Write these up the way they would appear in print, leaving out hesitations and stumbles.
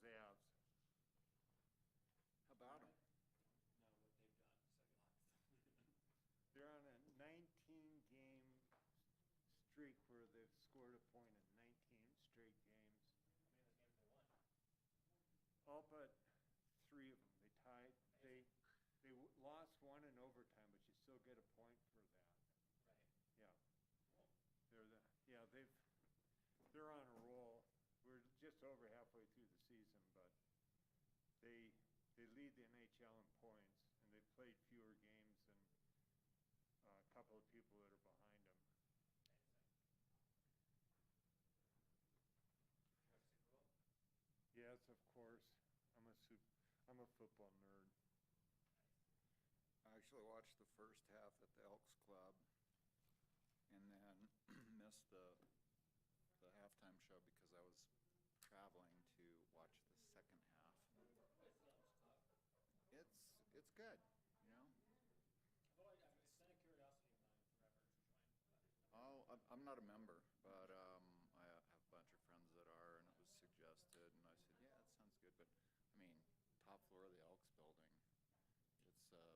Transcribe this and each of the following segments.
those Avs. How about them? No, what they've done, second. They're on a 19-game streak where they've scored a point in 19 straight games. How many of those games they won? All but 3 of them. They tied. They lost one in overtime, but you still get a point for that. Right. Yeah. They're on a roll. We're just over halfway through the season, but they lead the NHL in points, and they've played fewer games than a couple of people that are behind them. Super Bowl? Yes, of course. I'm a football nerd. I actually watched the first half at the Elks Club and then missed the halftime show because I was traveling to watch the second half. It's good, you know. It's been a curiosity of mine forever to join. Oh, I'm not a member, but I have a bunch of friends that are, and it was suggested, and I said, yeah, it sounds good. But I mean, top floor of the Elks building, it's a pretty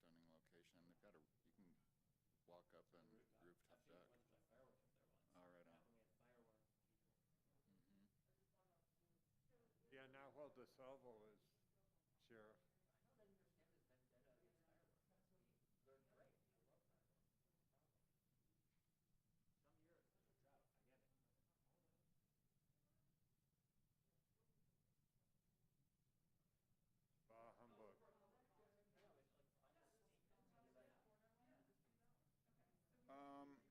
stunning location, and they've got you can walk up and rooftop deck. I've seen fireworks up there once. Oh, right on. Back when we had firework people. Mm-hmm. Yeah, now Juan DeSalvo is sheriff. I don't understand his vendetta against fireworks. They're great. I love fireworks. Some years there's a drought. I get it. Bah humbug.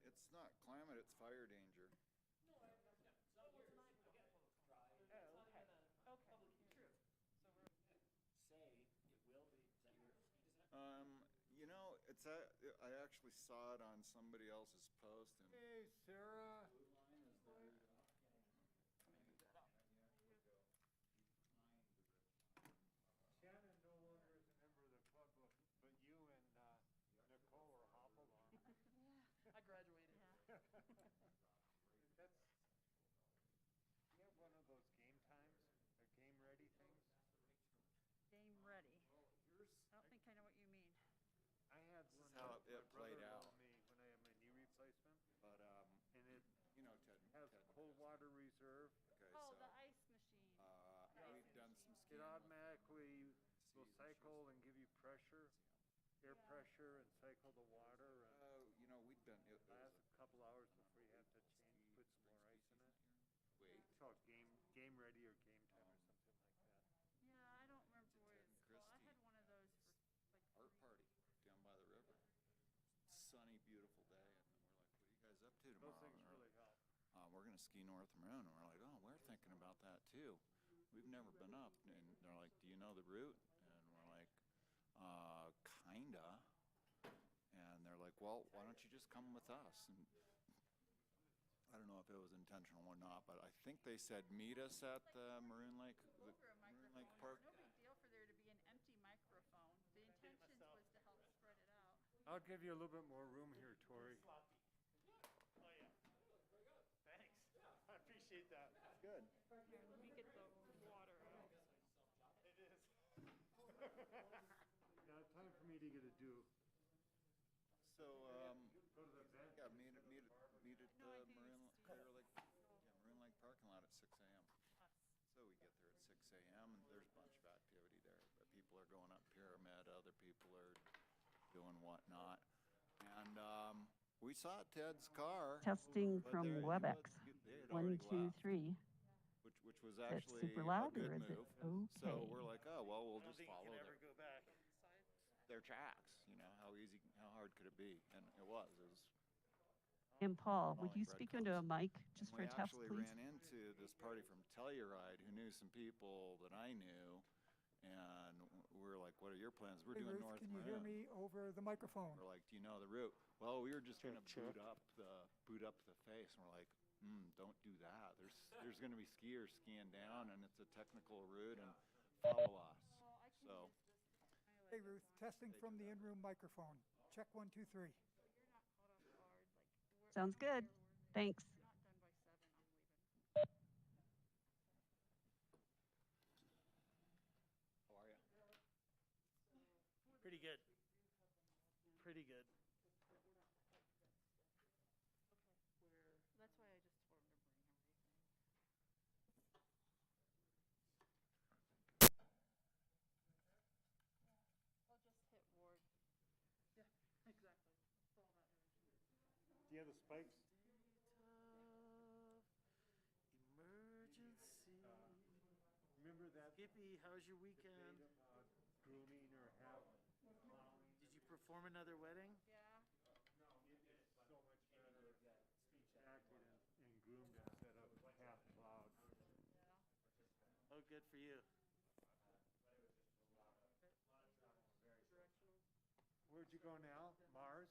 It's not climate, it's fire danger. No, I understand. Some years, I get it. Dry. Oh, okay. Okay. Publicly true. So we're Say it will be. Is that your ski design? You know, I actually saw it on somebody else's post, and Hey, Sarah. blue line is the route up. Shannon no longer is a member of the club, but you and Nicole are Hopalong. I graduated. Do you have one of those game times, or game ready things? Game ready. I don't think I know what you mean. I had This is one how that it my played brother out. loaned me when I had my knee replacement, But and it you know, Ted. has cold water reserve. Okay, Oh, so the ice machine. we've done some skiing. It automatically will seasons. cycle and give you pressure, air Yeah. pressure, and cycle the water. And You know, we'd been. It was last a couple hours before you have to change, put some more ice in it. Wait, It's called game ready or game time or something like that. Yeah, I don't remember what Ted and it's called. I Christy. had one of those for like art 3 party down by the river. Sunny, beautiful day, and we're like, "What are you guys up to Those tomorrow?" things And they're really help. we're going to ski North Maroon. And we're like, oh, we're thinking about that too. We've never been up. And they're like, do you know the route? And we're like, kinda. And they're like, well, why don't you just come with us? And I don't know if it was intentional or not, but I think they said meet us at the Maroon Lake, over a Maroon microphone. Lake Park. It's no big deal for there to be an empty microphone. The intention was to help spread it out. I'll give you a little bit more room here, Tori. Sloppy. Oh, yeah. Thanks. I appreciate that. Good. Here, let me get the water out. It is. Yeah, it's time for me to get a do. So, Go to the bench. yeah, meet at No the idea, Maroon it's Crater Lake, Maroon Lake parking lot at 6 a.m. So we get there at 6 a.m. and there's a bunch of activity there. But people are going up Pyramid, other people are doing whatnot. And we saw Ted's car. Testing but from there he WebEx. was. They had 1, already 2, left, 3. which was Is it actually super a loud good or is it move. So okay? we're like, oh, well, we'll I don't just think you follow can ever go back. their tracks. You know, how hard could it be? And it was. And Paul, would Smelling you bread speak into a crumbs. mic just And for we a test, actually please? ran into this party from Telluride who knew some people that I knew, and we were like, "What are your plans? We're Hey, doing Ruth, North can you Maroon." hear me over the microphone? We're like, "Do you know the route?" Well, we were just going to Check, boot up the face, and we're like, "Don't do that. There's going to be skiers skiing down, and it's a technical route, and follow us." Well, I can So use this. Hey, Ruth, testing from the in-room microphone. Check 1, 2, 3. But you're not caught off guard. Like, Sounds good. Thanks. We're not done by 7. I'm leaving. good. Pretty good. That's why I just told him to bring everything. I'll just hit Ward. Yeah, exactly. That's all that is. Do you have the spikes? Emergency. Remember that Skippy, how's your weekend? debate about grooming or plowing? Did you perform another wedding? Yeah. It is so much better acted and groomed instead of half plowed. Yeah. Oh, good for you. Where'd you go now? Mars?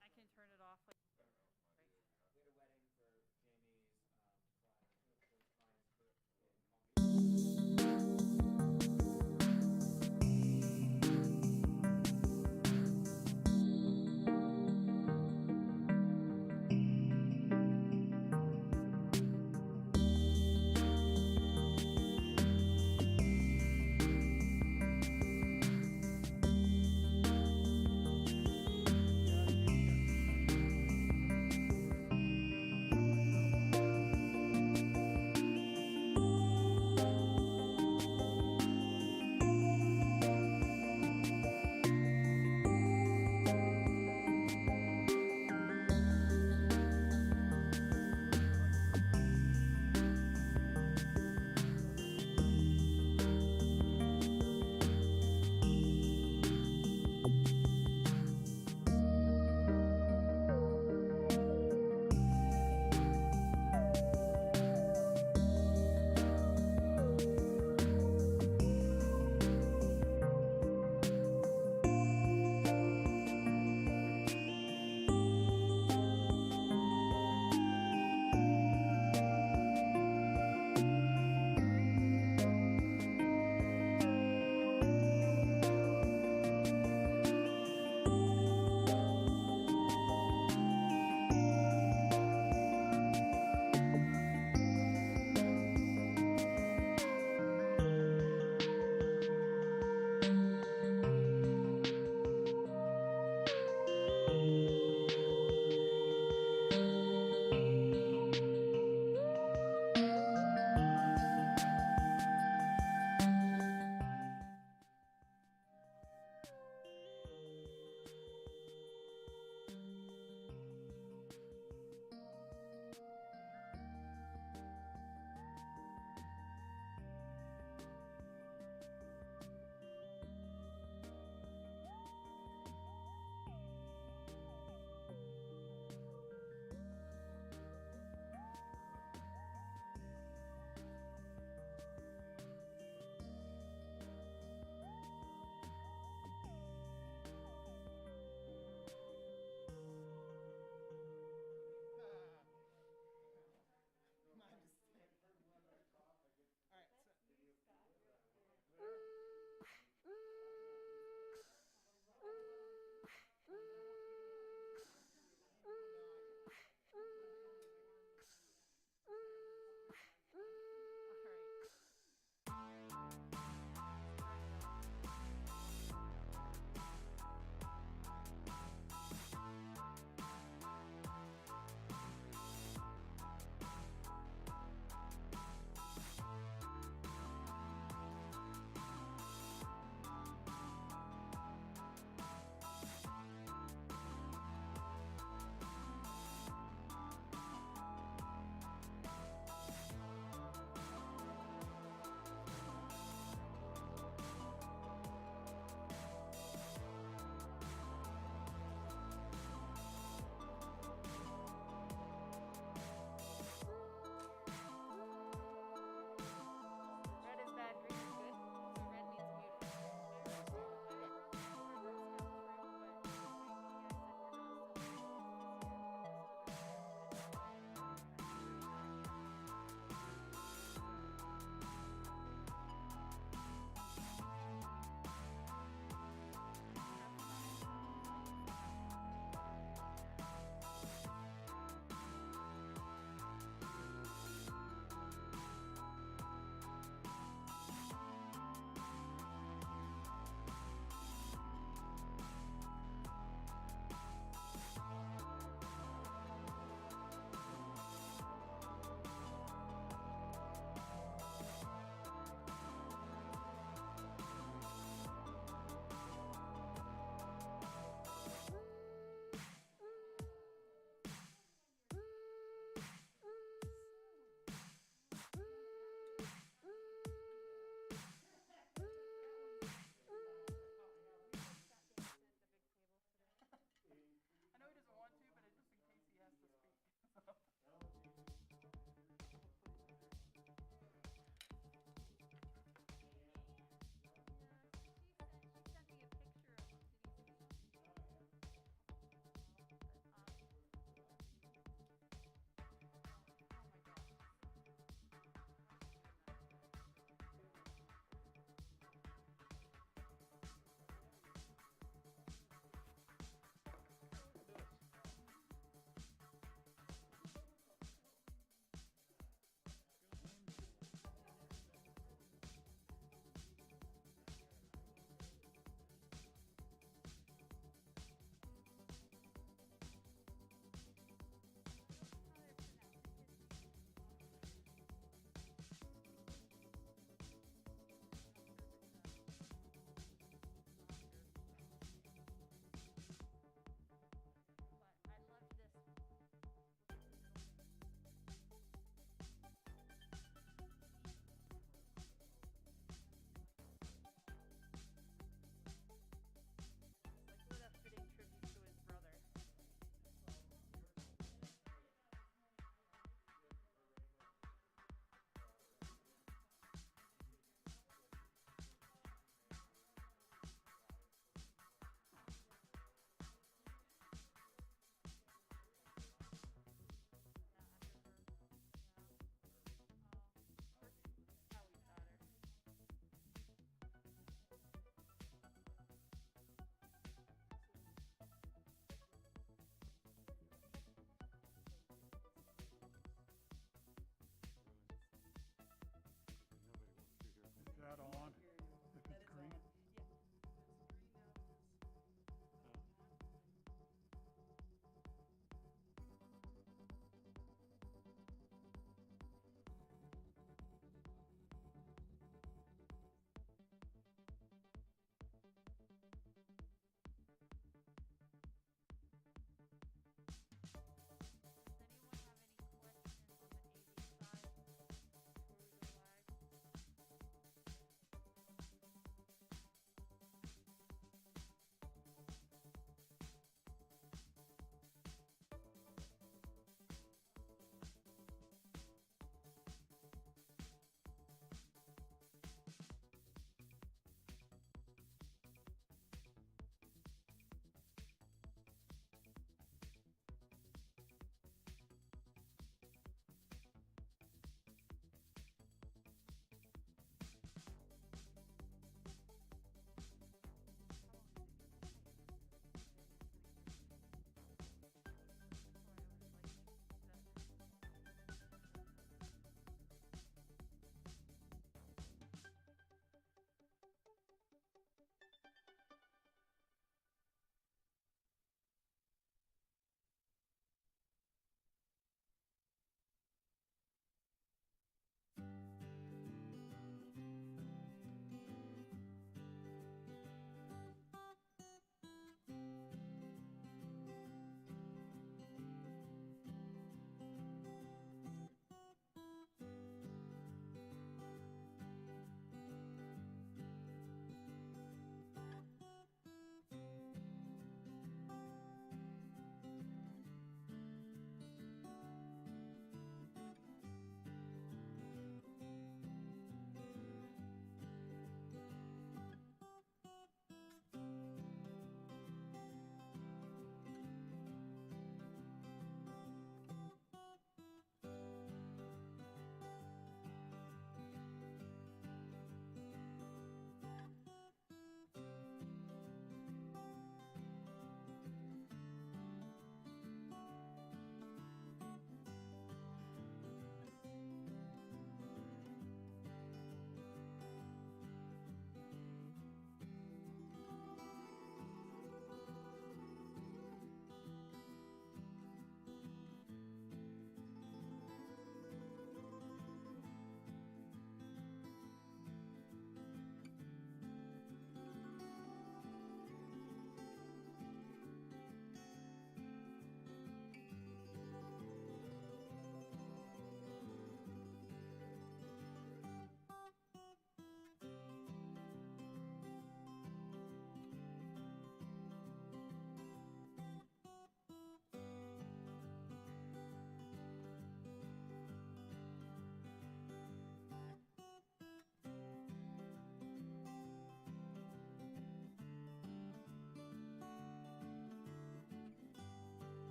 I can turn it off. We had a wedding for Jamie's client.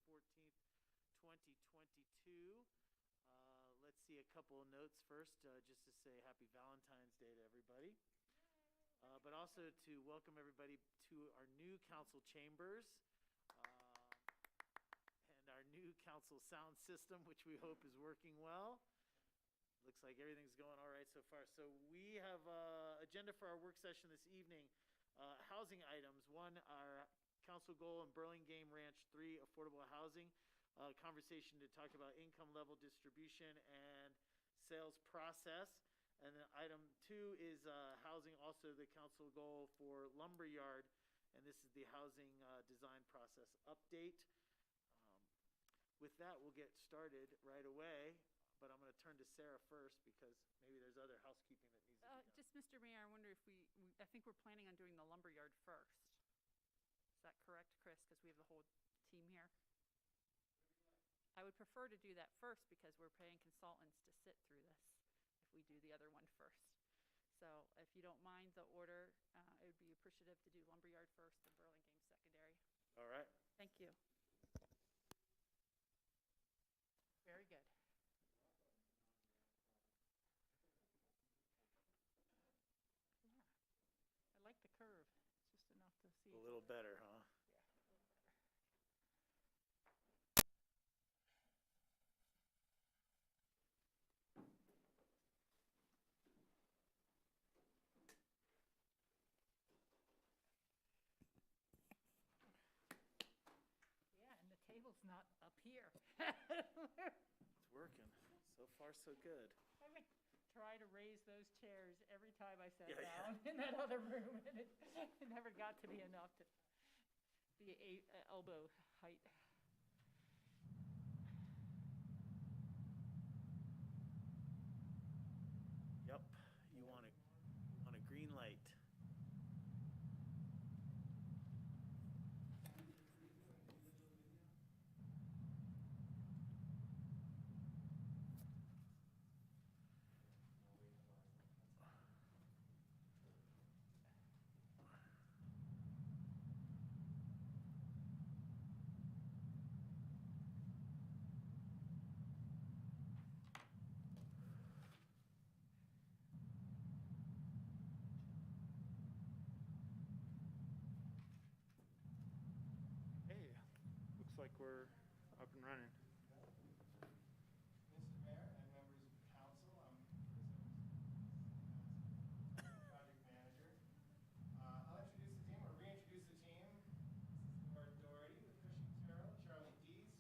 14th, 2022. Let's see a couple of notes first, just to say happy Valentine's Day to everybody. But also to welcome everybody to our new council chambers and our new council sound system, which we hope is working well. Looks like everything's going all right so far. So we have an agenda for our work session this evening. Housing items. One, our council goal in Burlingame Ranch 3, affordable housing. Conversation to talk about income level distribution and sales process. And then item 2 is housing, also the council goal for Lumberyard. And this is the housing design process update. With that, we'll get started right away. But I'm going to turn to Sarah first because maybe there's other housekeeping that needs to be done. Just, Mr. Mayor, I wonder if I think we're planning on doing the Lumberyard first. Is that correct, Chris? Because we have the whole team here. I would prefer to do that first because we're paying consultants to sit through this if we do the other one first. So if you don't mind the order, it would be appreciative to do Lumberyard first and Burlingame secondary. All right. Thank you. Very good. I like the curve. It's just enough to see. A little better, huh? Yeah, and the table's not up here. It's working. So far, so good. I would try to raise those chairs every time I sat Yeah, down in that other room, and it never got to be enough to be elbow height. Yep. You want a green light. Hey, looks like we're up and running. Mr. Mayor and members of the council, I'm project manager. I'll introduce the team, or reintroduce the team. This is Laura Doherty with Cushing Terrell, Charlie Dees,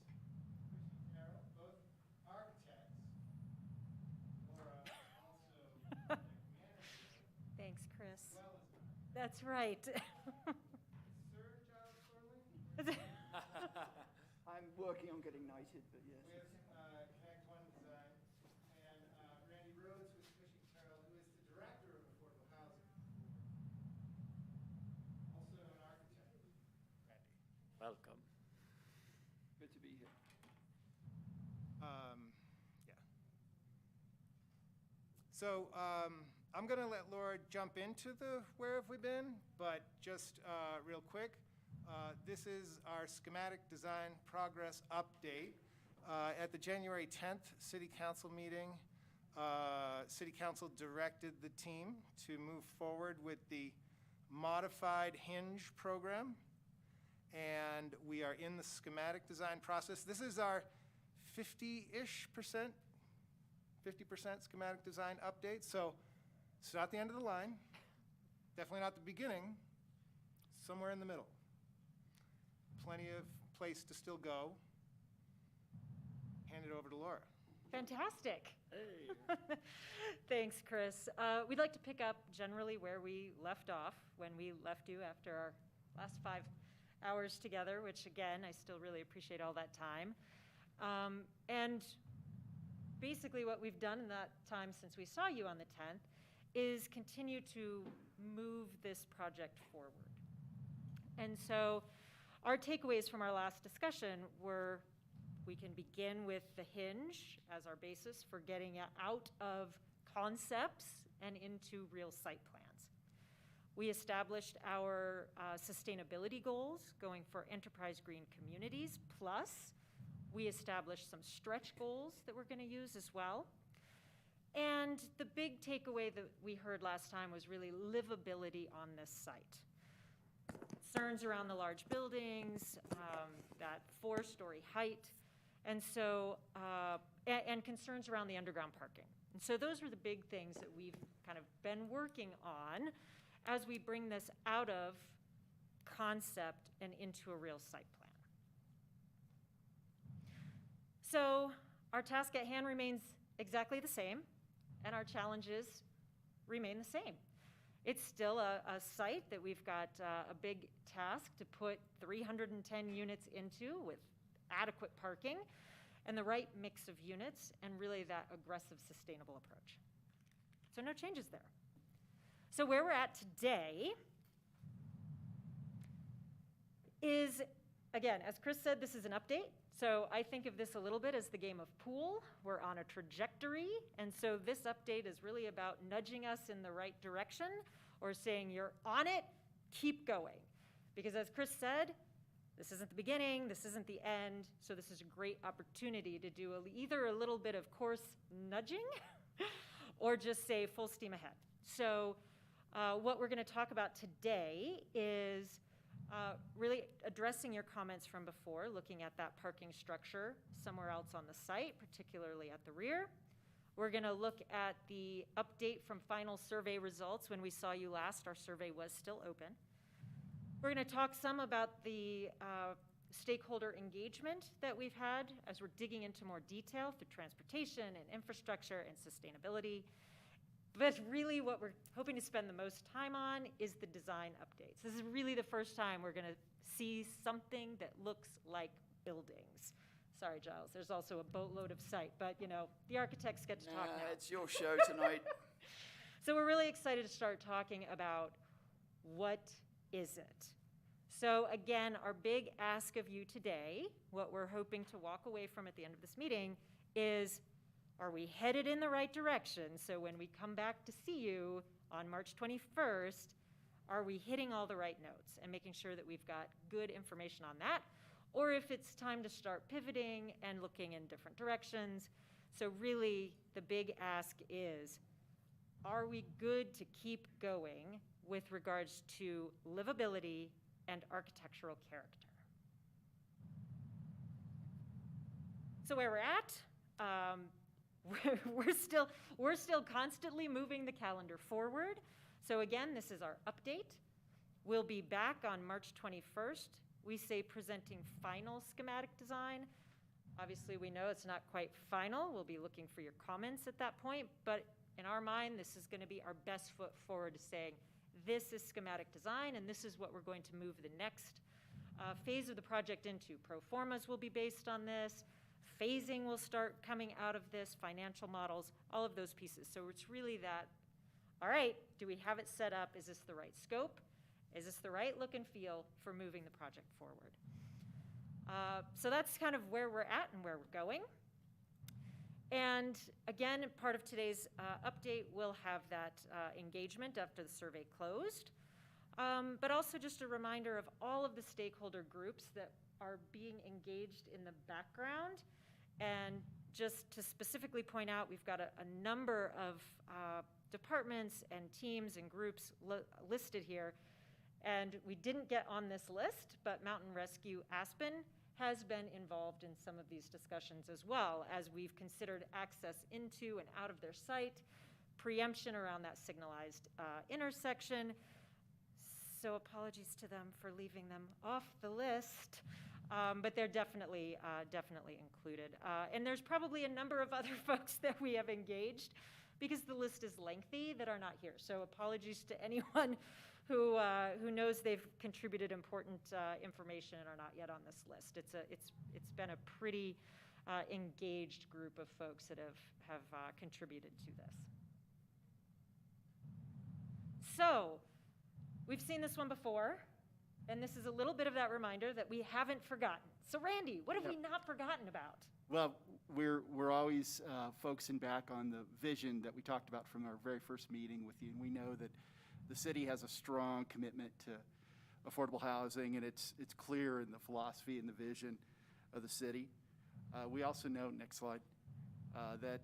Cushing Terrell, both architects. Laura also project manager, Thanks, Chris. as well as That's right. Sir Giles Corley. I'm working on getting knighted, but yes. With Connect One Design, and Randy Rhodes with Cushing Terrell, who is the director of affordable housing. Also an architect. Welcome. Good to be here. Yeah. So I'm going to let Laura jump into the where have we been, but just real quick. This is our schematic design progress update. At the January 10th City Council meeting, City Council directed the team to move forward with the modified hinge program, and we are in the schematic design process. This is our 50-ish percent, 50% schematic design update, so it's not the end of the line, definitely not the beginning, somewhere in the middle. Plenty of place to still go. Hand it over to Laura. Fantastic. Hey. Thanks, Chris. We'd like to pick up generally where we left off when we left you after our last 5 hours together, which again, I still really appreciate all that time. And basically what we've done in that time since we saw you on the 10th is continue to move this project forward. And so our takeaways from our last discussion were we can begin with the hinge as our basis for getting out of concepts and into real site plans. We established our sustainability goals, going for enterprise green communities, plus We established some stretch goals that we're going to use as well. And the big takeaway that we heard last time was really livability on this site. Concerns around the large buildings, that 4-story height, and so, and concerns around the underground parking. And so those are the big things that we've kind of been working on as we bring this out of concept and into a real site plan. So our task at hand remains exactly the same, and our challenges remain the same. It's still a site that we've got a big task to put 310 units into with adequate parking and the right mix of units and really that aggressive, sustainable approach. So no changes there. So where we're at today is, again, as Chris said, this is an update. So I think of this a little bit as the game of pool. We're on a trajectory, and so this update is really about nudging us in the right direction or saying you're on it, keep going. Because as Chris said, this isn't the beginning, this isn't the end, so this is a great opportunity to do either a little bit of course nudging or just say full steam ahead. So what we're going to talk about today is really addressing your comments from before, looking at that parking structure somewhere else on the site, particularly at the rear. We're going to look at the update from final survey results. When we saw you last, our survey was still open. We're going to talk some about the stakeholder engagement that we've had as we're digging into more detail through transportation and infrastructure and sustainability. But really what we're hoping to spend the most time on is the design updates. This is really the first time we're going to see something that looks like buildings. Sorry, Giles, there's also a boatload of site, but you know, the architects get to talk now. It's your show tonight. So we're really excited to start talking about what is it? So again, our big ask of you today, what we're hoping to walk away from at the end of this meeting is, are we headed in the right direction? So when we come back to see you on March 21st, are we hitting all the right notes and making sure that we've got good information on that? Or if it's time to start pivoting and looking in different directions. So really the big ask is, are we good to keep going with regards to livability and architectural character? So where we're at, we're still constantly moving the calendar forward. So again, this is our update. We'll be back on March 21st. We say presenting final schematic design. Obviously, we know it's not quite final. We'll be looking for your comments at that point, but in our mind, this is going to be our best foot forward to saying, this is schematic design, and this is what we're going to move the next phase of the project into. Pro formas will be based on this. Phasing will start coming out of this, financial models, all of those pieces. So it's really that, all right, do we have it set up? Is this the right scope? Is this the right look and feel for moving the project forward? So that's kind of where we're at and where we're going. And again, part of today's update will have that engagement after the survey closed, but also just a reminder of all of the stakeholder groups that are being engaged in the background. And just to specifically point out, we've got a number of departments and teams and groups listed here. And we didn't get on this list, but Mountain Rescue Aspen has been involved in some of these discussions as well, as we've considered access into and out of their site, preemption around that signalized intersection. So apologies to them for leaving them off the list, but they're definitely included. And there's probably a number of other folks that we have engaged because the list is lengthy that are not here. So apologies to anyone who knows they've contributed important information and are not yet on this list. It's been a pretty engaged group of folks that have contributed to this. So we've seen this one before, and this is a little bit of that reminder that we haven't forgotten. So Randy, what have we not forgotten about? Well, we're always focusing back on the vision that we talked about from our very first meeting with you, and we know that the city has a strong commitment to affordable housing, and it's clear in the philosophy and the vision of the city. We also know, next slide, that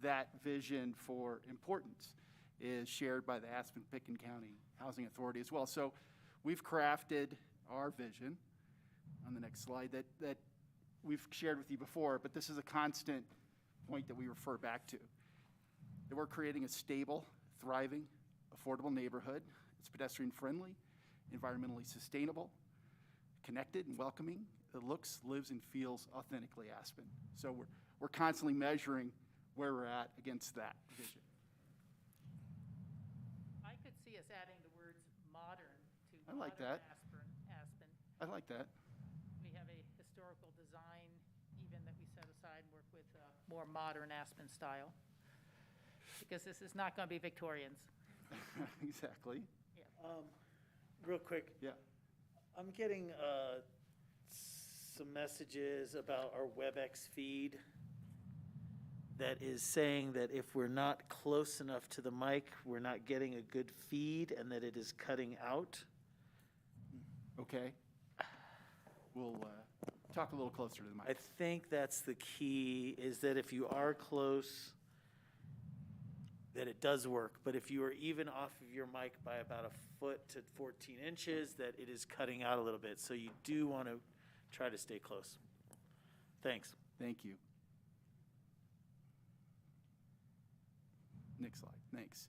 that vision for importance is shared by the Aspen-Picken County Housing Authority as well. So we've crafted our vision on the next slide that we've shared with you before, but this is a constant point that we refer back to. That we're creating a stable, thriving, affordable neighborhood. It's pedestrian friendly, environmentally sustainable, connected and welcoming. It looks, lives, and feels authentically Aspen. So we're constantly measuring where we're at against that vision. I could see us adding the words modern to I like modern that. Aspen. I like that. We have a historical design even that we set aside and work with more modern Aspen style. Because this is not going to be Victorians. Exactly. Real quick. Yeah. I'm getting some messages about our WebEx feed that is saying that if we're not close enough to the mic, we're not getting a good feed and that it is cutting out. Okay. We'll talk a little closer to the mic. I think that's the key, is that if you are close, that it does work. But if you are even off of your mic by about 1 foot to 14 inches, that it is cutting out a little bit. So you do want to try to stay close. Thanks. Thank you. Next slide. Thanks.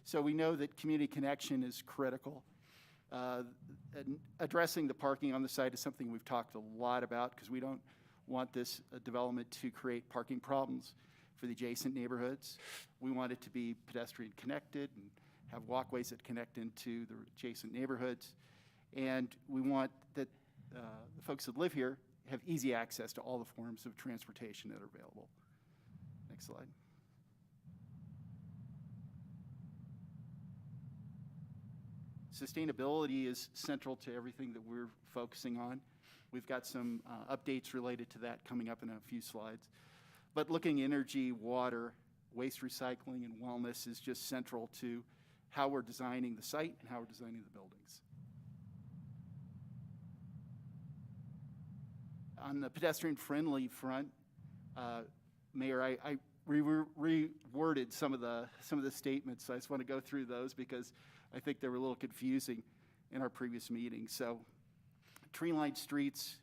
So we know that community connection is critical. And addressing the parking on the site is something we've talked a lot about because we don't want this development to create parking problems for the adjacent neighborhoods. We want it to be pedestrian connected and have walkways that connect into the adjacent neighborhoods. And we want that the folks that live here have easy access to all the forms of transportation that are available. Next slide. Sustainability is central to everything that we're focusing on. We've got some updates related to that coming up in a few slides. But looking at energy, water, waste recycling, and wellness is just central to how we're designing the site and how we're designing the buildings. On the pedestrian-friendly front, Mayor, I reworded some of the statements. So I just want to go through those because I think they were a little confusing in our previous meeting. So tree-lined streets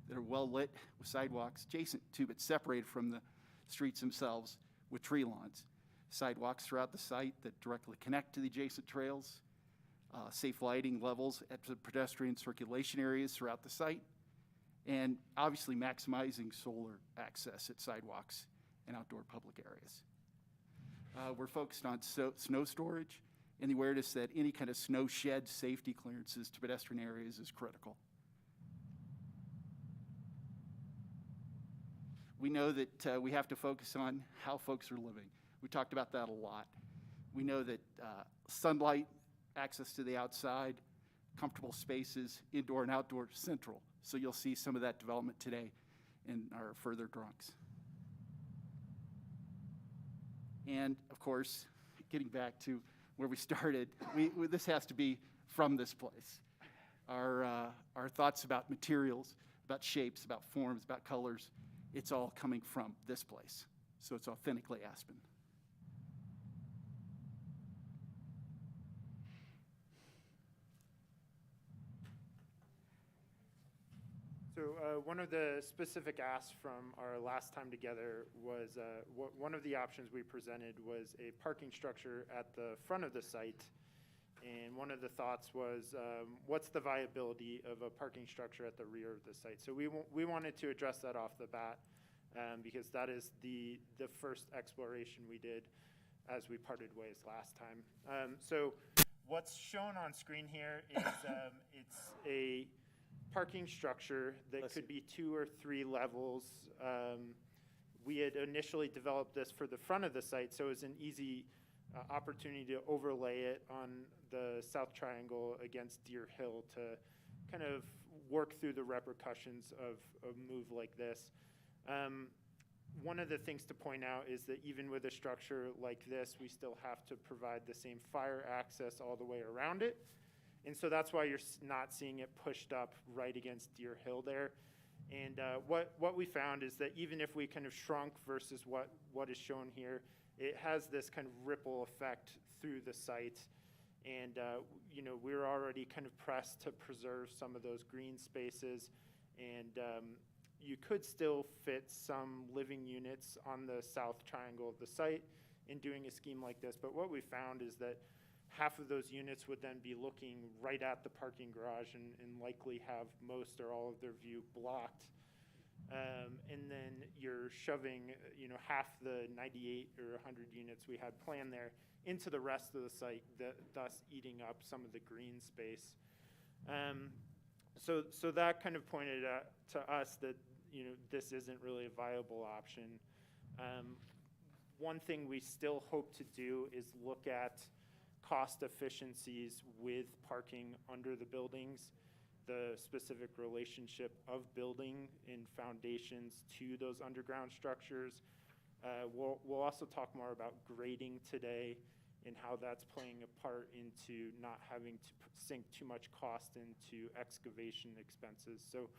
that are well lit with sidewalks adjacent to but separated from the streets themselves with tree lawns. Sidewalks throughout the site that directly connect to the adjacent trails. Safe lighting levels at the pedestrian circulation areas throughout the site. And obviously maximizing solar access at sidewalks and outdoor public areas. We're focused on snow storage and the awareness that any kind of snow shed safety clearances to pedestrian areas is critical. We know that we have to focus on how folks are living. We talked about that a lot. We know that sunlight, access to the outside, comfortable spaces, indoor and outdoor, central. So you'll see some of that development today in our further drawings. And of course, getting back to where we started, this has to be from this place. Our thoughts about materials, about shapes, about forms, about colors, it's all coming from this place. So it's authentically Aspen. So one of the specific asks from our last time together was, one of the options we presented was a parking structure at the front of the site. And one of the thoughts was, what's the viability of a parking structure at the rear of the site? So we wanted to address that off the bat because that is the first exploration we did as we parted ways last time. So what's shown on screen here is it's a parking structure that could be 2 or 3 levels. We had initially developed this for the front of the site, so it was an easy opportunity to overlay it on the south triangle against Deer Hill to kind of work through the repercussions of a move like this. One of the things to point out is that even with a structure like this, we still have to provide the same fire access all the way around it. And so that's why you're not seeing it pushed up right against Deer Hill there. And what we found is that even if we kind of shrunk versus what is shown here, it has this kind of ripple effect through the site. And, we're already kind of pressed to preserve some of those green spaces. And you could still fit some living units on the south triangle of the site in doing a scheme like this. But what we found is that half of those units would then be looking right at the parking garage and likely have most or all of their view blocked. And then you're shoving, half the 98 or 100 units we had planned there into the rest of the site, thus eating up some of the green space. So that kind of pointed to us that, this isn't really a viable option. One thing we still hope to do is look at cost efficiencies with parking under the buildings, the specific relationship of building and foundations to those underground structures. We'll also talk more about grading today and how that's playing a part into not having to sink too much cost into excavation expenses. So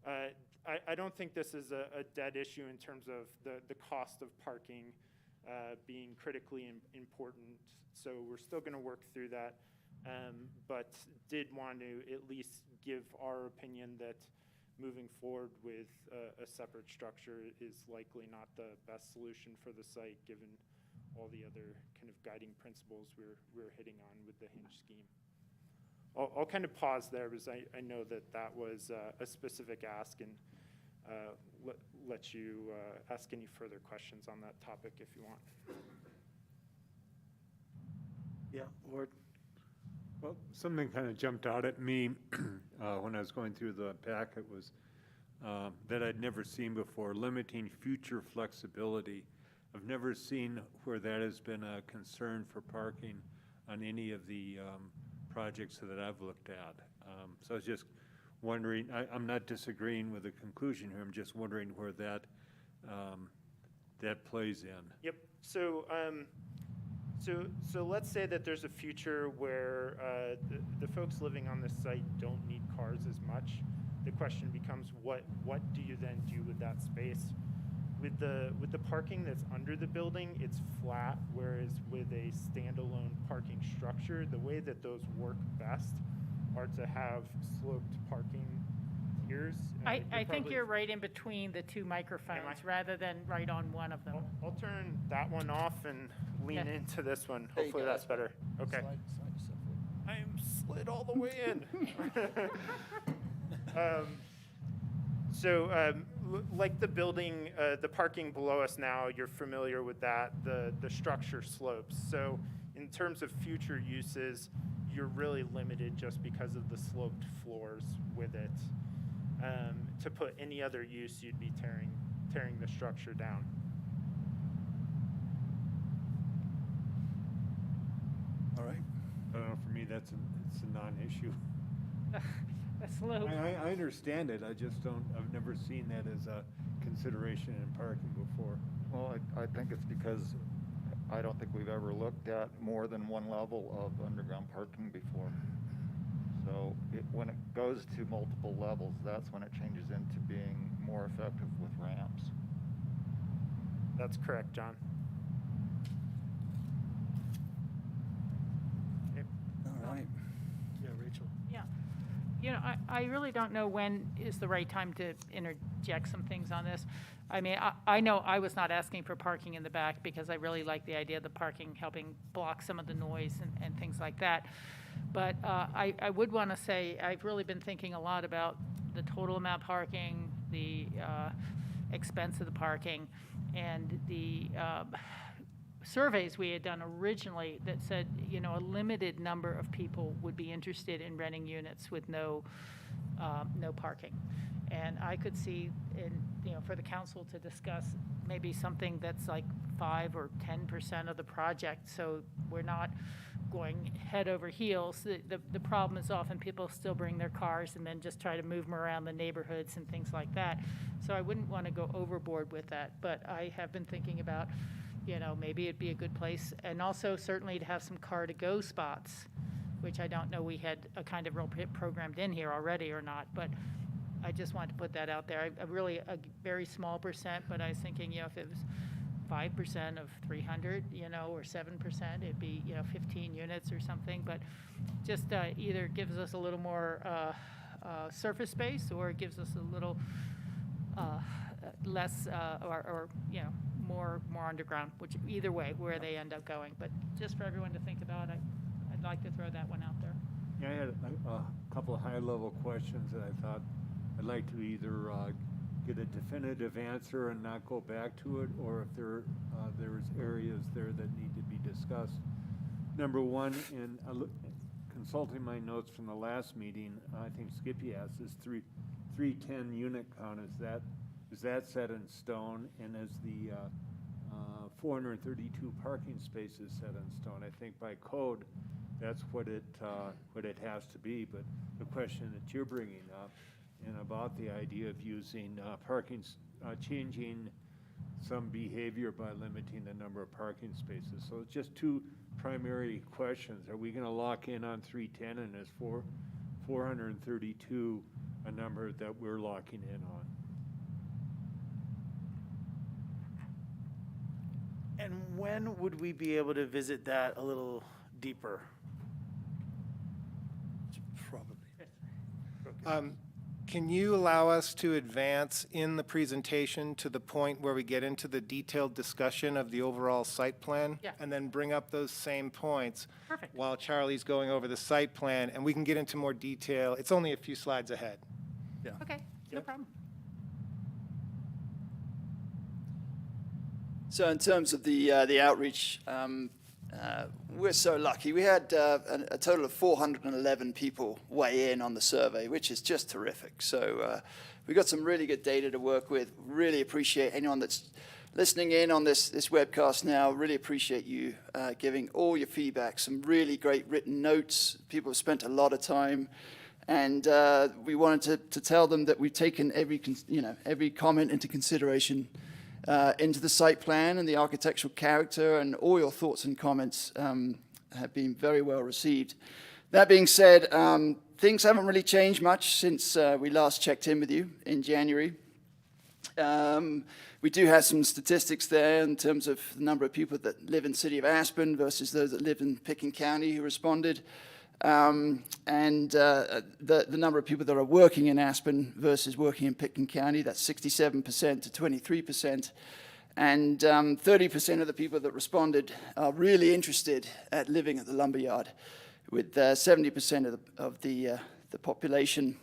I don't think this is a dead issue in terms of the cost of parking being critically important. So we're still going to work through that, but did want to at least give our opinion that moving forward with a separate structure is likely not the best solution for the site, given all the other kind of guiding principles we're hitting on with the hinge scheme. I'll kind of pause there because I know that was a specific ask, and let you ask any further questions on that topic if you want. Yeah, Lord. Well, something kind of jumped out at me when I was going through the packet was that I'd never seen before, limiting future flexibility. I've never seen where that has been a concern for parking on any of the projects that I've looked at. So I was just wondering, I'm not disagreeing with the conclusion here, I'm just wondering where that plays in. Yep, so let's say that there's a future where the folks living on this site don't need cars as much. The question becomes, what do you then do with that space? With the parking that's under the building, it's flat, whereas with a standalone parking structure, the way that those work best are to have sloped parking tiers. I think you're right in between the two microphones rather than right on one of them. I'll turn that one off and lean into this one. Hopefully that's better. Okay. I am slid all the way in. Like the building, the parking below us now, you're familiar with that, the structure slopes. So in terms of future uses, you're really limited just because of the sloped floors with it. To put any other use, you'd be tearing the structure down. All right. I don't know, for me, it's a non-issue. A slope. I understand it, I've never seen that as a consideration in parking before. Well, I think it's because I don't think we've ever looked at more than one level of underground parking before. So when it goes to multiple levels, that's when it changes into being more effective with ramps. That's correct, John. Okay. All right. Yeah, Rachel. Yeah. I really don't know when is the right time to interject some things on this. I mean, I know I was not asking for parking in the back because I really like the idea of the parking helping block some of the noise and things like that. But I would want to say I've really been thinking a lot about the total amount of parking, the expense of the parking, and the surveys we had done originally that said, a limited number of people would be interested in renting units with no parking. And I could see, for the council to discuss maybe something that's like 5 or 10% of the project, so we're not going head over heels. The problem is often people still bring their cars and then just try to move them around the neighborhoods and things like that. So I wouldn't want to go overboard with that, but I have been thinking about, maybe it'd be a good place, and also certainly to have some car-to-go spots, which I don't know we had a kind of real programmed in here already or not, but I just wanted to put that out there. I really, a very small percent, but I was thinking, you know, if it was 5% of 300, you know, or 7%, it'd be, you know, 15 units or something. But just either gives us a little more surface space, or it gives us a little less, or you know, more underground, which either way, where they end up going. But just for everyone to think about, I'd like to throw that one out there. Yeah, I had a couple of high-level questions that I thought I'd like to either get a definitive answer and not go back to it, or if there's areas there that need to be discussed. Number one, in consulting my notes from the last meeting, I think Skippy asked, is 310 unit count, is that set in stone? And is the 432 parking spaces set in stone? I think by code, that's what it has to be. But the question that you're bringing up, and about the idea of using changing some behavior by limiting the number of parking spaces. So it's just two primary questions. Are we going to lock in on 310, and is 432 a number that we're locking in on? And when would we be able to visit that a little deeper? Probably. Can you allow us to advance in the presentation to the point where we get into the detailed discussion of the overall site plan? Yeah. And then bring up those same points Perfect. while Charlie's going over the site plan, and we can get into more detail. It's only a few slides ahead. Yeah. Okay, no problem. So in terms of the outreach, we're so lucky. We had a total of 411 people weigh in on the survey, which is just terrific. So we got some really good data to work with. Really appreciate anyone that's listening in on this webcast now. Really appreciate you giving all your feedback, some really great written notes. People have spent a lot of time. And we wanted to tell them that we've taken every comment into consideration into the site plan and the architectural character, and all your thoughts and comments have been very well received. That being said, things haven't really changed much since we last checked in with you in January. We do have some statistics there in terms of the number of people that live in the city of Aspen versus those that live in Picken County who responded. And the number of people that are working in Aspen versus working in Picken County, that's 67% to 23%. And 30% of the people that responded are really interested at living at the Lumberyard, with 70% of the population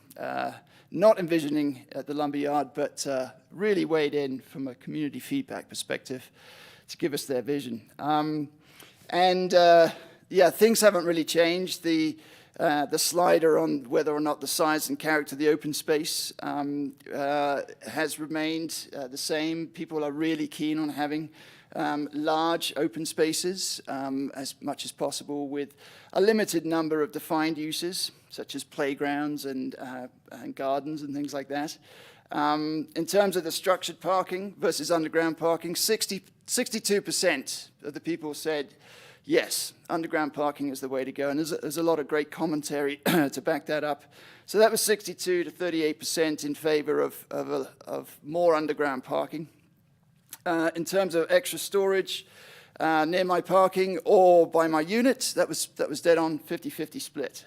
not envisioning the Lumberyard, but really weighed in from a community feedback perspective to give us their vision. Yeah, things haven't really changed. The slider on whether or not the size and character of the open space has remained the same. People are really keen on having large open spaces as much as possible, with a limited number of defined uses, such as playgrounds and gardens and things like that. In terms of the structured parking versus underground parking, 62% of the people said, yes, underground parking is the way to go, and there's a lot of great commentary to back that up. So that was 62 to 38% in favor of more underground parking. In terms of extra storage near my parking or by my unit, that was dead on 50-50 split.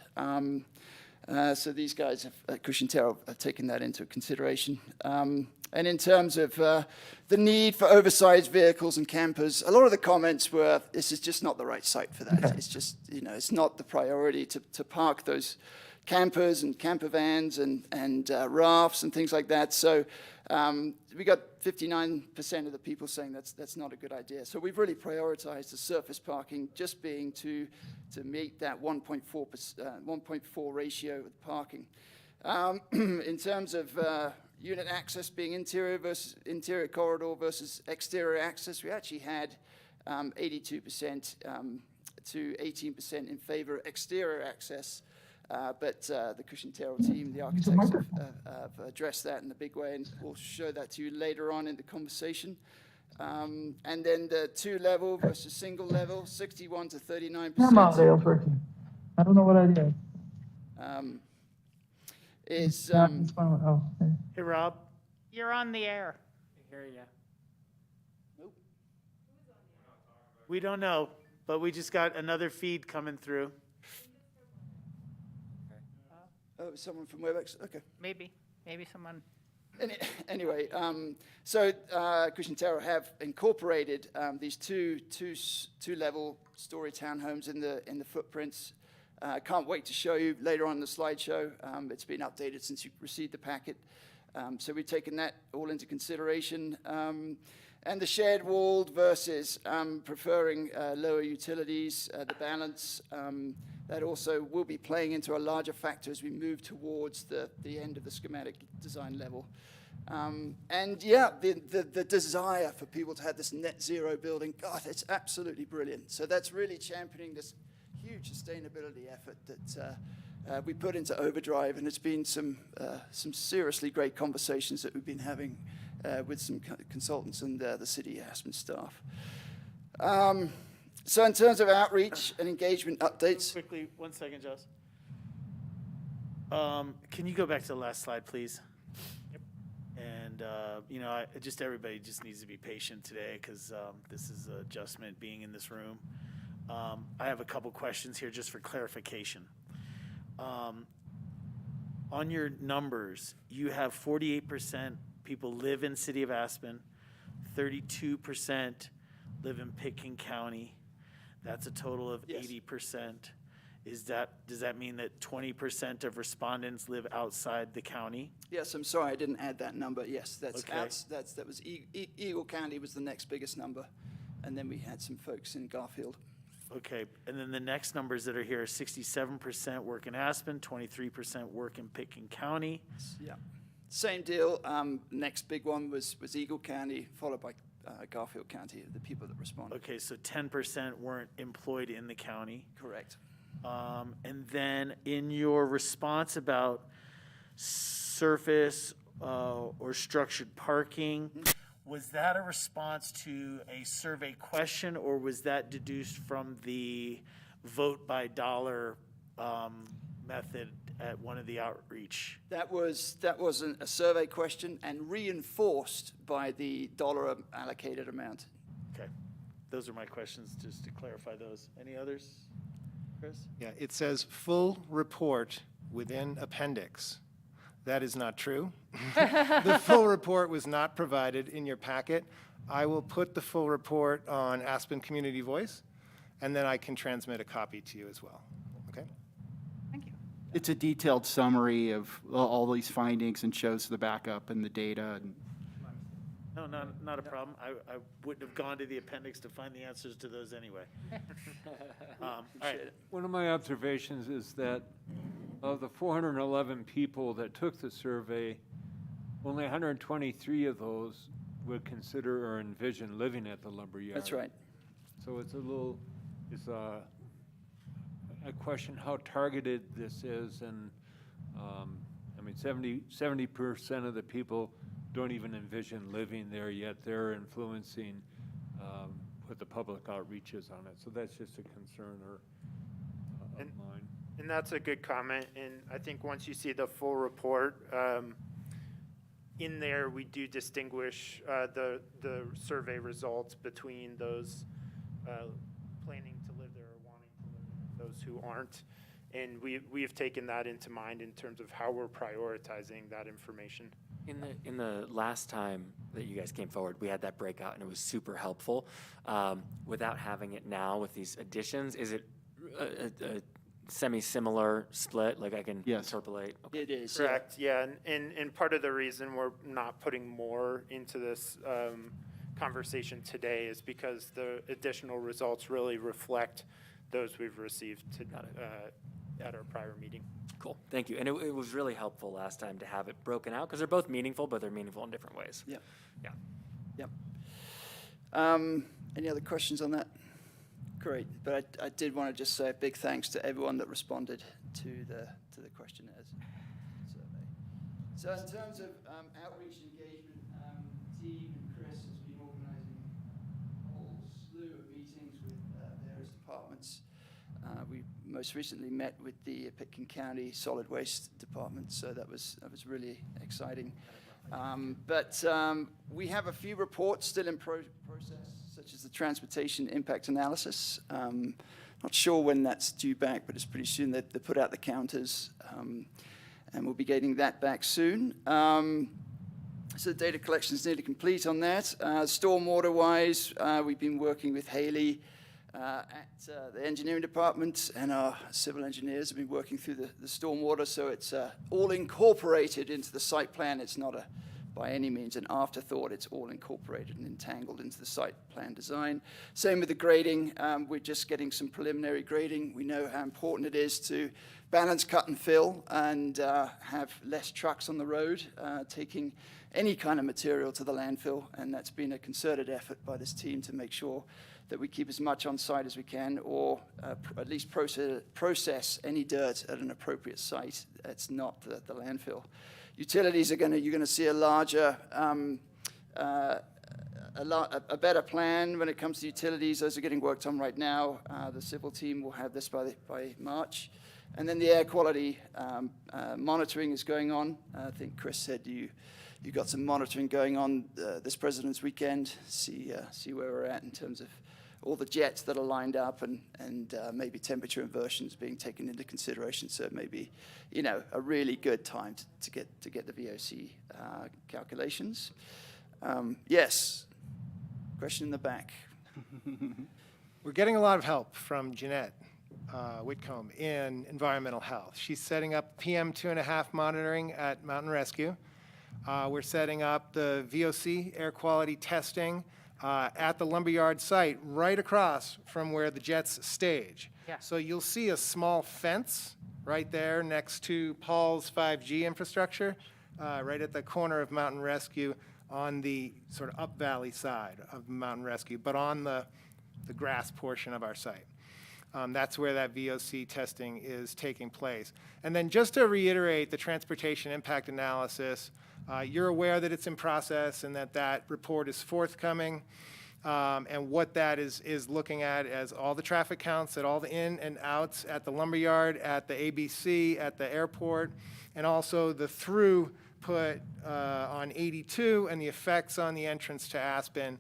So these guys at Cushing Terrell have taken that into consideration. And in terms of the need for oversized vehicles and campers, a lot of the comments were, this is just not the right site for that. It's just, it's not the priority to park those campers and camper vans and rafts and things like that. So we got 59% of the people saying that's not a good idea. So we've really prioritized the surface parking just being to meet that 1.4 ratio with parking. In terms of unit access being interior corridor versus exterior access, we actually had 82% to 18% in favor of exterior access. But the Cushing Terrell team, the architects, have addressed that in a big way, and we'll show that to you later on in the conversation. And then the two-level versus single-level, 61 to 39%. Dale's working. I don't know what I did. is Hey, Rob? You're on the air. Hear ya. We don't know, but we just got another feed coming through. oh, someone from WebEx. Okay. Maybe someone. Anyway, so Christian Terra have incorporated these two-level story townhomes in the footprints. Can't wait to show you later on in the slideshow. It's been updated since you received the packet. So we've taken that all into consideration. And the shared walled versus preferring lower utilities, the balance, that also will be playing into a larger factor as we move towards the end of the schematic design level. And yeah, the desire for people to have this net zero building, God, it's absolutely brilliant. So that's really championing this huge sustainability effort that we put into overdrive, and it's been some seriously great conversations that we've been having with some consultants and the city Aspen staff. So in terms of outreach and engagement updates. Quickly, 1 second, Joss. Can you go back to the last slide, please? Yep. And, everybody just needs to be patient today because this is an adjustment being in this room. I have a couple questions here just for clarification. On your numbers, you have 48% people live in City of Aspen, 32% live in Pitkin County. That's a total of 80%. Does that mean that 20% of respondents live outside the county? Yes, I'm sorry, I didn't add that number. Yes, that was Eagle County was the next biggest number, and then we had some folks in Garfield. Okay, and then the next numbers that are here are 67% work in Aspen, 23% work in Pitkin County. Yeah, same deal. Next big one was Eagle County, followed by Garfield County, the people that responded. Okay, so 10% weren't employed in the county. Correct. And then in your response about surface or structured parking, was that a response to a survey question, or was that deduced from the vote by dollar method at one of the outreach? That was a survey question and reinforced by the dollar allocated amount. Okay, those are my questions, just to clarify those. Any others, Chris? Yeah, it says full report within appendix. That is not true. The full report was not provided in your packet. I will put the full report on Aspen Community Voice, and then I can transmit a copy to you as well. Okay? Thank you. It's a detailed summary of all these findings and shows the backup and the data. And No, not a problem. I wouldn't have gone to the appendix to find the answers to those anyway. All right. One of my observations is that of the 411 people that took the survey, only 123 of those would consider or envision living at the Lumberyard. That's right. So it's I question how targeted this is, and 70% of the people don't even envision living there, yet they're influencing what the public outreach is on it. So that's just a concern of mine. And that's a good comment, and I think once you see the full report, in there we do distinguish the survey results between those planning to live there or wanting to live there, those who aren't. And we have taken that into mind in terms of how we're prioritizing that information. In the last time that you guys came forward, we had that breakout, and it was super helpful. Without having it now with these additions, is it a semi-similar split? Like I can interpolate? Okay. It is. Correct, yeah. And part of the reason we're not putting more into this conversation today is because the additional results really reflect those we've received at our prior meeting. Cool, thank you. And it was really helpful last time to have it broken out, because they're both meaningful, but they're meaningful in different ways. Yeah. Yeah. Yep. Any other questions on that? Great, but I did want to just say a big thanks to everyone that responded to the questionnaires survey. So in terms of outreach engagement, Steve and Chris has been organizing a whole slew of meetings with various departments. We most recently met with the Pitkin County Solid Waste Department, so that was really exciting. But we have a few reports still in process, such as the transportation impact analysis. Not sure when that's due back, but it's pretty soon. They put out the counters, and we'll be getting that back soon. So the data collection is nearly complete on that. Stormwater-wise, we've been working with Haley at the engineering department, and our civil engineers have been working through the stormwater, so it's all incorporated into the site plan. It's not by any means an afterthought. It's all incorporated and entangled into the site plan design. Same with the grading. We're just getting some preliminary grading. We know how important it is to balance cut and fill and have less trucks on the road taking any kind of material to the landfill, and that's been a concerted effort by this team to make sure that we keep as much on site as we can, or at least process any dirt at an appropriate site. That's not the landfill. Utilities you're going to see a larger, a better plan when it comes to utilities. Those are getting worked on right now. The civil team will have this by March. And then the air quality monitoring is going on. I think Chris said you got some monitoring going on this President's Weekend. See where we're at in terms of all the jets that are lined up, and maybe temperature inversions being taken into consideration. So it may be, a really good time to get the VOC calculations. Yes, question in the back. We're getting a lot of help from Jeanette Whitcomb in environmental health. She's setting up PM 2.5 monitoring at Mountain Rescue. We're setting up the VOC air quality testing at the Lumberyard site right across from where the jets stage. Yeah. So you'll see a small fence right there next to Paul's 5G infrastructure, right at the corner of Mountain Rescue on the sort of up valley side of Mountain Rescue, but on the grass portion of our site. That's where that VOC testing is taking place. And then just to reiterate the transportation impact analysis, you're aware that it's in process and that report is forthcoming. And what that is looking at as all the traffic counts at all the in and outs at the Lumberyard, at the ABC, at the airport, and also the throughput on 82 and the effects on the entrance to Aspen,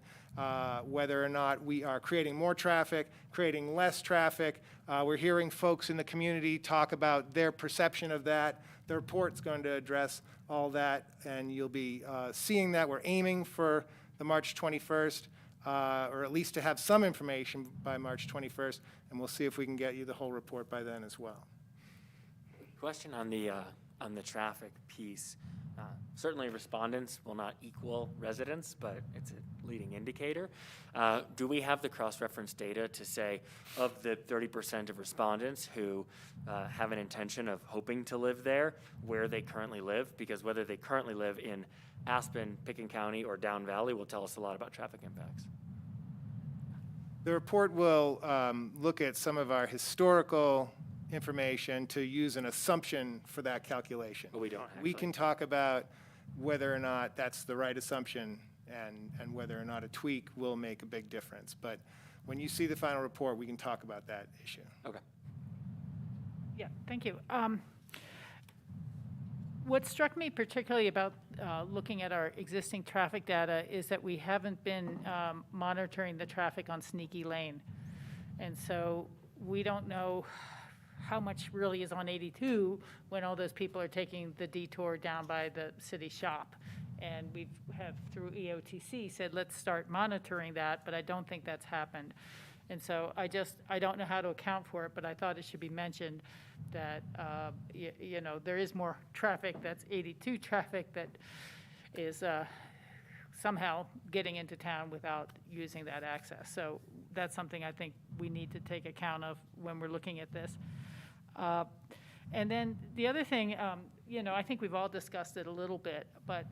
whether or not we are creating more traffic, creating less traffic. We're hearing folks in the community talk about their perception of that. The report's going to address all that, and you'll be seeing that. We're aiming for the March 21st, or at least to have some information by March 21st, and we'll see if we can get you the whole report by then as well. Question on the traffic piece. Certainly respondents will not equal residents, but it's a leading indicator. Do we have the cross-reference data to say of the 30% of respondents who have an intention of hoping to live there, where they currently live? Because whether they currently live in Aspen, Pitkin County, or Down Valley will tell us a lot about traffic impacts. The report will look at some of our historical information to use an assumption for that calculation. But we don't actually. We can talk about whether or not that's the right assumption and whether or not a tweak will make a big difference. But when you see the final report, we can talk about that issue. Okay. Yeah, thank you. What struck me particularly about looking at our existing traffic data is that we haven't been monitoring the traffic on Sneaky Lane. And so we don't know how much really is on 82 when all those people are taking the detour down by the city shop. And we have, through EOTC, said, let's start monitoring that, but I don't think that's happened. And so I don't know how to account for it, but I thought it should be mentioned that, there is more traffic, that's 82 traffic that is somehow getting into town without using that access. So that's something I think we need to take account of when we're looking at this. And then the other thing, I think we've all discussed it a little bit, but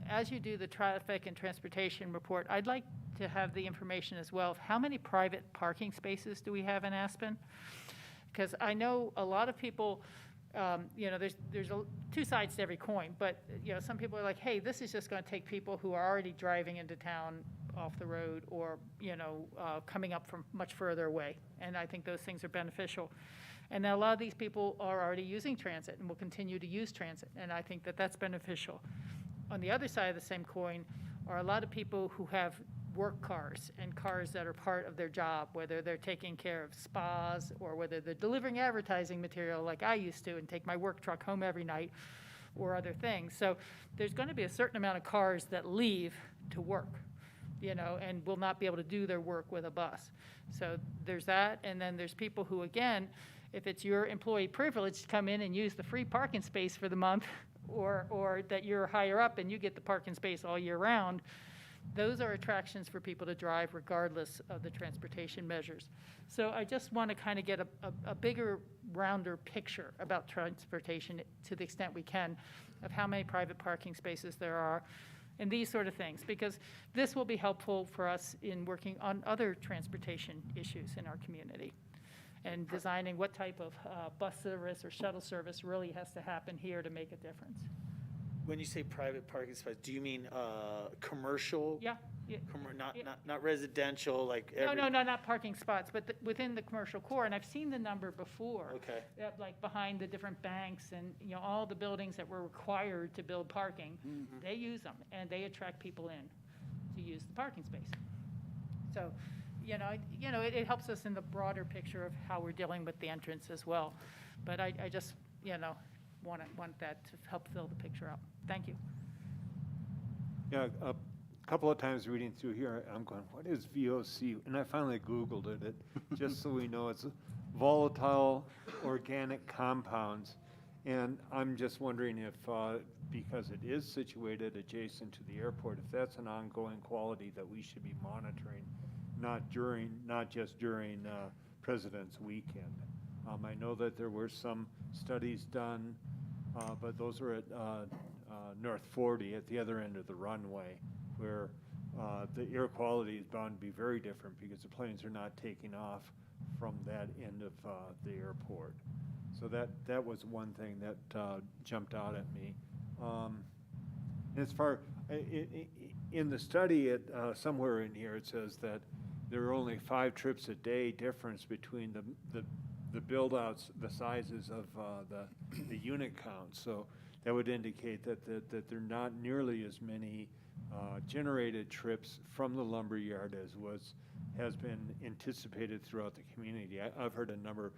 as you do the traffic and transportation report, I'd like to have the information as well of how many private parking spaces do we have in Aspen? Because I know a lot of people, there's two sides to every coin, but some people are like, hey, this is just going to take people who are already driving into town off the road or, coming up from much further away. And I think those things are beneficial. And now a lot of these people are already using transit and will continue to use transit, and I think that that's beneficial. On the other side of the same coin are a lot of people who have work cars and cars that are part of their job, whether they're taking care of spas or whether they're delivering advertising material like I used to and take my work truck home every night or other things. So there's going to be a certain amount of cars that leave to work, and will not be able to do their work with a bus. So there's that, and then there's people who, again, if it's your employee privilege to come in and use the free parking space for the month, or that you're higher up and you get the parking space all year round, those are attractions for people to drive regardless of the transportation measures. So I just want to kind of get a bigger, rounder picture about transportation to the extent we can, of how many private parking spaces there are, and these sort of things, because this will be helpful for us in working on other transportation issues in our community and designing what type of bus service or shuttle service really has to happen here to make a difference. When you say private parking spots, do you mean commercial? Yeah. Not residential, like No, not parking spots, but within the commercial core, and I've seen the number before. Okay. Like behind the different banks and, all the buildings that were required to build parking, they use them, and they attract people in to use the parking space. So, it helps us in the broader picture of how we're dealing with the entrance as well. But I just, want that to help fill the picture out. Thank you. Yeah, a couple of times reading through here, I'm going, what is VOC? And I finally Googled it just so we know it's volatile organic compounds. And I'm just wondering if, because it is situated adjacent to the airport, if that's an ongoing quality that we should be monitoring, not just during President's Weekend. I know that there were some studies done, but those are at North 40 at the other end of the runway, where the air quality is bound to be very different because the planes are not taking off from that end of the airport. So that was one thing that jumped out at me. As far in the study, somewhere in here it says that there are only 5 trips a day difference between the build-outs, the sizes of the unit count. So that would indicate that there are not nearly as many generated trips from the lumberyard as has been anticipated throughout the community. I've heard a number,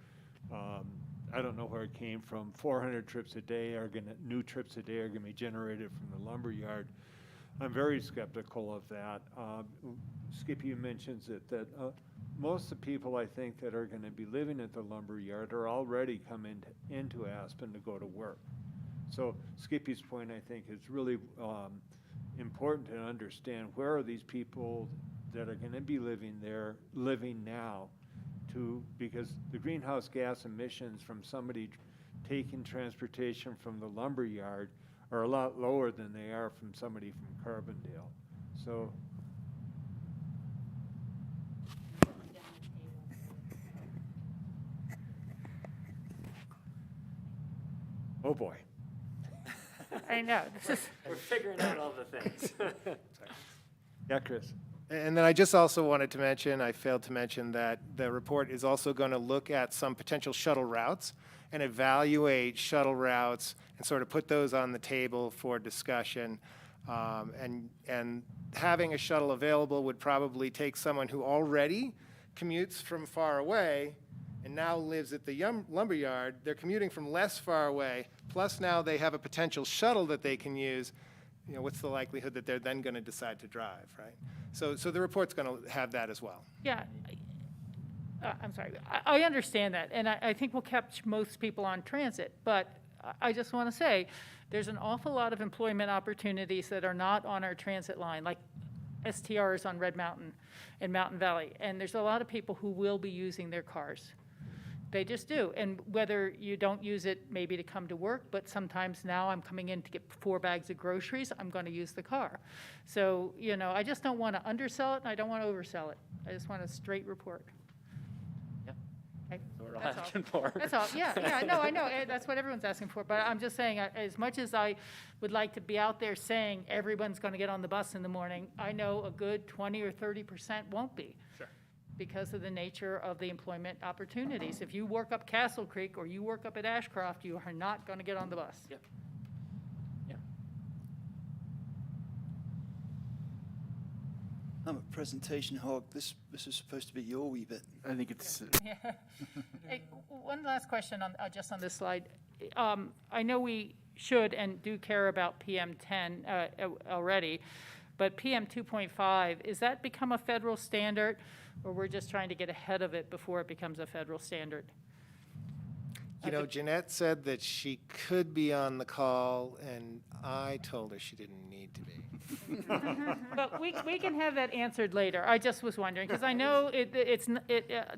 I don't know where it came from, 400 trips a day new trips a day are gonna be generated from the lumberyard. I'm very skeptical of that. Skippy mentions it, that most of the people I think that are going to be living at the lumberyard are already coming into Aspen to go to work. So Skippy's point, I think, is really important to understand where are these people that are going to be living now, because the greenhouse gas emissions from somebody taking transportation from the lumberyard are a lot lower than they are from somebody from Carbondale. So oh boy. I know. We're figuring out all the things. Yeah, Chris. And then I just also wanted to mention, I failed to mention, that the report is also going to look at some potential shuttle routes and evaluate shuttle routes and sort of put those on the table for discussion. And having a shuttle available would probably take someone who already commutes from far away and now lives at the lumberyard. They're commuting from less far away, plus now they have a potential shuttle that they can use. What's the likelihood that they're then going to decide to drive, right? So the report's going to have that as well. Yeah, I'm sorry. I understand that, and I think we'll catch most people on transit, but I just want to say there's an awful lot of employment opportunities that are not on our transit line, like STRs on Red Mountain and Mountain Valley, and there's a lot of people who will be using their cars. They just do, and whether you don't use it maybe to come to work, but sometimes now I'm coming in to get 4 bags of groceries, I'm going to use the car. So, I just don't want to undersell it, and I don't want to oversell it. I just want a straight report. Yep. Okay, That's what we're all that's all. asking for. That's all, yeah, no, I know, that's what everyone's asking for, but I'm just saying, as much as I would like to be out there saying everyone's gonna get on the bus in the morning, I know a good 20 or 30% won't be. Sure. Because of the nature of the employment opportunities. If you work up Castle Creek or you work up at Ashcroft, you are not gonna get on the bus. Yep. Yeah. I'm a presentation hog. This is supposed to be your wee bit. I think it's, Yeah. Hey, one last question on, just on this slide. I know we should and do care about PM10 already, but PM 2.5, is that become a federal standard, or we're just trying to get ahead of it before it becomes a federal standard? You know, Jeanette said that she could be on the call, and I told her she didn't need to be. But we can have that answered later. I just was wondering, because I know there's been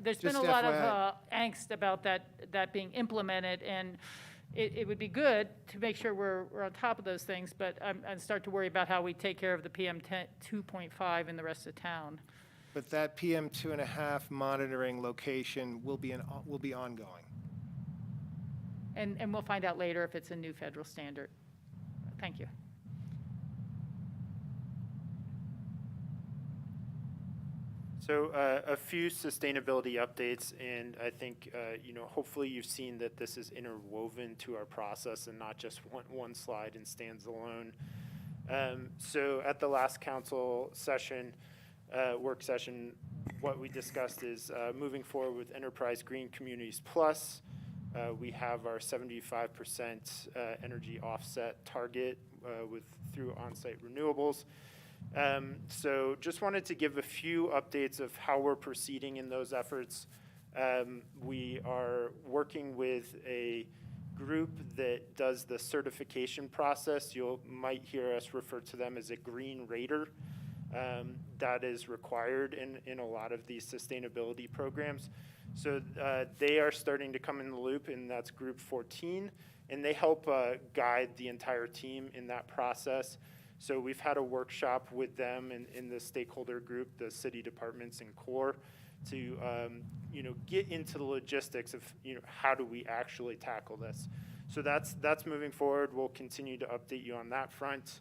Just a lot of FYI. angst about that being implemented, and it would be good to make sure we're on top of those things, but I start to worry about how we take care of the PM 2.5 in the rest of town. But that PM 2.5 monitoring location will be ongoing. And we'll find out later if it's a new federal standard. Thank you. So a few sustainability updates, and I think, hopefully you've seen that this is interwoven to our process and not just one slide and stands alone. So at the last council session, work session, what we discussed is moving forward with Enterprise Green Communities Plus. We have our 75% energy offset target through on-site renewables. So just wanted to give a few updates of how we're proceeding in those efforts. We are working with a group that does the certification process. You might hear us refer to them as a green rater. That is required in a lot of these sustainability programs. So they are starting to come in the loop, and that's group 14, and they help guide the entire team in that process. So we've had a workshop with them in the stakeholder group, the city departments and core, to get into the logistics of how do we actually tackle this. So that's moving forward. We'll continue to update you on that front.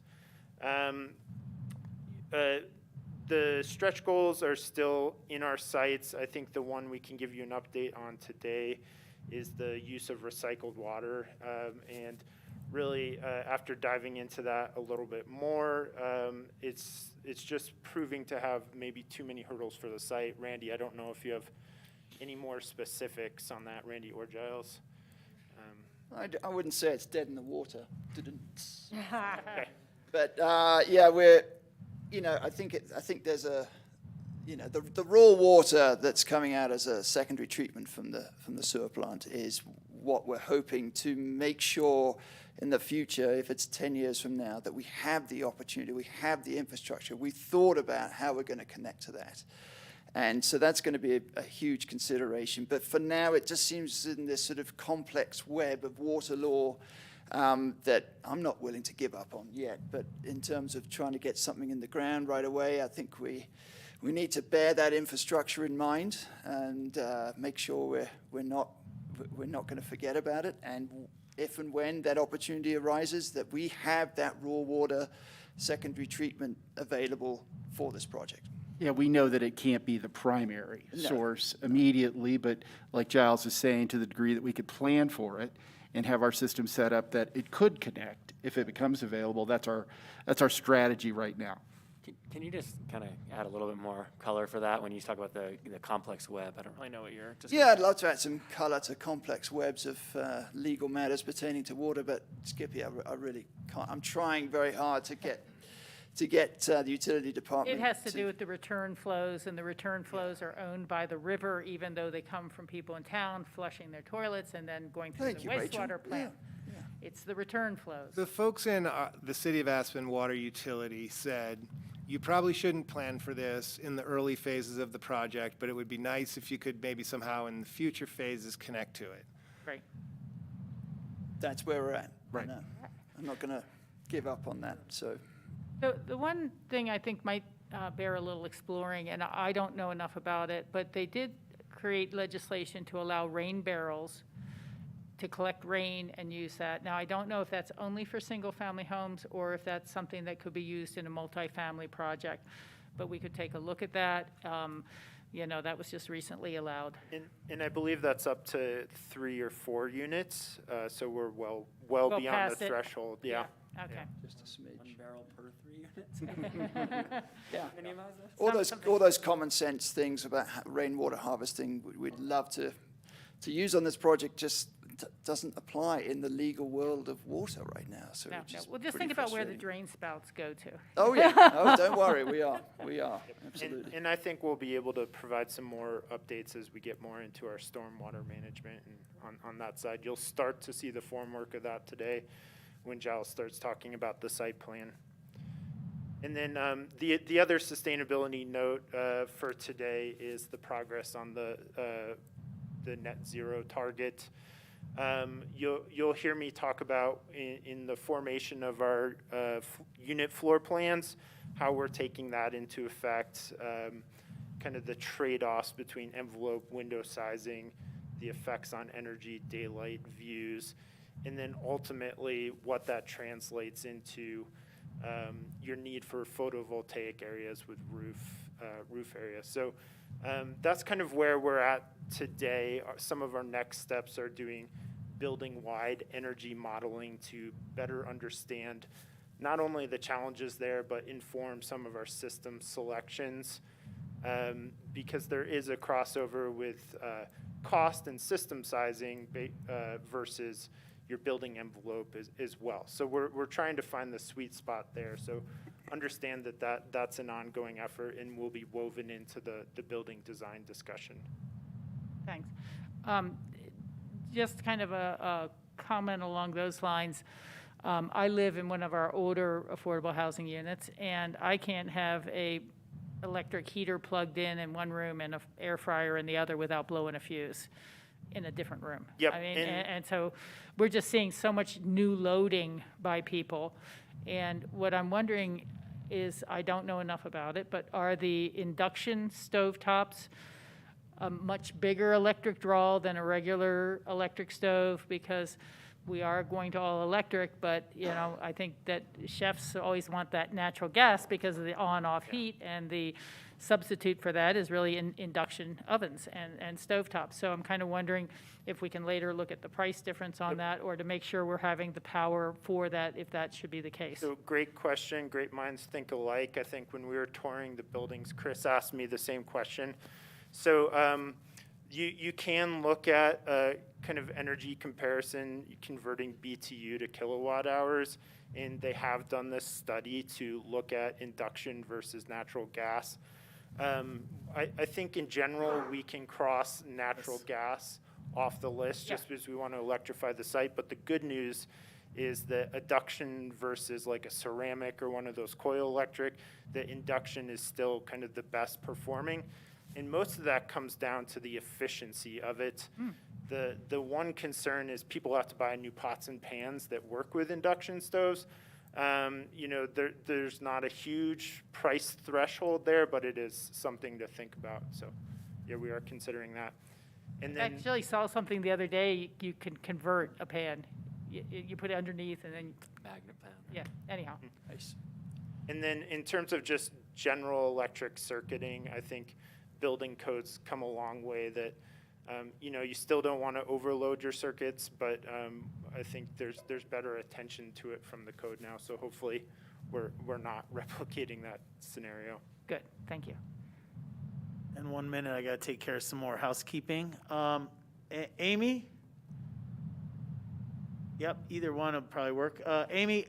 The stretch goals are still in our sights. I think the one we can give you an update on today is the use of recycled water. And really, after diving into that a little bit more, it's just proving to have maybe too many hurdles for the site. Randy, I don't know if you have any more specifics on that, Randy or Giles. I wouldn't say it's dead in the water. Okay. But yeah, I think there's a, the raw water that's coming out as a secondary treatment from the sewer plant is what we're hoping to make sure in the future, if it's 10 years from now, that we have the opportunity, we have the infrastructure, we thought about how we're going to connect to that. And so that's going to be a huge consideration. But for now, it just seems in this sort of complex web of water law that I'm not willing to give up on yet. But in terms of trying to get something in the ground right away, I think we need to bear that infrastructure in mind and make sure we're not going to forget about it. And if and when that opportunity arises, that we have that raw water secondary treatment available for this project. yeah, we know that it can't be the primary No. source immediately, but like Giles is saying, to the degree that we could plan for it and have our system set up that it could connect if it becomes available, that's our strategy right now. Can you just kind of add a little bit more color for that when you talk about the complex web? I don't really know what you're discussing. Yeah, I'd love to add some color to complex webs of legal matters pertaining to water, but Skippy, I really can't. I'm trying very hard to get the utility department. It has to do with the return flows, and the return flows are owned by the river, even though they come from people in town flushing their toilets and then going through Thank the you, Rachel. wastewater plant. Yeah. It's the return flows. The folks in the City of Aspen Water Utility said, you probably shouldn't plan for this in the early phases of the project, but it would be nice if you could maybe somehow in the future phases connect to it. Right. That's where we're at. Right. No, I'm not going to give up on that. So. The one thing I think might bear a little exploring, and I don't know enough about it, but they did create legislation to allow rain barrels to collect rain and use that. Now, I don't know if that's only for single-family homes or if that's something that could be used in a multifamily project, but we could take a look at that. You know, that was just recently allowed. And I believe that's up to 3 or 4 units, so we're well beyond the past it. threshold, yeah. Okay. Just a smidge. 1 barrel per 3 units. Yeah. Minimize it. All those common sense things about rainwater harvesting, we'd love to use on this project, just doesn't apply in the legal world of water right now. So No, which is Well, just pretty think about where the frustrating. drain spouts go to. Oh yeah, oh don't worry, we are absolutely. And I think we'll be able to provide some more updates as we get more into our stormwater management and on that side. You'll start to see the formwork of that today when Giles starts talking about the site plan. And then the other sustainability note for today is the progress on the net zero target. You'll hear me talk about in the formation of our unit floor plans, how we're taking that into effect, kind of the trade-offs between envelope window sizing, the effects on energy, daylight views, and then ultimately what that translates into your need for photovoltaic areas with roof areas. So that's kind of where we're at today. Some of our next steps are doing building-wide energy modeling to better understand not only the challenges there, but inform some of our system selections, because there is a crossover with cost and system sizing versus your building envelope as well. So we're trying to find the sweet spot there. So understand that's an ongoing effort and will be woven into the building design discussion. Thanks. Just kind of a comment along those lines. I live in one of our older affordable housing units, and I can't have a electric heater plugged in one room and an air fryer in the other without blowing a fuse in a different room. Yep. I mean, and so we're just seeing so much new loading by people. And what I'm wondering is, I don't know enough about it, but are the induction stovetops a much bigger electric draw than a regular electric stove? Because we are going to all electric, but you know, I think that chefs always want that natural gas because of the on-off heat, and the substitute for that is really induction ovens and stovetops. So I'm kind of wondering if we can later look at the price difference on that, or to make sure we're having the power for that, if that should be the case. So great question, great minds think alike. I think when we were touring the buildings, Chris asked me the same question. So you can look at kind of energy comparison, converting BTU to kilowatt hours, and they have done this study to look at induction versus natural gas. I think in general we can cross natural gas off the list just because we want to electrify the site, but the good news is that induction versus like a ceramic or one of those coil electric, the induction is still kind of the best performing. And most of that comes down to the efficiency of it. The one concern is people have to buy new pots and pans that work with induction stoves. You know, there's not a huge price threshold there, but it is something to think about. So, yeah, we are considering that. And I then, actually saw something the other day, you can convert a pan. You put it underneath and then, Magnet pan. yeah, anyhow. Nice. and then in terms of just general electric circuiting, I think building codes come a long way that, you know, you still don't want to overload your circuits, but I think there's better attention to it from the code now. So hopefully we're not replicating that scenario. Good, thank you. In 1 minute, I got to take care of some more housekeeping. Amy? Yep, either one will probably work. Amy,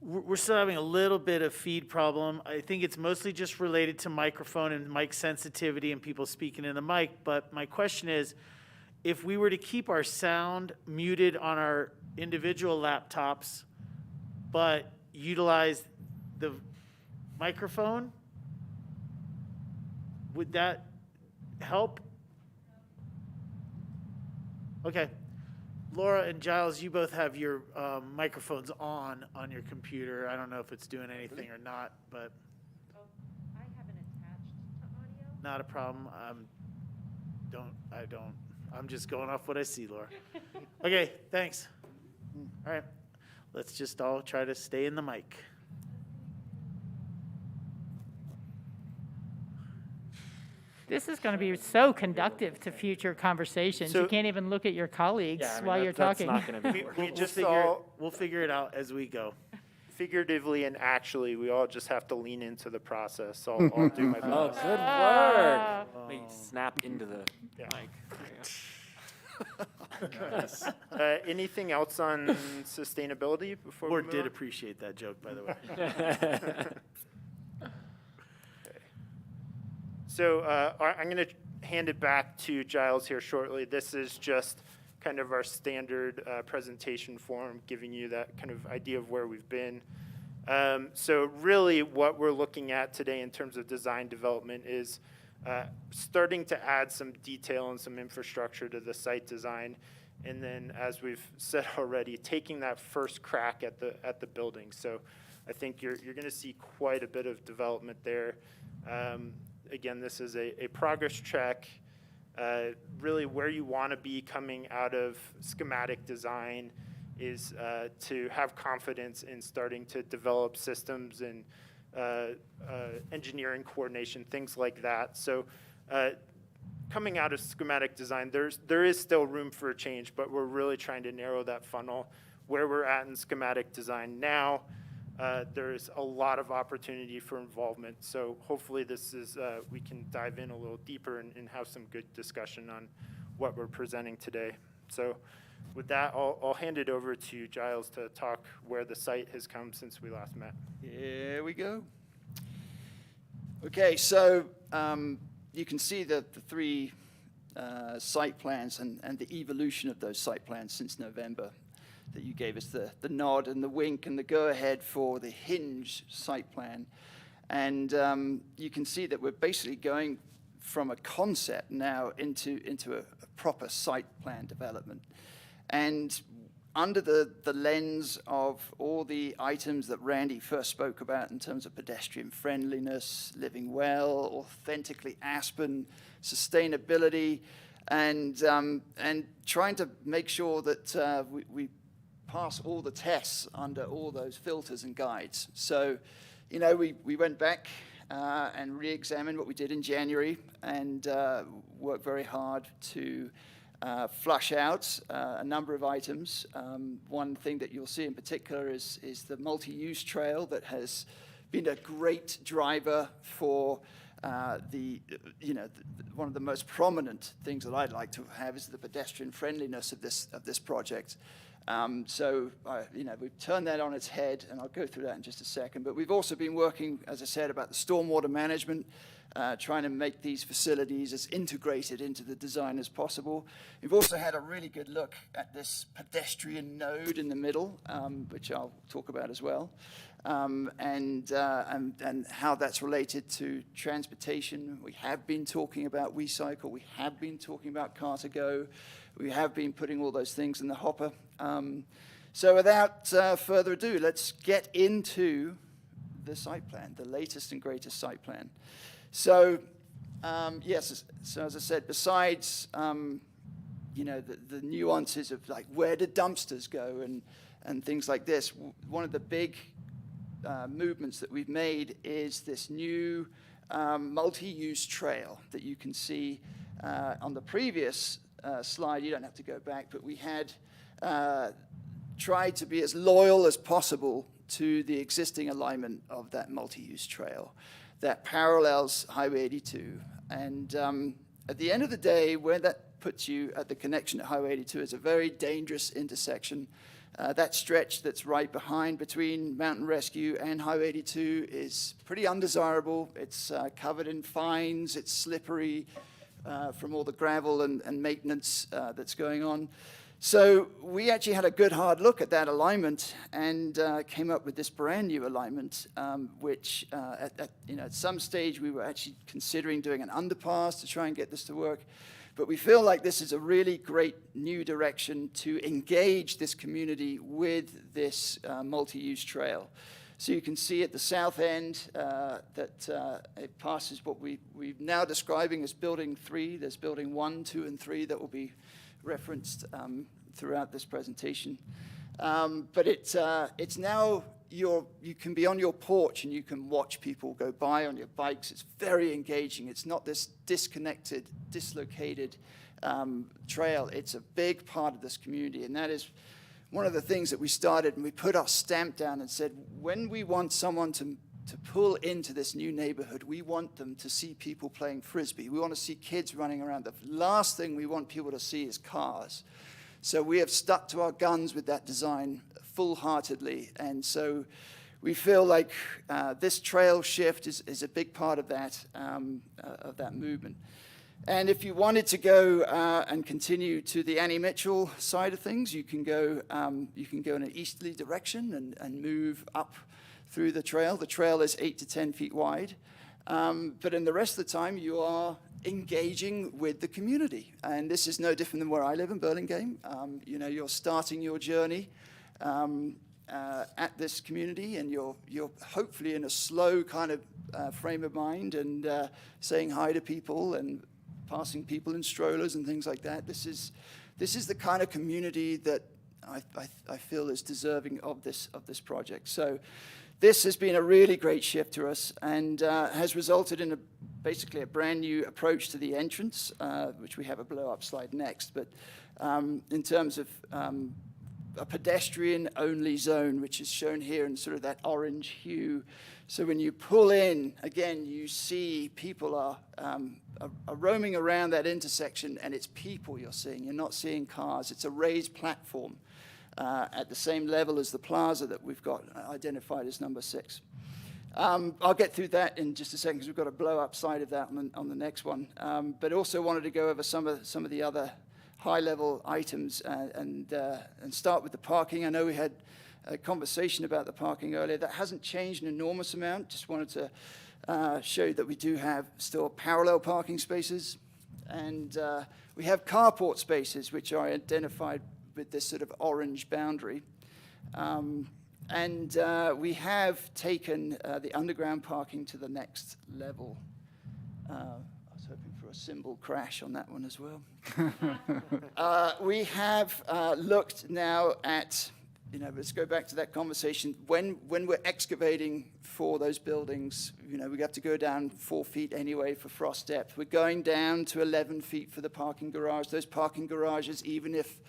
we're still having a little bit of feed problem. I think it's mostly just related to microphone and mic sensitivity and people speaking in the mic. But my question is, if we were to keep our sound muted on our individual laptops, but utilize the microphone, would that help? Okay. Laura and Giles, you both have your microphones on your computer. I don't know if it's doing anything or not, but I have an attached to audio. not a problem. I'm just going off what I see, Laura. Okay, thanks. All right, let's just all try to stay in the mic. This is going to be so conductive to future conversations. You So- can't even look at your colleagues Yeah, I mean, while you're that's talking. not going to be We just we'll figure it out as we go. Figuratively and actually, we all just have to lean into the process. So I'll do my Oh, best. good work. Wait, snap into the Yeah. mic. Anything else on sustainability before we Board move did on? appreciate that joke, by the way. So I'm going to hand it back to Giles here shortly. This is just kind of our standard presentation form, giving you that kind of idea of where we've been. So really what we're looking at today in terms of design development is starting to add some detail and some infrastructure to the site design. And then, as we've said already, taking that first crack at the building. So I think you're going to see quite a bit of development there. Again, this is a progress check, really where you want to be coming out of schematic design is to have confidence in starting to develop systems and engineering coordination, things like that. So coming out of schematic design, there is still room for a change, but we're really trying to narrow that funnel. Where we're at in schematic design now, there's a lot of opportunity for involvement. So hopefully this is, we can dive in a little deeper and have some good discussion on what we're presenting today. So with that, I'll hand it over to Giles to talk where the site has come since we last met. Here we go. Okay, so you can see the three site plans and the evolution of those site plans since November, that you gave us the nod and the wink and the go-ahead for the Hinge site plan. And you can see that we're basically going from a concept now into a proper site plan development. And under the lens of all the items that Randy first spoke about in terms of pedestrian friendliness, living well, authentically Aspen, sustainability, and trying to make sure that we pass all the tests under all those filters and guides. So, you know, we went back and re-examined what we did in January and worked very hard to flush out a number of items. One thing that you'll see in particular is the multi-use trail that has been a great driver for one of the most prominent things that I'd like to have is the pedestrian friendliness of this project. So we've turned that on its head, and I'll go through that in just a second. But we've also been working, as I said, about the stormwater management, trying to make these facilities as integrated into the design as possible. We've also had a really good look at this pedestrian node in the middle, which I'll talk about as well, and how that's related to transportation. We have been talking about WeCycle. We have been talking about Car2Go. We have been putting all those things in the hopper. So without further ado, let's get into the site plan, the latest and greatest site plan. So, yes, so as I said, besides, the nuances of like where do dumpsters go and things like this, one of the big movements that we've made is this new multi-use trail that you can see on the previous slide. You don't have to go back, but we had tried to be as loyal as possible to the existing alignment of that multi-use trail that parallels Highway 82. And at the end of the day, where that puts you at the connection at Highway 82 is a very dangerous intersection. That stretch that's right behind between Mountain Rescue and Highway 82 is pretty undesirable. It's covered in fines, it's slippery from all the gravel and maintenance that's going on. So we actually had a good hard look at that alignment and came up with this brand new alignment, which at some stage we were actually considering doing an underpass to try and get this to work. But we feel like this is a really great new direction to engage this community with this multi-use trail. So you can see at the south end that it passes what we're now describing as Building 3. There's Building 1, 2, and 3 that will be referenced throughout this presentation. But it's now you can be on your porch and you can watch people go by on your bikes. It's very engaging. It's not this disconnected, dislocated trail. It's a big part of this community, and that is one of the things that we started, and we put our stamp down and said, when we want someone to pull into this new neighborhood, we want them to see people playing Frisbee. We want to see kids running around. The last thing we want people to see is cars. So we have stuck to our guns with that design full-heartedly. And so we feel like this trail shift is a big part of that movement. And if you wanted to go and continue to the Annie Mitchell side of things, you can go in an easterly direction and move up through the trail. The trail is 8 to 10 feet wide. But in the rest of the time, you are engaging with the community. And this is no different than where I live in Burlingame. You're starting your journey at this community, and you're hopefully in a slow kind of frame of mind and saying hi to people and passing people in strollers and things like that. This is the kind of community that I feel is deserving of this project. So this has been a really great shift to us, and has resulted in basically a brand new approach to the entrance, which we have a blow-up slide next. But in terms of a pedestrian-only zone, which is shown here in sort of that orange hue. So when you pull in, again, you see people are roaming around that intersection, and it's people you're seeing. You're not seeing cars. It's a raised platform at the same level as the plaza that we've got identified as number 6. I'll get through that in just a second because we've got a blow-up side of that on the next one. But also wanted to go over some of the other high-level items and start with the parking. I know we had a conversation about the parking earlier. That hasn't changed an enormous amount. Just wanted to show you that we do have still parallel parking spaces. And we have carport spaces, which are identified with this sort of orange boundary. And we have taken the underground parking to the next level. I was hoping for a cymbal crash on that one as well. We have looked now at, let's go back to that conversation. When we're excavating for those buildings, we have to go down 4 feet anyway for frost depth. We're going down to 11 feet for the parking garage. Those parking garages, even if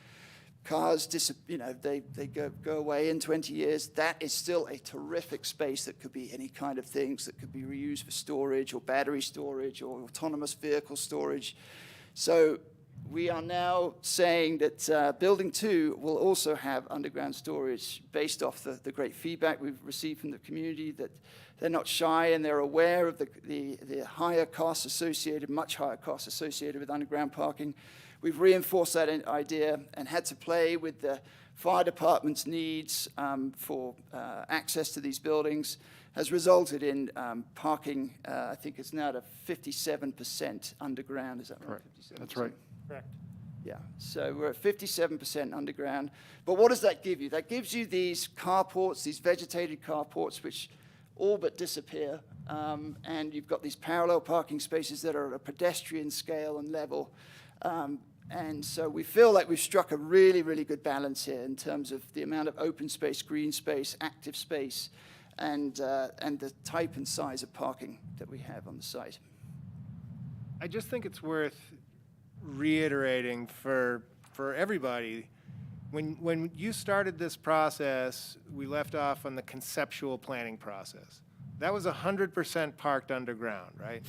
cars they go away in 20 years, that is still a terrific space that could be any kind of things that could be reused for storage or battery storage or autonomous vehicle storage. So we are now saying that Building 2 will also have underground storage based off the great feedback we've received from the community, that they're not shy and they're aware of the higher costs associated, much higher costs associated with underground parking. We've reinforced that idea and had to play with the fire department's needs for access to these buildings, has resulted in parking, I think it's now to 57% underground. Is that right? Correct. That's right. Correct. Yeah, so we're at 57% underground. But what does that give you? That gives you these carports, these vegetated carports, which all but disappear. And you've got these parallel parking spaces that are at a pedestrian scale and level. And so we feel like we've struck a really, really good balance here in terms of the amount of open space, green space, active space, and the type and size of parking that we have on the site. I just think it's worth reiterating for everybody. When you started this process, we left off on the conceptual planning process. That was 100% parked underground, right?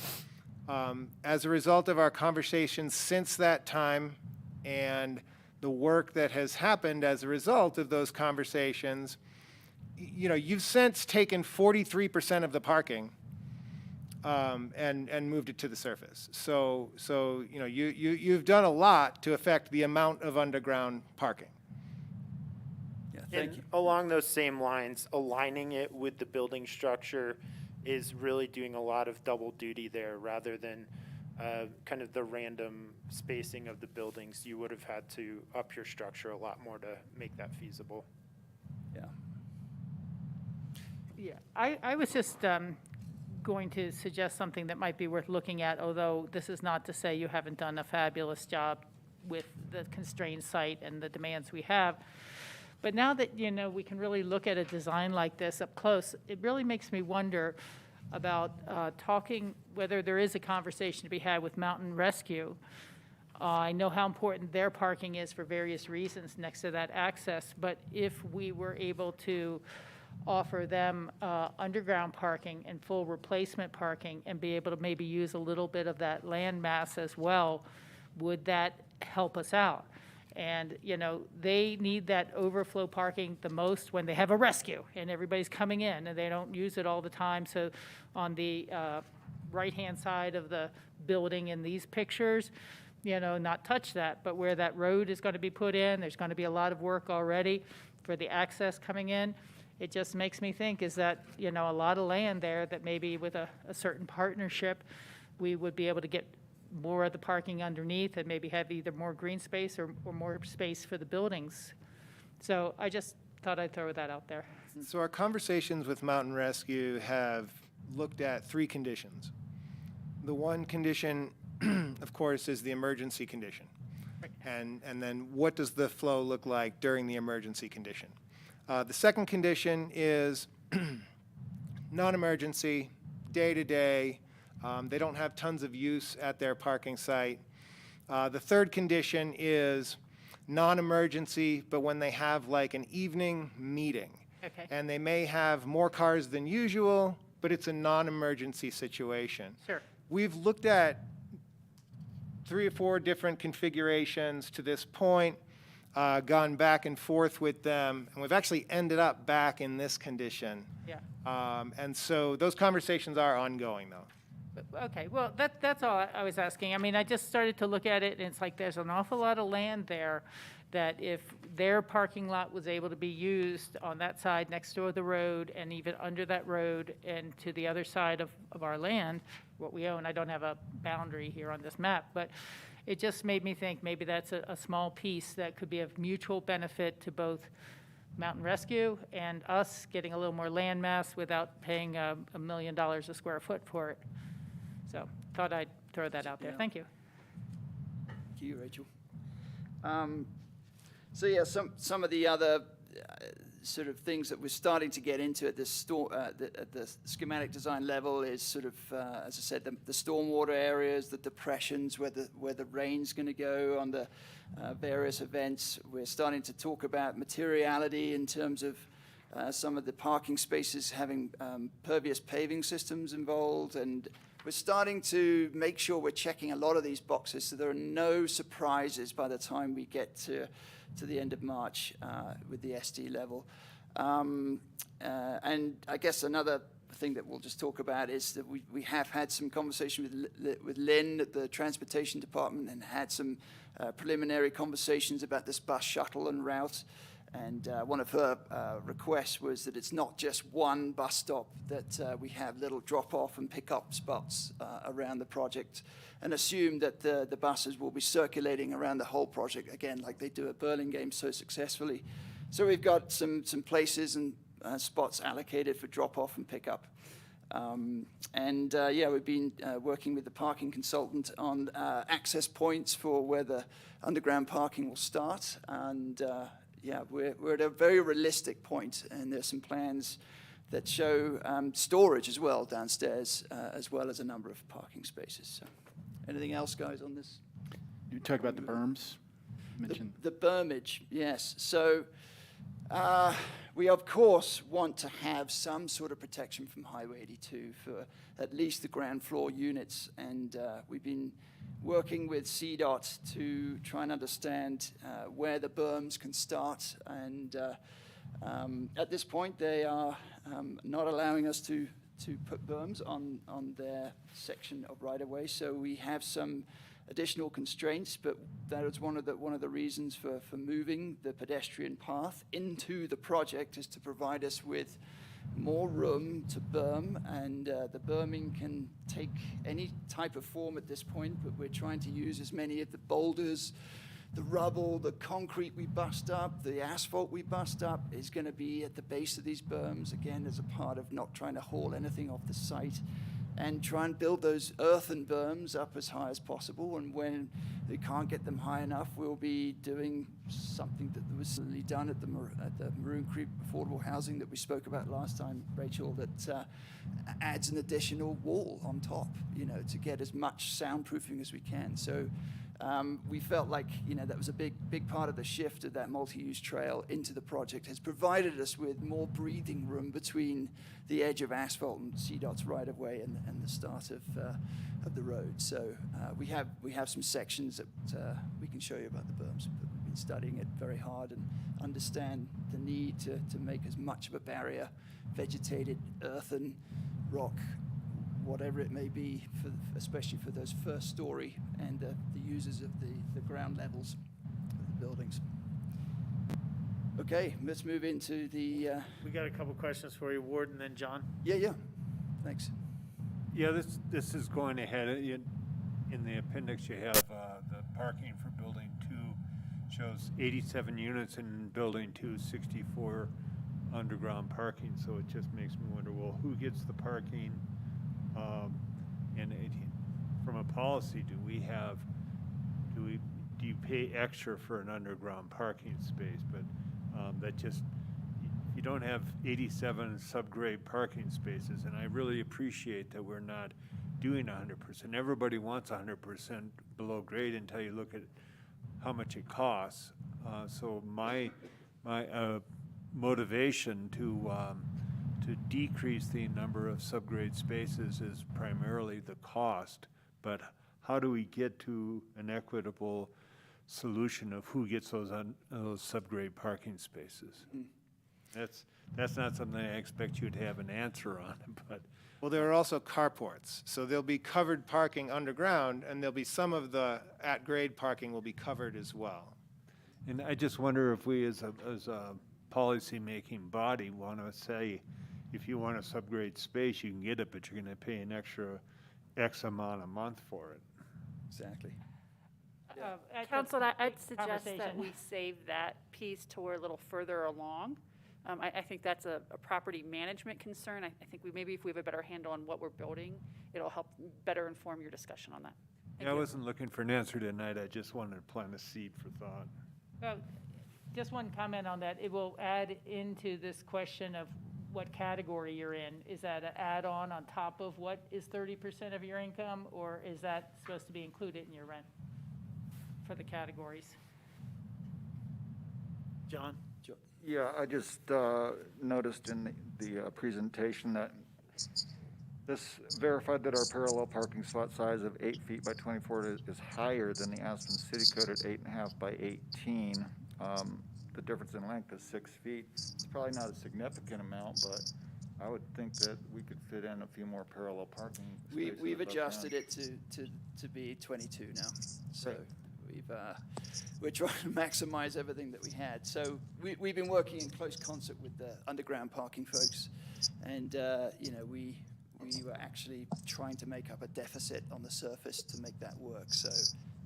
As a result of our conversations since that time and the work that has happened as a result of those conversations, you've since taken 43% of the parking and moved it to the surface. So you've done a lot to affect the amount of underground parking. Yeah, thank And you. along those same lines, aligning it with the building structure is really doing a lot of double duty there rather than kind of the random spacing of the buildings. You would have had to up your structure a lot more to make that feasible. Yeah. Yeah, I was just going to suggest something that might be worth looking at, although this is not to say you haven't done a fabulous job with the constrained site and the demands we have. But now that, you know, we can really look at a design like this up close, it really makes me wonder about talking, whether there is a conversation to be had with Mountain Rescue. I know how important their parking is for various reasons next to that access, but if we were able to offer them underground parking and full replacement parking and be able to maybe use a little bit of that land mass as well, would that help us out? And, you know, they need that overflow parking the most when they have a rescue and everybody's coming in and they don't use it all the time. So on the right-hand side of the building in these pictures, you know, not touch that, but where that road is going to be put in, there's going to be a lot of work already for the access coming in. It just makes me think, is that, you know, a lot of land there that maybe with a certain partnership, we would be able to get more of the parking underneath and maybe have either more green space or more space for the buildings. So I just thought I'd throw that out there. So our conversations with Mountain Rescue have looked at 3 conditions. The one condition, of course, is the emergency condition. Right. And then what does the flow look like during the emergency condition? The second condition is non-emergency, day-to-day. They don't have tons of use at their parking site. The third condition is non-emergency, but when they have like an evening meeting. Okay. And they may have more cars than usual, but it's a non-emergency situation. Sure. We've looked at 3 or 4 different configurations to this point, gone back and forth with them, and we've actually ended up back in this condition. Yeah. And so those conversations are ongoing, though. Okay, well, that's all I was asking. I mean, I just started to look at it, and it's like there's an awful lot of land there that if their parking lot was able to be used on that side next door of the road and even under that road and to the other side of our land, what we own, I don't have a boundary here on this map, but it just made me think maybe that's a small piece that could be of mutual benefit to both Mountain Rescue and us getting a little more land mass without paying $1 million a square foot for it. So thought I'd throw that out there. Yeah. Thank you. Thank you, Rachel. So yeah, some of the other sort of things that we're starting to get into at the schematic design level is sort of, as I said, the stormwater areas, the depressions, where the rain's going to go on the various events. We're starting to talk about materiality in terms of some of the parking spaces having pervious paving systems involved, and we're starting to make sure we're checking a lot of these boxes so there are no surprises by the time we get to the end of March with the SD level. And I guess another thing that we'll just talk about is that we have had some conversation with Lynn at the Transportation Department and had some preliminary conversations about this bus shuttle and route. And one of her requests was that it's not just one bus stop, that we have little drop-off and pick-up spots around the project, and assume that the buses will be circulating around the whole project, again, like they do at Burlingame so successfully. So we've got some places and spots allocated for drop-off and pick-up. Yeah, we've been working with the parking consultant on access points for where the underground parking will start, and yeah, we're at a very realistic point, and there's some plans that show storage as well downstairs, as well as a number of parking spaces. So, anything else, guys, on this? You talk about the berms? You mentioned The bermage, yes. So we, of course, want to have some sort of protection from Highway 82 for at least the ground floor units, and we've been working with CDOT to try and understand where the berms can start. And at this point, they are not allowing us to put berms on their section of right-of-way. So we have some additional constraints, but that was one of the reasons for moving the pedestrian path into the project, is to provide us with more room to berm, and the berming can take any type of form at this point, but we're trying to use as many of the boulders the rubble, the concrete we bust up, the asphalt we bust up is going to be at the base of these berms, again, as a part of not trying to haul anything off the site, and try and build those earthen berms up as high as possible. And when they can't get them high enough, we'll be doing something that was done at the Maroon Creek affordable housing that we spoke about last time, Rachel, that adds an additional wall on top, to get as much soundproofing as we can. So we felt like, that was a big part of the shift of that multi-use trail into the project, has provided us with more breathing room between the edge of asphalt and CDOT's right of way and the start of the road. So we have some sections that we can show you about the berms. But we've been studying it very hard and understand the need to make as much of a barrier, vegetated, earthen, rock, whatever it may be, especially for those first story and the users of the ground levels of the buildings. Okay, let's move into the... We got a couple questions for you, Ward, and then John. Yeah, thanks. Yeah, this is going ahead. In the appendix, you have the parking for Building 2 shows 87 units, and Building 2 64 underground parking. So it just makes me wonder, well, who gets the parking? From a policy, do you pay extra for an underground parking space? But you don't have 87 subgrade parking spaces, and I really appreciate that we're not doing 100%. Everybody wants 100% below grade until you look at how much it costs. So my motivation to decrease the number of subgrade spaces is primarily the cost, but how do we get to an equitable solution of who gets those subgrade parking spaces? That's not something I expect you to have an answer on, but. Well, there are also carports, so there'll be covered parking underground, and there'll be some of the at-grade parking will be covered as well. And I just wonder if we as a policy-making body want to say, if you want a subgrade space, you can get it, but you're going to pay an extra X amount a month for it. Exactly. Council, I'd suggest that conversation. we save that piece till we're a little further along. I think that's a property management concern. I think maybe if we have a better handle on what we're building, it'll help better inform your discussion on that. Yeah, I wasn't looking for an answer tonight. I just wanted to plant a seed for thought. Well, just one comment on that. It will add into this question of what category you're in. Is that an add-on on top of what is 30% of your income, or is that supposed to be included in your rent for the categories? John? Yeah, I just noticed in the presentation that this verified that our parallel parking slot size of 8 feet by 24 is higher than the Aspen City Code at 8.5 by 18. The difference in length is 6 feet. It's probably not a significant amount, but I would think that we could fit in a few more parallel parking spaces. We've adjusted it to be 22 now. So we're trying to maximize everything that we had. So we've been working in close concert with the underground parking folks, and we were actually trying to make up a deficit on the surface to make that work. So,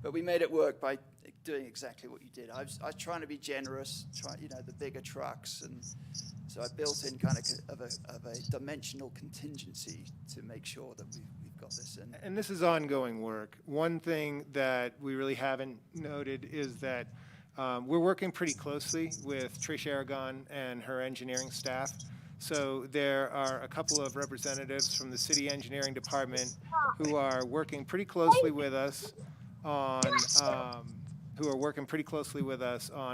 but we made it work by doing exactly what you did. I was trying to be generous, the bigger trucks, and so I built in kind of a dimensional contingency to make sure that we've got this in. And this is ongoing work. One thing that we really haven't noted is that we're working pretty closely with Trish Aragon and her engineering staff. So there are a couple of representatives from the city engineering department who are working pretty closely with us on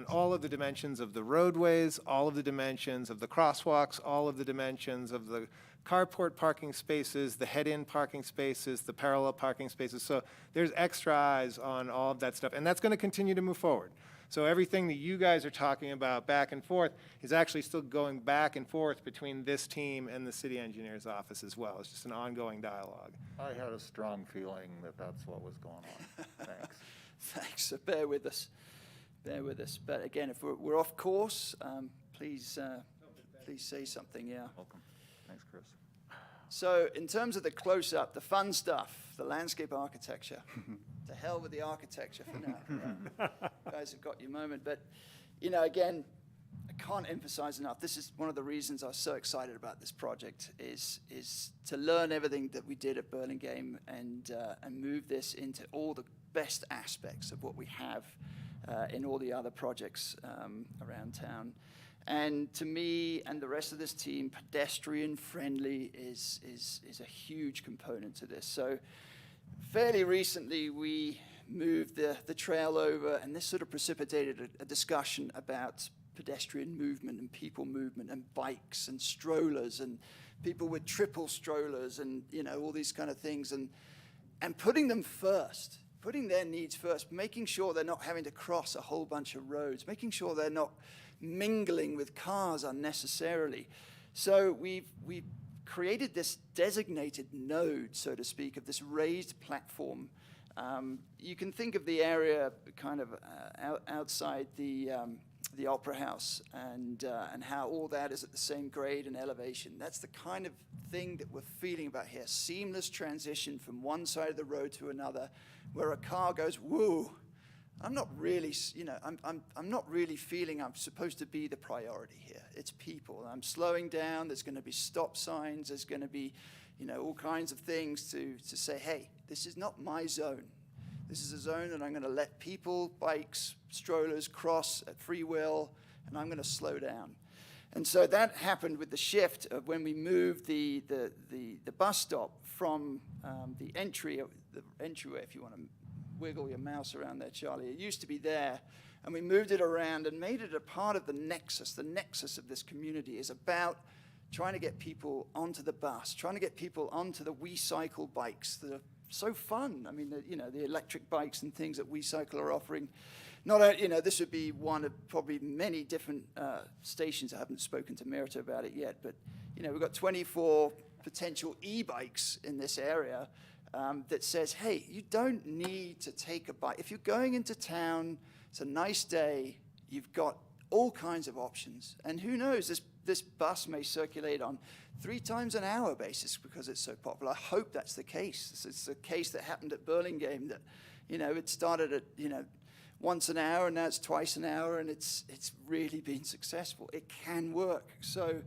all of the dimensions of the roadways, all of the dimensions of the crosswalks, all of the dimensions of the carport parking spaces, the head-in parking spaces, the parallel parking spaces. So there's extra eyes on all of that stuff, and that's going to continue to move forward. So everything that you guys are talking about back and forth is actually still going back and forth between this team and the city engineer's office as well. It's just an ongoing dialogue. I had a strong feeling that that's what was going on. Thanks. Thanks. So bear with us. But again, if we're off course, please say something. Yeah. Welcome. Thanks, Chris. So in terms of the close-up, the fun stuff, the landscape architecture. To hell with the architecture for now. guys have got your moment. But, you know, again, I can't emphasize enough, this is one of the reasons I was so excited about this project, is to learn everything that we did at Burlingame and move this into all the best aspects of what we have in all the other projects around town. And to me and the rest of this team, pedestrian friendly is a huge component to this. So fairly recently, we moved the trail over, and this sort of precipitated a discussion about pedestrian movement and people movement and bikes and strollers and people with triple strollers and, you know, all these kind of things, and putting them first, putting their needs first, making sure they're not having to cross a whole bunch of roads, making sure they're not mingling with cars unnecessarily. So we've created this designated node, so to speak, of this raised platform. You can think of the area kind of outside the Opera House and how all that is at the same grade and elevation. That's the kind of thing that we're feeling about here. Seamless transition from one side of the road to another, where a car goes, whoa, I'm not really, you know, I'm not really feeling I'm supposed to be the priority here. It's people. I'm slowing down. There's going to be stop signs. There's going to be, you know, all kinds of things to say, hey, this is not my zone. This is a zone that I'm going to let people, bikes, strollers cross at free will, and I'm going to slow down. And so that happened with the shift of when we moved the bus stop from the entryway, if you want to wiggle your mouse around there, Charlie. It used to be there, and we moved it around and made it a part of the nexus. The nexus of this community is about trying to get people onto the bus, trying to get people onto the WeCycle bikes that are so fun. I mean, you know, the electric bikes and things that WeCycle are offering. Not, you know, this would be one of probably many different stations. I haven't spoken to Merita about it yet, but, you know, we've got 24 potential e-bikes in this area. That says, hey, you don't need to take a bike. If you're going into town, it's a nice day, you've got all kinds of options. And who knows, this bus may circulate on 3 times an hour basis because it's so popular. I hope that's the case. It's the case that happened at Burlingame, that, you know, it started at, you know, once an hour, and now it's twice an hour, and it's really been successful. It can work. So,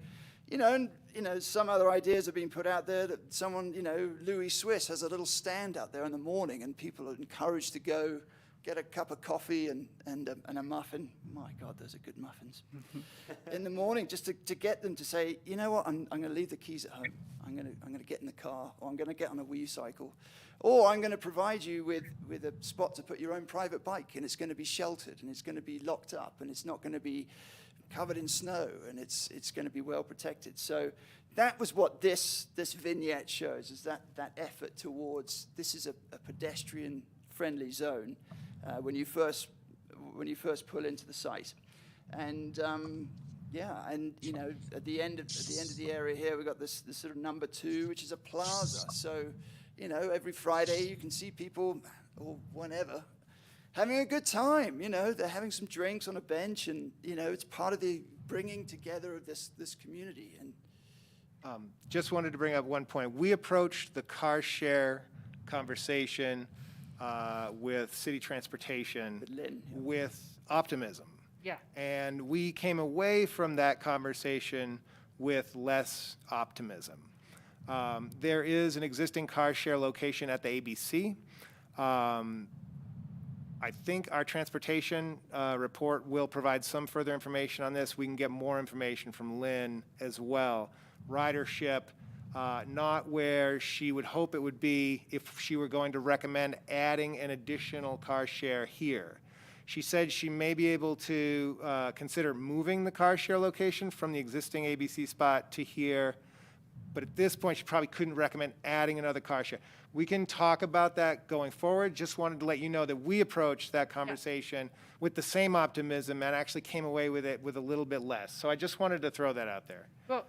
you know, and, you know, some other ideas have been put out there that someone, you know, Louis Swiss has a little stand out there in the morning, and people are encouraged to go get a cup of coffee and a muffin. My God, those are good muffins. In the morning, just to get them to say, you know what, I'm going to leave the keys at home. I'm going to get in the car, or I'm going to get on a WeCycle, or I'm going to provide you with a spot to put your own private bike, and it's going to be sheltered, and it's going to be locked up, and it's not going to be covered in snow, and it's going to be well protected. So that was what this vignette shows, is that effort towards, this is a pedestrian-friendly zone when you first pull into the site. And yeah, and you know, at the end of the area here, we've got this sort of number 2, which is a plaza. So, you know, every Friday you can see people, or whenever, having a good time. You know, they're having some drinks on a bench, and, you know, it's part of the bringing together of this community. And just wanted to bring up one point. We approached the car share conversation with city transportation with optimism. Yeah. And we came away from that conversation with less optimism. There is an existing car share location at the ABC. I think our transportation report will provide some further information on this. We can get more information from Lynn as well. Ridership, not where she would hope it would be if she were going to recommend adding an additional car share here. She said she may be able to consider moving the car share location from the existing ABC spot to here, but at this point, she probably couldn't recommend adding another car share. We can talk about that going forward. Just wanted to let you know that we approached that conversation with the same optimism and actually came away with it with a little bit less. So I just wanted to throw that out there. Well,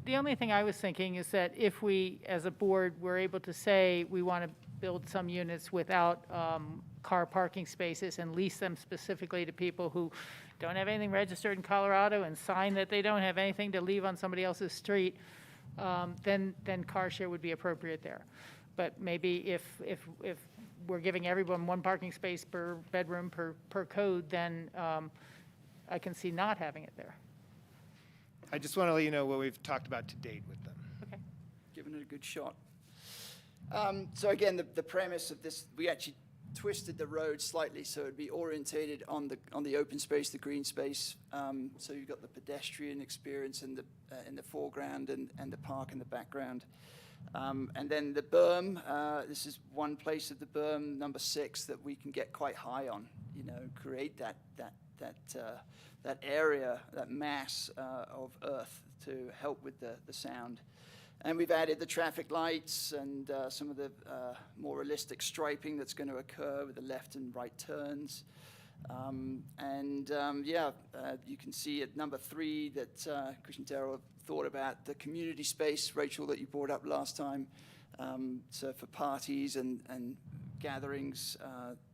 the only thing I was thinking is that if we, as a board, were able to say we want to build some units without car parking spaces and lease them specifically to people who don't have anything registered in Colorado and sign that they don't have anything to leave on somebody else's street, then car share would be appropriate there. But maybe if we're giving everyone one parking space per bedroom per code, then I can see not having it there. I just want to let you know what we've talked about to date with them. Okay. Giving it a good shot. So again, the premise of this, we actually twisted the road slightly so it'd be orientated on the open space, the green space. So you've got the pedestrian experience in the foreground and the park in the background. And then the berm, this is one place of the berm, number 6, that we can get quite high on, create that area, that mass of earth to help with the sound. And we've added the traffic lights and some of the more realistic striping that's going to occur with the left and right turns. You can see at number 3 that Christian Darrell thought about the community space, Rachel, that you brought up last time. So for parties and gatherings,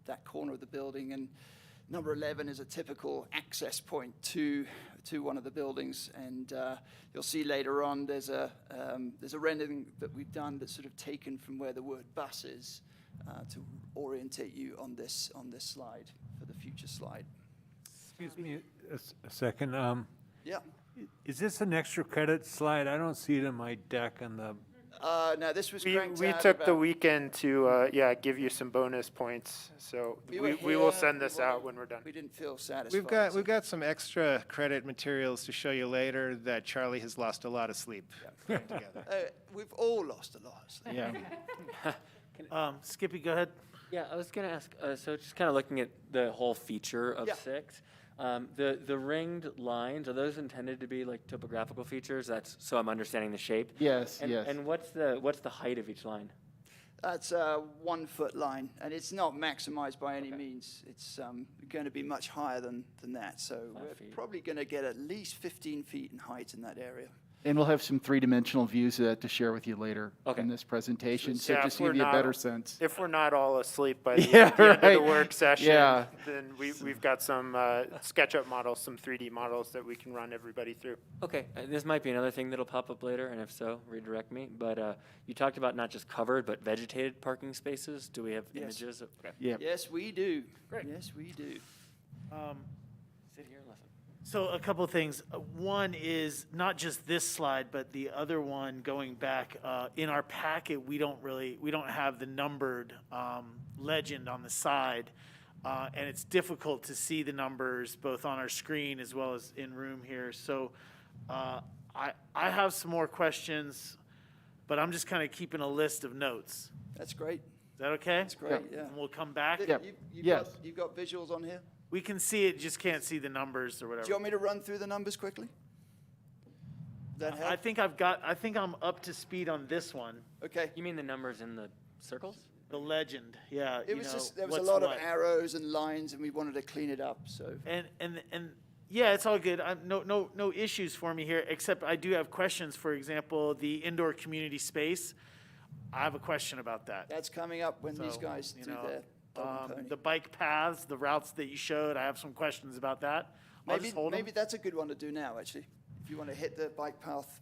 that corner of the building. And number 11 is a typical access point to one of the buildings, and you'll see later on there's a rendering that we've done that's sort of taken from where the word bus is to orientate you on this slide for the future slide. Excuse me a second. Yeah. Is this an extra credit slide? I don't see it in my deck on the. No, this was We cranked took out the about- weekend to, give you some bonus points. So We we were will here, send this out when we're done. We didn't feel satisfied. We've got some extra credit materials to show you later that Charlie has lost a lot of sleep putting together. We've all lost a lot of sleep. Yeah. Skippy, go ahead. Yeah, I was going to ask, so just kind of looking at the whole feature of Yeah. 6, the ringed lines, are those intended to be like topographical features? That's so I'm understanding the shape? Yes, And, yes. and what's the height of each line? That's a 1 foot line, and it's not maximized by any means. It's going to be much higher than that. So 5 we're feet. probably going to get at least 15 feet in height in that area. And we'll have some three-dimensional views of that to share with you later Okay. in this presentation, so Yeah, just if we're give you a not- better sense. If we're not all asleep by the, Yeah, the end of the right. work session, Yeah. then we've got some SketchUp models, some 3D models that we can run everybody through. Okay, this might be another thing that'll pop up later, and if so, redirect me. But you talked about not just covered, but vegetated parking spaces. Do we have Yes. images? Okay. Yeah. Yes, we do. Great. Yes, we do. Sit here and listen. So a couple of things. One is not just this slide, but the other one going back in our packet. We don't have the numbered legend on the side, and it's difficult to see the numbers both on our screen as well as in room here. So I have some more questions, but I'm just kind of keeping a list of notes. That's great. Is that okay? That's great. Yeah. And we'll come back. Yeah. Yes. You've got visuals on here. We can see it, just can't see the numbers or whatever. Do you want me to run through the numbers quickly? Does that help? I think I'm up to speed on this one. Okay. You mean the numbers in the circles? The legend, yeah. It was just there was a lot of arrows and lines, and we wanted to clean it up. So And yeah, it's all good. No issues for me here, except I do have questions. For example, the indoor community space. I have a question about that. that's coming up when these So, guys you do know, their dog and pony. the bike paths, the routes that you showed. I have some questions about that. I'll Maybe just hold 'em. maybe that's a good one to do now. Actually, if you want to hit the bike path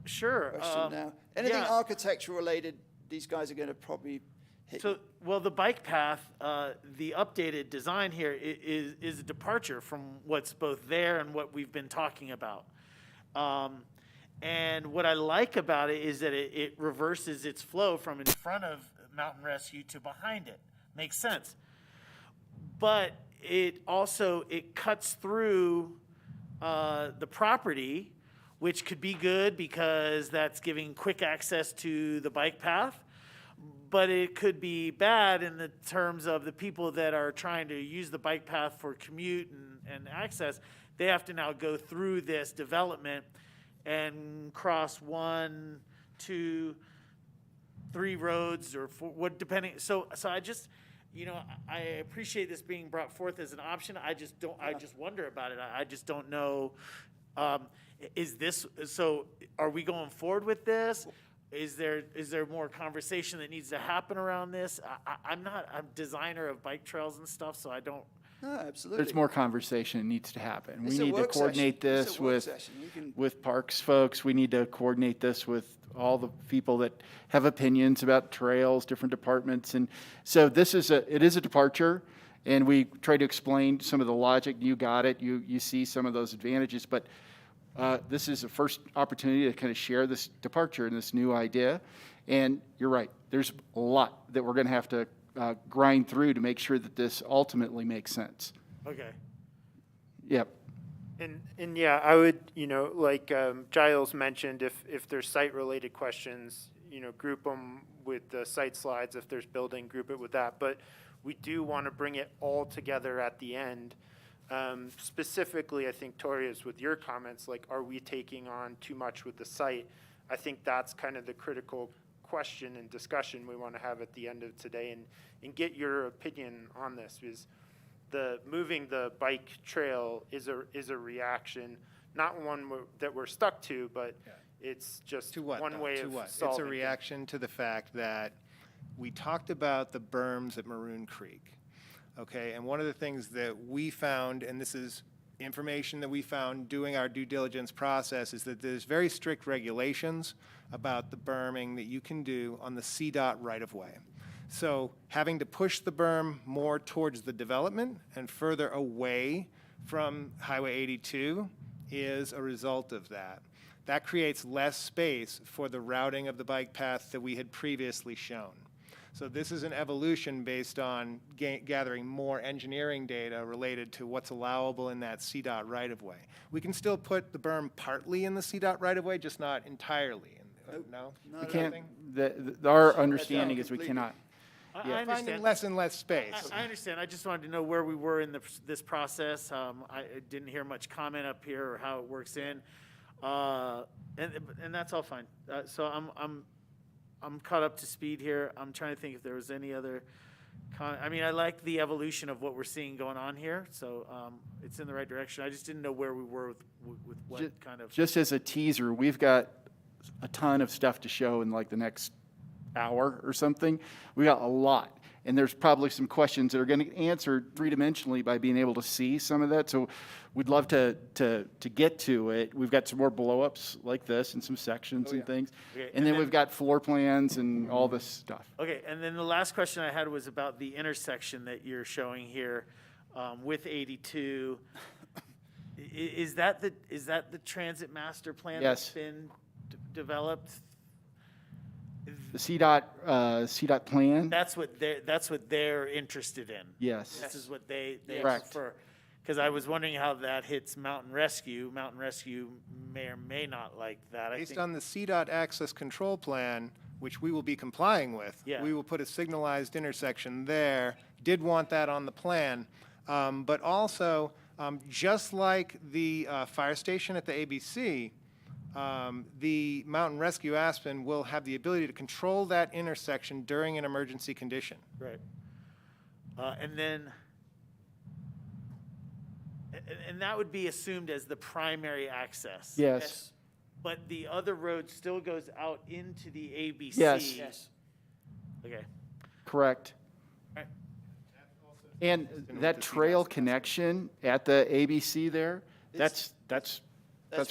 Sure. question now. Anything yeah. architectural related, these guys are going to probably hit. So, well, the bike path, the updated design here is a departure from what's both there and what we've been talking about. And what I like about it is that it reverses its flow from in front of Mountain Rescue to behind it. Makes sense. But it also, it cuts through the property, which could be good because that's giving quick access to the bike path. But it could be bad in the terms of the people that are trying to use the bike path for commute and access. They have to now go through this development and cross 1, 2, 3 roads or 4, what depending. So I just, I appreciate this being brought forth as an option. I just wonder about it. I just don't know. So are we going forward with this? Is there more conversation that needs to happen around this? I'm not a designer of bike trails and stuff, so I don't No, absolutely. there's more conversation that needs to happen. It's We a need to work coordinate session. It's this a work with, session. You can- with parks folks. We need to coordinate this with all the people that have opinions about trails, different departments. And so it is a departure, and we try to explain some of the logic. You got it. You see some of those advantages, but this is the first opportunity to kind of share this departure and this new idea. And you're right. There's a lot that we're going to have to grind through to make sure that this ultimately makes sense. Okay. Yep. And yeah, I would, like Giles mentioned, if there's site-related questions, group them with the site slides. If there's building, group it with that. But we do want to bring it all together at the end. Specifically, I think, Tori, is with your comments, like, are we taking on too much with the site? I think that's kind of the critical question and discussion we want to have at the end of today, and get your opinion on this, because moving the bike trail is a reaction, not one that we're stuck to, but it's just To what, one though? way To of what? It's solving a it. reaction to the fact that we talked about the berms at Maroon Creek, okay? And one of the things that we found, and this is information that we found doing our due diligence process, is that there's very strict regulations about the berming that you can do on the CDOT right-of-way. So having to push the berm more towards the development and further away from Highway 82 is a result of that. That creates less space for the routing of the bike path that we had previously shown. So this is an evolution based on gathering more engineering data related to what's allowable in that CDOT right-of-way. We can still put the berm partly in the CDOT right-of-way, just not entirely. No? We can't, our understanding is we cannot. I Finding understand. less and less space. I understand. I just wanted to know where we were in this process. I didn't hear much comment up here or how it works in, and that's all fine. So I'm caught up to speed here. I'm trying to think if there was any other. I mean, I like the evolution of what we're seeing going on here, so it's in the right direction. I just didn't know where we were with what kind of. Just as a teaser, we've got a ton of stuff to show in like the next hour or something. We got a lot. And there's probably some questions that are going to get answered three-dimensionally by being able to see some of that. So we'd love to get to it. We've got some more blow-ups like this and some sections and things. Okay, and then we've got floor plans and all this stuff. Okay, and then the last question I had was about the intersection that you're showing here with 82. Is that the transit master plan Yes. that's been developed? The CDOT plan? That's what they're interested in. Yes. This is what they Correct. prefer. Because I was wondering how that hits Mountain Rescue. Mountain Rescue may or may not like that. Based on the CDOT access control plan, which we will be complying with, Yeah. we will put a signalized intersection there. Did want that on the plan. But also, just like the fire station at the ABC, the Mountain Rescue Aspen will have the ability to control that intersection during an emergency condition. Right. And then, and that would be assumed as the primary access. Yes. But the other road still goes out into the ABC. Yes. Okay. Correct. Right. And that trail connection at the ABC there, that's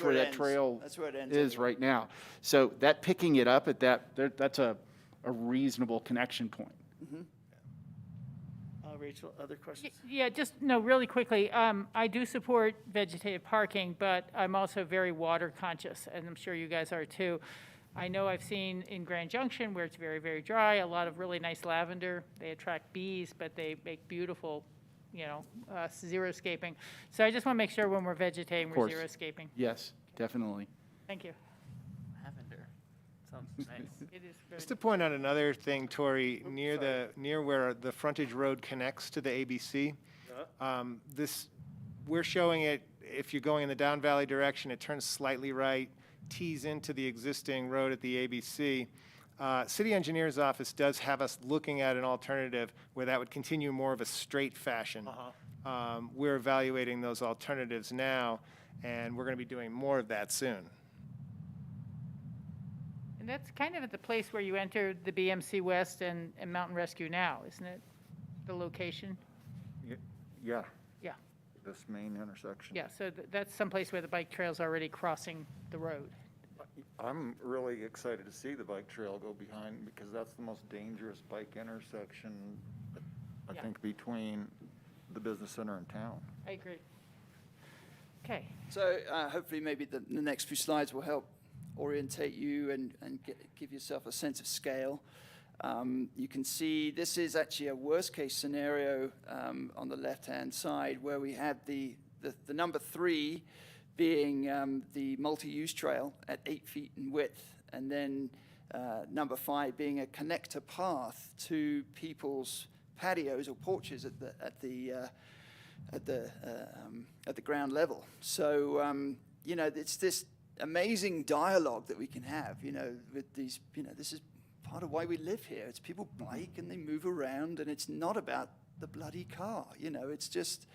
where that trail is right now. So that picking it up at that's a reasonable connection point. Rachel, other questions? Yeah, just, no, really quickly, I do support vegetative parking, but I'm also very water conscious, and I'm sure you guys are too. I know I've seen in Grand Junction where it's very, very dry, a lot of really nice lavender. They attract bees, but they make beautiful, xeriscaping. So I just want to make sure when we're vegetating, we're xeriscaping. Yes, definitely. Thank you. Lavender. Sounds nice. It is very Just to point out another thing, Tori, near where the frontage road connects to the ABC, we're showing it, if you're going in the down valley direction, it turns slightly right, tees into the existing road at the ABC. City Engineer's Office does have us looking at an alternative where that would continue more of a straight fashion. We're evaluating those alternatives now, and we're going to be doing more of that soon. And that's kind of at the place where you enter the BMC West and Mountain Rescue now, isn't it? The location? Yeah. this main intersection. Yeah, so that's someplace where the bike trail's already crossing the road. I'm really excited to see the bike trail go behind, because that's the most dangerous bike intersection, I Yeah. think, between the business center and town. I agree. Okay. So hopefully maybe the next few slides will help orientate you and give yourself a sense of scale. You can see this is actually a worst case scenario on the left-hand side, where we have the number 3 being the multi-use trail at 8 feet in width, and then number 5 being a connector path to people's patios or porches at the ground level. So you know, it's this amazing dialogue that we can have, you know, with these, you know, this is part of why we live here. It's people bike and they move around, and it's not about the bloody car, you know, it's just,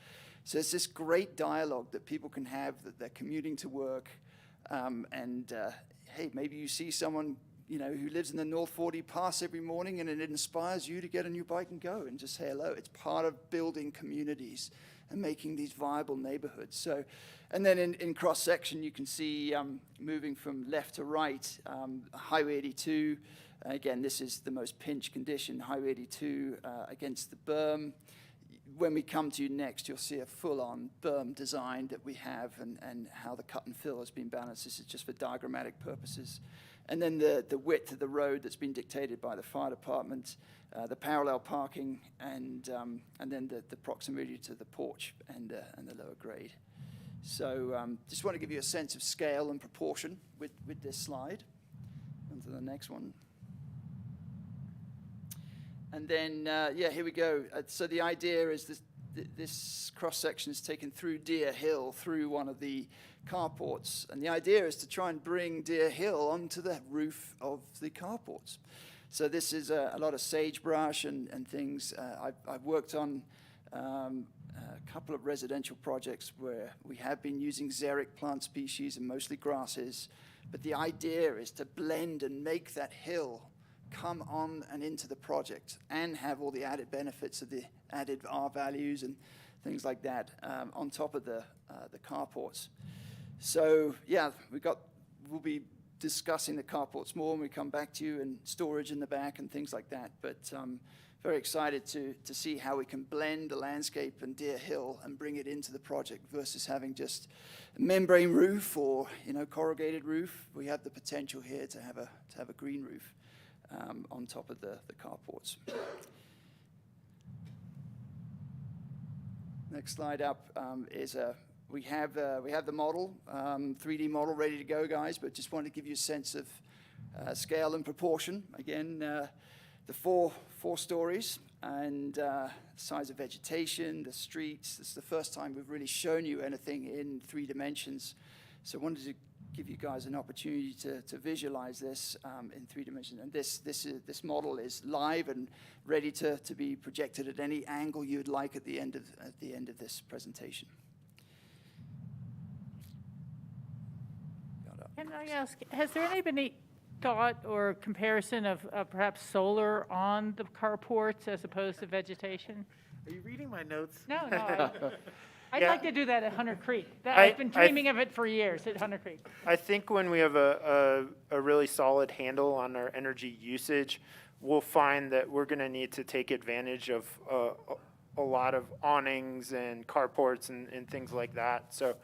so it's this great dialogue that people can have, that they're commuting to work, and hey, maybe you see someone, you know, who lives in the North 40 pass every morning, and it inspires you to get a new bike and go and just say hello. It's part of building communities and making these viable neighborhoods. So, and then in cross-section, you can see moving from left to right, Highway 82. Again, this is the most pinched condition, Highway 82 against the berm. When we come to you next, you'll see a full-on berm design that we have, and how the cut and fill has been balanced. This is just for diagrammatic purposes. And then the width of the road that's been dictated by the fire department, the parallel parking, and then the proximity to the porch and the lower grade. So just want to give you a sense of scale and proportion with this slide. On to the next one. And then, yeah, here we go. So the idea is this cross-section is taken through Deer Hill, through one of the carports. And the idea is to try and bring Deer Hill onto the roof of the carports. So this is a lot of sagebrush and things. I've worked on a couple of residential projects where we have been using xeric plant species and mostly grasses. But the idea is to blend and make that hill come on and into the project and have all the added benefits of the added R values and things like that on top of the carports. So yeah, we'll be discussing the carports more when we come back to you, and storage in the back and things like that. But very excited to see how we can blend the landscape and Deer Hill and bring it into the project versus having just a membrane roof or, you know, corrugated roof. We have the potential here to have a green roof on top of the carports. Next slide up is we have the model, 3D model ready to go, guys, but just wanted to give you a sense of scale and proportion. Again, the four stories and size of vegetation, the streets. This is the first time we've really shown you anything in 3 dimensions. So I wanted to give you guys an opportunity to visualize this in 3 dimensions. And this model is live and ready to be projected at any angle you'd like at the end of this presentation. Can I ask, has there any been any thought or comparison of perhaps solar on the carports as opposed to vegetation? Are you reading my notes? No. I'd Yeah. like to do that at Hunter Creek. I've been dreaming of it for years at Hunter Creek. I think when we have a really solid handle on our energy usage, we'll find that we're going to need to take advantage of a lot of awnings and carports and things like that. So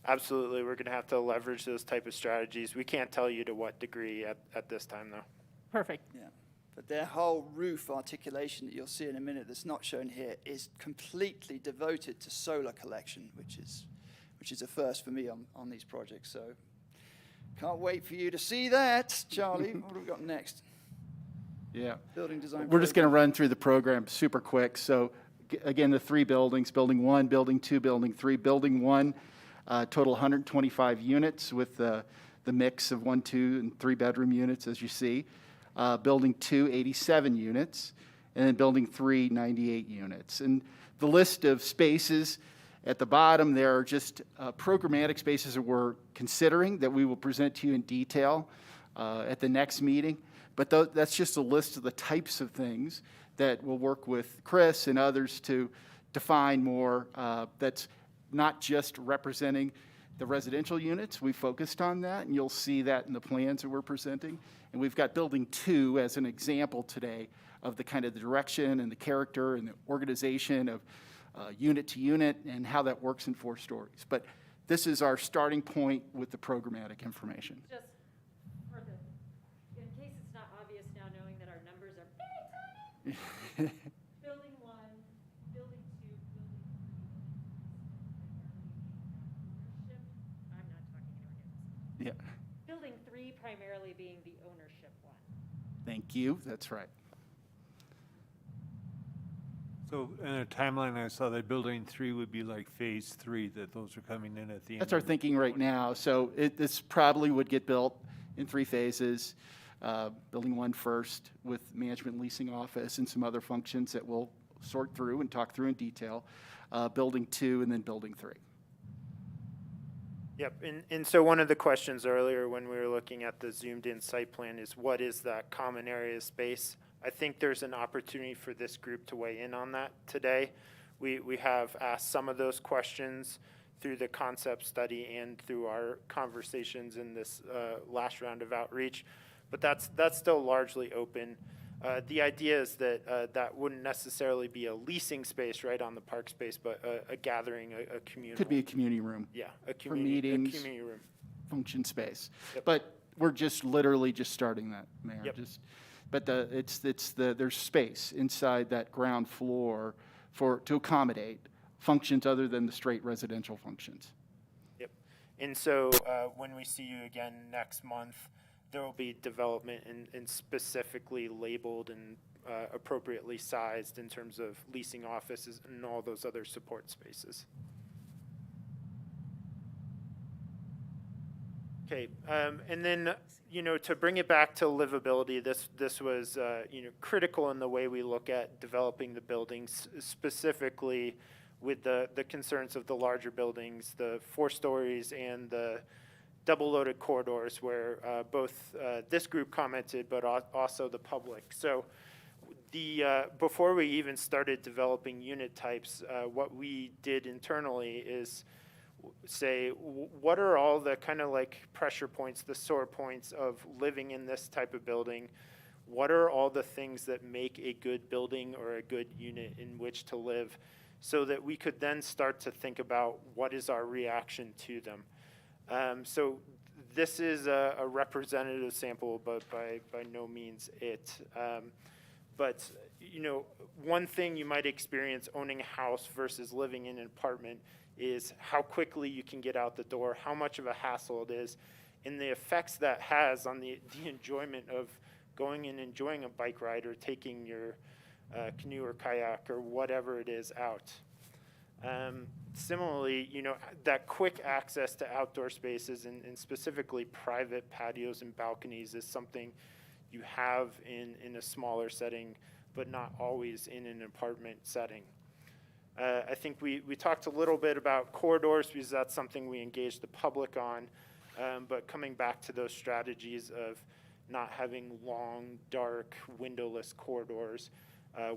absolutely, we're going to have to leverage those type of strategies. We can't tell you to what degree at this time, though. Perfect. Yeah. But their whole roof articulation that you'll see in a minute that's not shown here is completely devoted to solar collection, which is a first for me on these projects. So can't wait for you to see that. Charlie, what have we got next? Yeah. Building design. We're just going to run through the program super quick. So again, the 3 buildings, building 1, building 2, building 3. Building 1, total 125 units with the mix of 1, 2, and 3 bedroom units, as you see. Building 2, 87 units, and then building 3, 98 units. And the list of spaces at the bottom there are just programmatic spaces that we're considering that we will present to you in detail at the next meeting. But that's just a list of the types of things that we'll work with Chris and others to define more. That's not just representing the residential units. We focused on that, and you'll see that in the plans that we're presenting. And we've got building 2 as an example today of the kind of the direction and the character and the organization of unit to unit and how that works in 4 stories. But this is our starting point with the programmatic information. Just for the, in case it's not obvious now, knowing that our numbers are very tiny. Building 1, building 2, building 3, ownership. I'm not talking in organics. Yeah. Building 3 primarily being the ownership one. Thank you. That's right. So in a timeline, I saw that building 3 would be like phase 3, that those are coming in at the end. That's our thinking right now. So this probably would get built in 3 phases. Building 1 first with management leasing office and some other functions that we'll sort through and talk through in detail. Building 2 and then building 3. Yep, and so one of the questions earlier when we were looking at the zoomed-in site plan is what is that common area space? I think there's an opportunity for this group to weigh in on that today. We have asked some of those questions through the concept study and through our conversations in this last round of outreach, but that's still largely open. The idea is that that wouldn't necessarily be a leasing space right on the park space, but a gathering, a communal. Could be a community room. Yeah, for meetings, a community room. function space. Yep. But we're just literally just starting that, Mayor. Yep. But there's space inside that ground floor to accommodate functions other than the straight residential functions. Yep. And so when we see you again next month, there will be development and specifically labeled and appropriately sized in terms of leasing offices and all those other support spaces. Okay, and then, to bring it back to livability, this was, critical in the way we look at developing the buildings, specifically with the concerns of the larger buildings, the 4 stories and the double-loaded corridors where both this group commented, but also the public. So before we even started developing unit types, what we did internally is say, what are all the kind of like pressure points, the sore points of living in this type of building? What are all the things that make a good building or a good unit in which to live, so that we could then start to think about what is our reaction to them. So this is a representative sample, but by no means it. But one thing you might experience owning a house versus living in an apartment is how quickly you can get out the door, how much of a hassle it is, and the effects that has on the enjoyment of going and enjoying a bike ride or taking your canoe or kayak or whatever it is out. Similarly, that quick access to outdoor spaces and specifically private patios and balconies is something you have in a smaller setting, but not always in an apartment setting. I think we talked a little bit about corridors because that's something we engaged the public on, but coming back to those strategies of not having long, dark, windowless corridors,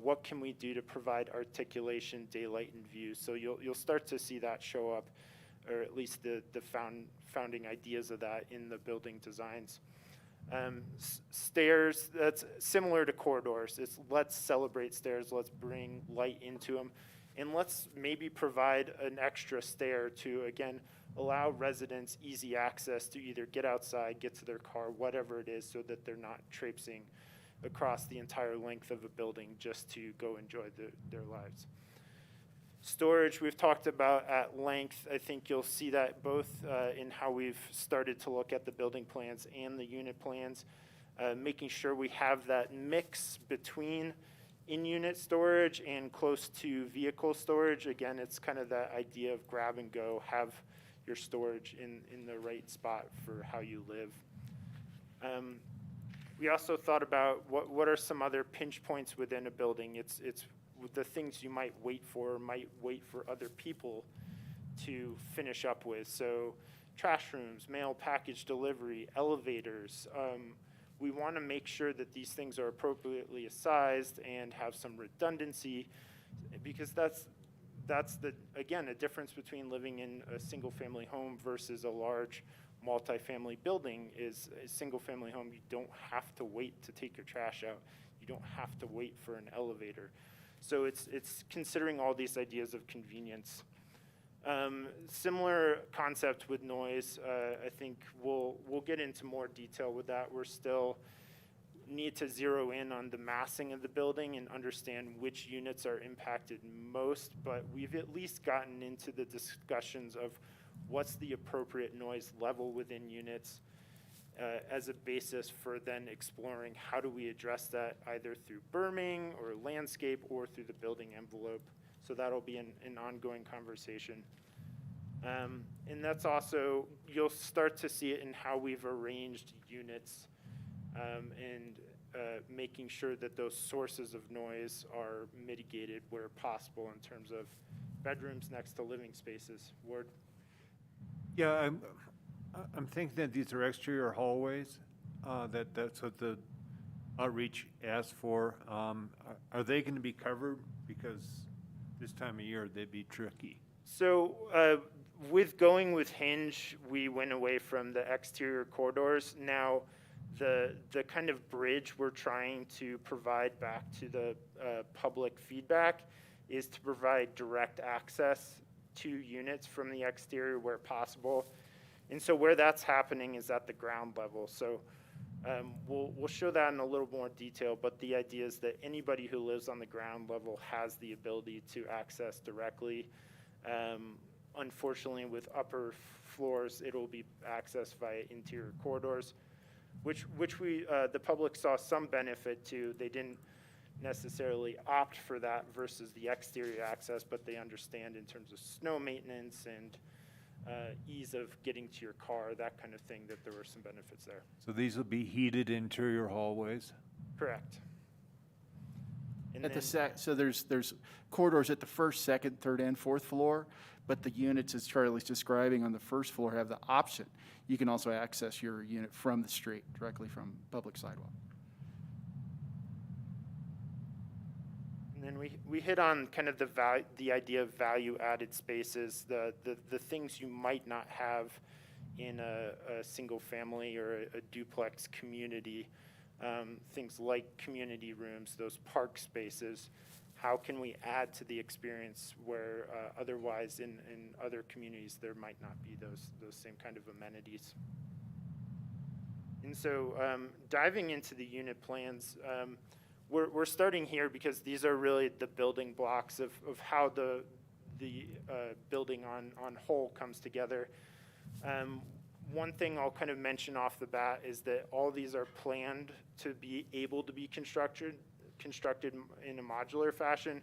what can we do to provide articulation, daylight, and view? So you'll start to see that show up, or at least the founding ideas of that in the building designs. Stairs, that's similar to corridors. It's let's celebrate stairs, let's bring light into them, and let's maybe provide an extra stair to, again, allow residents easy access to either get outside, get to their car, whatever it is, so that they're not traipsing across the entire length of a building just to go enjoy their lives. Storage, we've talked about at length. I think you'll see that both in how we've started to look at the building plans and the unit plans, making sure we have that mix between in-unit storage and close to vehicle storage. Again, it's kind of that idea of grab and go, have your storage in the right spot for how you live. We also thought about what are some other pinch points within a building. It's the things you might wait for other people to finish up with. So trash rooms, mail package delivery, elevators. We want to make sure that these things are appropriately sized and have some redundancy, because that's that's again, a difference between living in a single-family home versus a large multifamily building is a single-family home. You don't have to wait to take your trash out. You don't have to wait for an elevator. So it's considering all these ideas of convenience. Similar concept with noise. I think we'll get into more detail with that. We're still need to zero in on the massing of the building and understand which units are impacted most, but we've at least gotten into the discussions of what's the appropriate noise level within units as a basis for then exploring how do we address that either through berming or landscape or through the building envelope. So that'll be an ongoing conversation. And that's also, you'll start to see it in how we've arranged units and making sure that those sources of noise are mitigated where possible in terms of bedrooms next to living spaces. Ward? Yeah, I'm thinking that these are exterior hallways, that's what the outreach asked for. Are they going to be covered? Because this time of year, they'd be tricky. So with going with hinge, we went away from the exterior corridors. Now, the kind of bridge we're trying to provide back to the public feedback is to provide direct access to units from the exterior where possible. And so where that's happening is at the ground level. So we'll show that in a little more detail, but the idea is that anybody who lives on the ground level has the ability to access directly. Unfortunately, with upper floors, it'll be accessed via interior corridors, which the public saw some benefit to. They didn't necessarily opt for that versus the exterior access, but they understand in terms of snow maintenance and ease of getting to your car, that kind of thing, that there were some benefits there. So these will be heated interior hallways? Correct. And At then, so there's corridors at the first, second, third, and fourth floor, but the units, as Charlie's describing, on the first floor have the option. You can also access your unit from the street, directly from public sidewalk. and then we hit on kind of the idea of value-added spaces, the things you might not have in a single family or a duplex community, things like community rooms, those park spaces. How can we add to the experience where otherwise in other communities there might not be those same kind of amenities? And so diving into the unit plans, we're starting here because these are really the building blocks of how the building on whole comes together. One thing I'll kind of mention off the bat is that all these are planned to be able to be constructed in a modular fashion.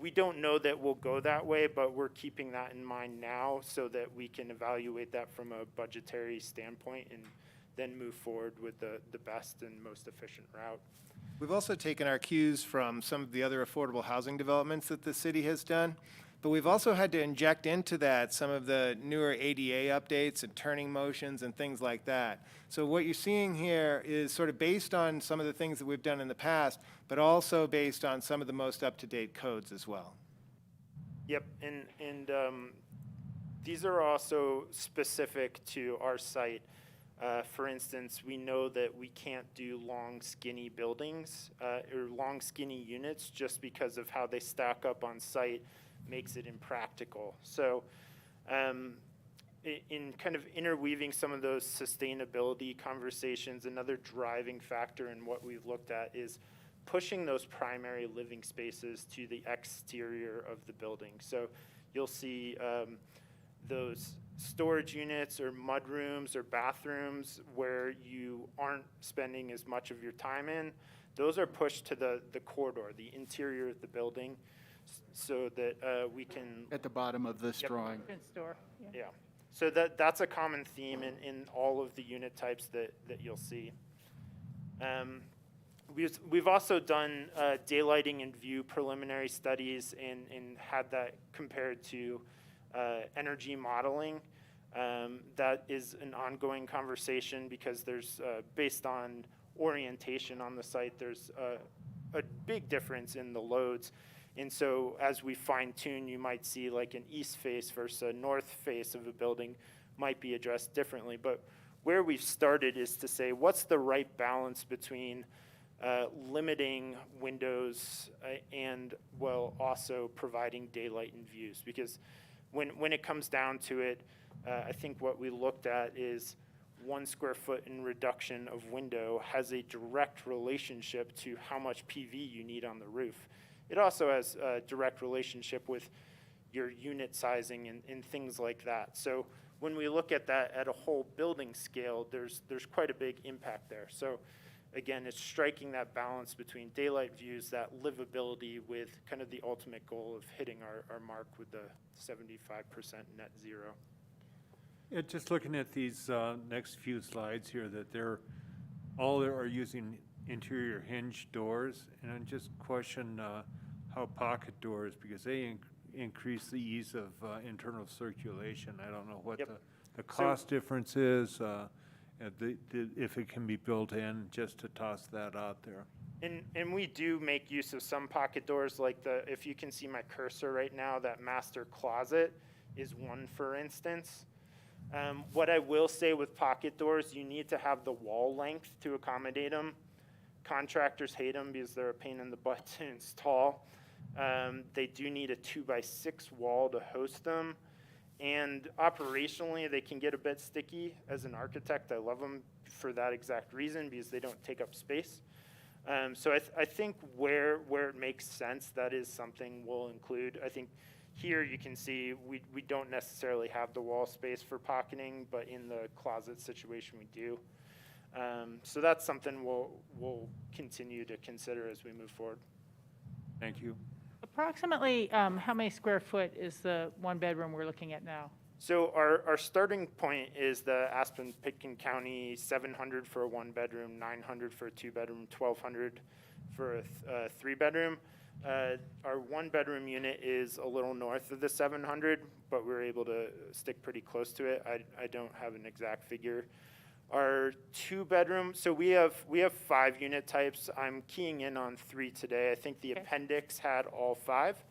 We don't know that we'll go that way, but we're keeping that in mind now so that we can evaluate that from a budgetary standpoint and then move forward with the best and most efficient route. We've also taken our cues from some of the other affordable housing developments that the city has done, but we've also had to inject into that some of the newer ADA updates and turning motions and things like that. So what you're seeing here is sort of based on some of the things that we've done in the past, but also based on some of the most up-to-date codes as well. Yep, and these are also specific to our site. For instance, we know that we can't do long, skinny buildings or long, skinny units just because of how they stack up on site makes it impractical. So in kind of interweaving some of those sustainability conversations, another driving factor in what we've looked at is pushing those primary living spaces to the exterior of the building. So you'll see those storage units or mudrooms or bathrooms where you aren't spending as much of your time in. Those are pushed to the corridor, the interior of the building, so that we can... At the bottom of this drawing. Store. Yeah. So that's a common theme in all of the unit types that you'll see. We've also done daylighting and view preliminary studies and had that compared to energy modeling. That is an ongoing conversation because there's, based on orientation on the site, there's a big difference in the loads. And so as we fine tune, you might see like an east face versus a north face of a building might be addressed differently. But where we've started is to say, what's the right balance between limiting windows and, well, also providing daylight and views? Because when it comes down to it, I think what we looked at is 1 square foot in reduction of window has a direct relationship to how much PV you need on the roof. It also has a direct relationship with your unit sizing and things like that. So when we look at that at a whole building scale, there's quite a big impact there. So again, it's striking that balance between daylight views, that livability, with kind of the ultimate goal of hitting our mark with the 75% net zero. Yeah, just looking at these next few slides here, that all are using interior hinge doors, and I just question how pocket doors, because they increase the ease of internal circulation. I don't know what the cost difference is, if it can be built in, just to toss that out there. And we do make use of some pocket doors, like if you can see my cursor right now, that master closet is one, for instance. What I will say with pocket doors, you need to have the wall length to accommodate them. Contractors hate them because they're a pain in the butt to install. They do need a 2x6 wall to host them. And operationally, they can get a bit sticky. As an architect, I love them for that exact reason, because they don't take up space. So I think where it makes sense, that is something we'll include. I think here you can see we don't necessarily have the wall space for pocketing, but in the closet situation we do. So that's something we'll continue to consider as we move forward. Thank you. Approximately how many square foot is the 1 bedroom we're looking at now? So our starting point is the Aspen Pitkin County 700 for a 1 bedroom, 900 for a 2 bedroom, 1,200 for a 3 bedroom. Our 1 bedroom unit is a little north of the 700, but we're able to stick pretty close to it. I don't have an exact figure. Our 2 bedroom, so we have 5 unit types. I'm keying in on 3 today. I think the appendix had all 5,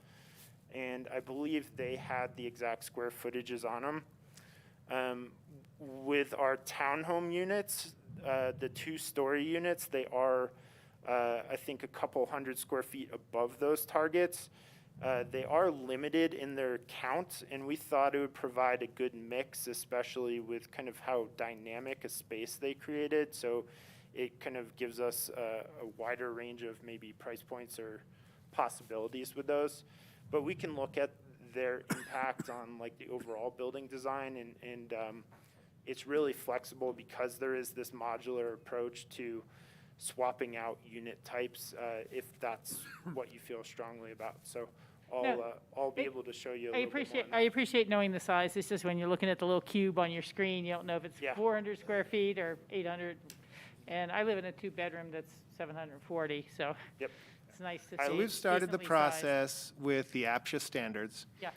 and I believe they had the exact square footages on them. With our townhome units, the 2-story units, they are I think a couple hundred square feet above those targets. They are limited in their count, and we thought it would provide a good mix, especially with kind of how dynamic a space they created. So it kind of gives us a wider range of maybe price points or possibilities with those. But we can look at their impact on like the overall building design, and it's really flexible because there is this modular approach to swapping out unit types if that's what you feel strongly about. So I'll be able to show you a little bit more. I appreciate knowing the size. It's just when you're looking at the little cube on your screen, you don't know if it's 400 square feet or 800. And I live in a 2-bedroom that's 740, so it's nice to see. We've started the process with the APSHA standards. Yeah.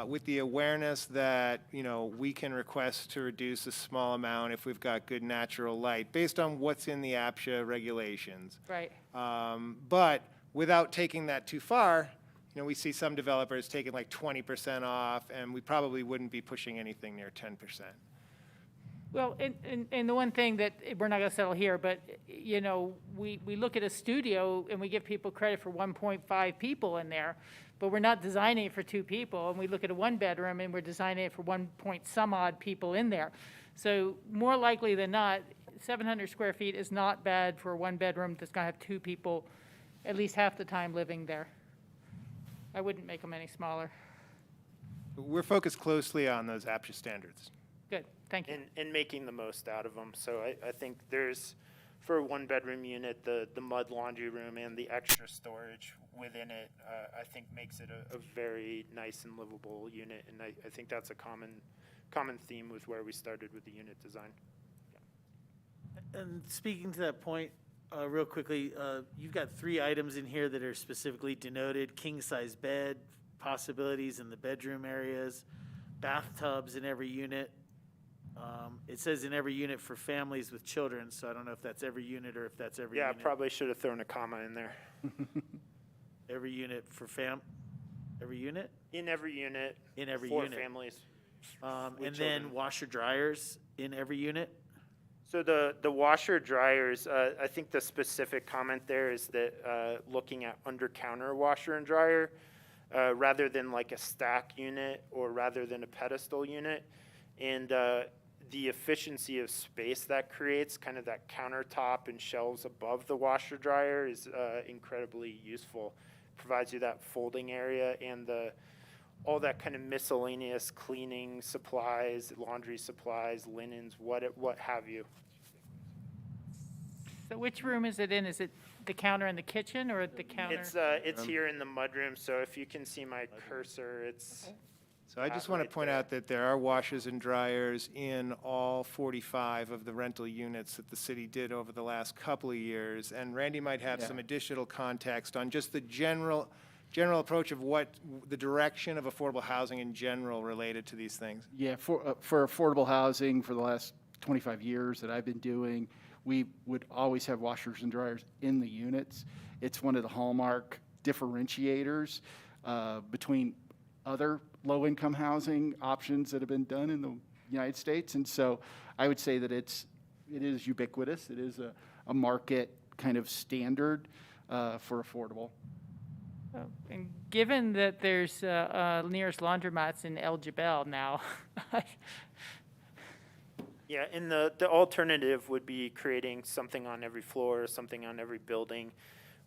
With the awareness that, we can request to reduce a small amount if we've got good natural light based on what's in the APSHA regulations. Right. But without taking that too far, we see some developers taking like 20% off, and we probably wouldn't be pushing anything near 10%. Well, and the one thing that we're not going to settle here, but, we look at a studio and we give people credit for 1.5 people in there, but we're not designing it for 2 people. And we look at a 1 bedroom and we're designing it for 1 point some odd people in there. So more likely than not, 700 square feet is not bad for a 1 bedroom that's going to have 2 people at least half the time living there. I wouldn't make them any smaller. We're focused closely on those APSHA standards. Good, thank you. And making the most out of them. So I think there's, for a 1 bedroom unit, the mud laundry room and the extra storage within it, I think makes it a very nice and livable unit. And I think that's a common theme with where we started with the unit design. And speaking to that point, real quickly, you've got 3 items in here that are specifically denoted: king-size bed, possibilities in the bedroom areas, bathtubs in every unit. It says in every unit for families with children, so I don't know if that's every unit or if that's every unit. Yeah, I probably should have thrown a comma in there. Every unit for every unit? In every unit. In every for unit. families. And with then children. washer dryers in every unit? So the washer dryers, I think the specific comment there is that looking at under counter washer and dryer, rather than like a stack unit or rather than a pedestal unit, and the efficiency of space that creates, kind of that countertop and shelves above the washer dryer, is incredibly useful. Provides you that folding area and all that kind of miscellaneous cleaning supplies, laundry supplies, linens, what have you. So which room is it in? Is it the counter in the kitchen or the counter? It's here in the mudroom, so if you can see my cursor, it's. So I just want to point out that there are washers and dryers in all 45 of the rental units that the city did over the last couple of years. And Randy might have some additional context on just the general approach of what the direction of affordable housing in general related to these things. Yeah, for affordable housing for the last 25 years that I've been doing, we would always have washers and dryers in the units. It's one of the hallmark differentiators between other low-income housing options that have been done in the United States. And so I would say that it is ubiquitous. It is a market kind of standard for affordable. And given that there's nearest laundromats in El Jebel now, Yeah, and the alternative would be creating something on every floor, something on every building,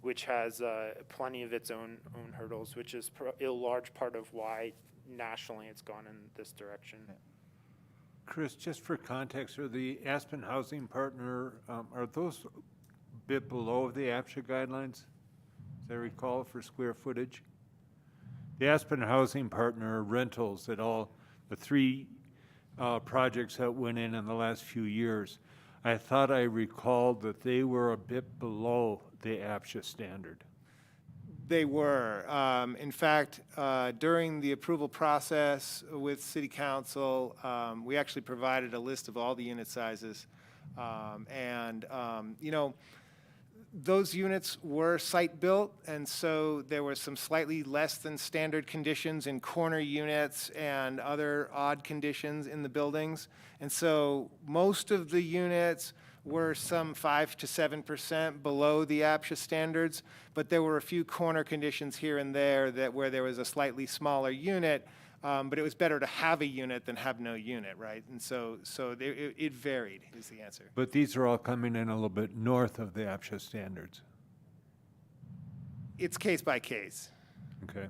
which has plenty of its own hurdles, which is a large part of why nationally it's gone in this direction. Chris, just for context, are the Aspen Housing Partner, are those a bit below the APSHA guidelines, as I recall, for square footage? The Aspen Housing Partner rentals at all, the three projects that went in the last few years, I thought I recalled that they were a bit below the APSHA standard. They were. In fact, during the approval process with City Council, we actually provided a list of all the unit sizes. You know, those units were site-built, and so there were some slightly less than standard conditions in corner units and other odd conditions in the buildings. And so most of the units were some 5 to 7% below the APSHA standards, but there were a few corner conditions here and there where there was a slightly smaller unit, but it was better to have a unit than have no unit, right? And so it varied, is the answer. But these are all coming in a little bit north of the APSHA standards. It's case by case. Okay.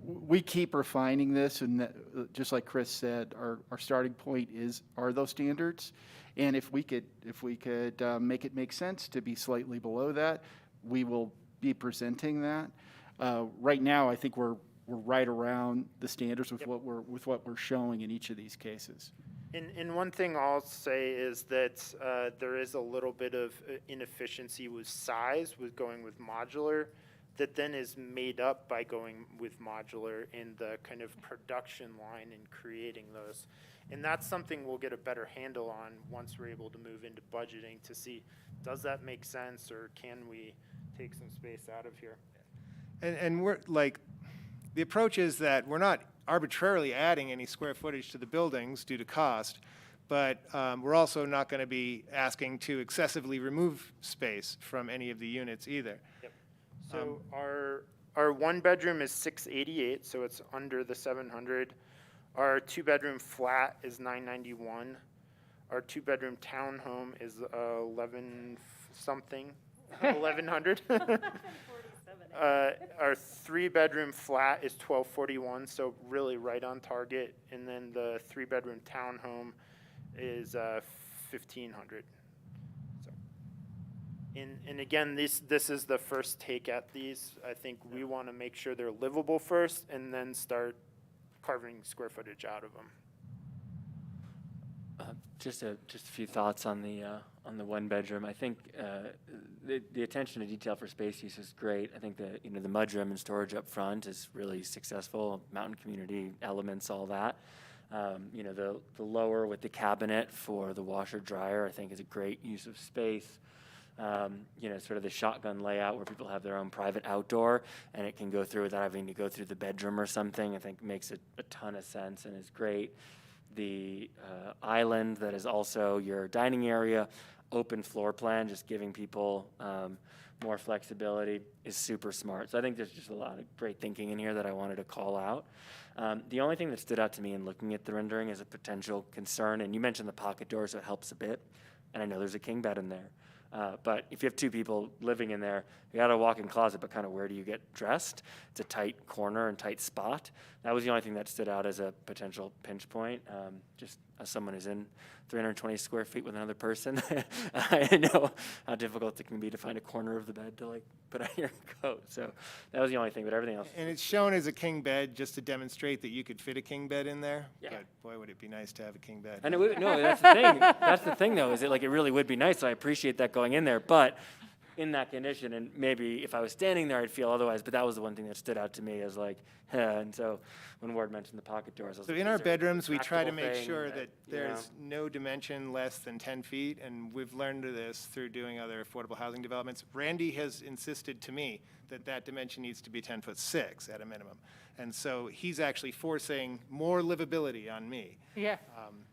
We keep refining this, and just like Chris said, our starting point are those standards. And if we could make it make sense to be slightly below that, we will be presenting that. Right now, I think we're right around the standards with what we're showing in each of these cases. And one thing I'll say is that there is a little bit of inefficiency with size with going with modular that then is made up by going with modular in the kind of production line and creating those. And that's something we'll get a better handle on once we're able to move into budgeting to see, does that make sense, or can we take some space out of here? And we're like, the approach is that we're not arbitrarily adding any square footage to the buildings due to cost, but we're also not going to be asking to excessively remove space from any of the units either. Yep. So our one bedroom is 688, so it's under the 700. Our two bedroom flat is 991. Our two bedroom townhome is 1100. Our three bedroom flat is 1241, so really right on target. And then the three bedroom townhome is 1500. And again, this is the first take at these. I think we want to make sure they're livable first, and then start carving square footage out of them. Just a few thoughts on the one bedroom. I think the attention to detail for space use is great. I think the mudroom and storage up front is really successful. Mountain community elements, all that. The lower with the cabinet for the washer dryer, I think, is a great use of space. sort of the shotgun layout where people have their own private outdoor, and it can go through without having to go through the bedroom or something. I think makes a ton of sense and is great. The island that is also your dining area, open floor plan, just giving people more flexibility is super smart. So I think there's just a lot of great thinking in here that I wanted to call out. The only thing that stood out to me in looking at the rendering as a potential concern, and you mentioned the pocket door, so it helps a bit, and I know there's a king bed in there. But if you have two people living in there, you got a walk-in closet, but kind of where do you get dressed? It's a tight corner and tight spot. That was the only thing that stood out as a potential pinch point. Just as someone who's in 320 square feet with another person, I know how difficult it can be to find a corner of the bed to put on your coat. So that was the only thing, but everything else. And it's shown as a king bed just to demonstrate that you could fit a king bed in there. Yeah. But boy, would it be nice to have a king bed. And no, that's the thing. That's the thing, though, is it really would be nice. So I appreciate that going in there, but in that condition, and maybe if I was standing there, I'd feel otherwise. But that was the one thing that stood out to me as and so when Ward mentioned the pocket doors, I was So like, in is our there a bedrooms, we try to retractable make thing sure that you know? there's no dimension less than 10 feet, and we've learned this through doing other affordable housing developments. Randy has insisted to me that that dimension needs to be 10'6" at a minimum. And so he's actually forcing more livability on me. Yeah.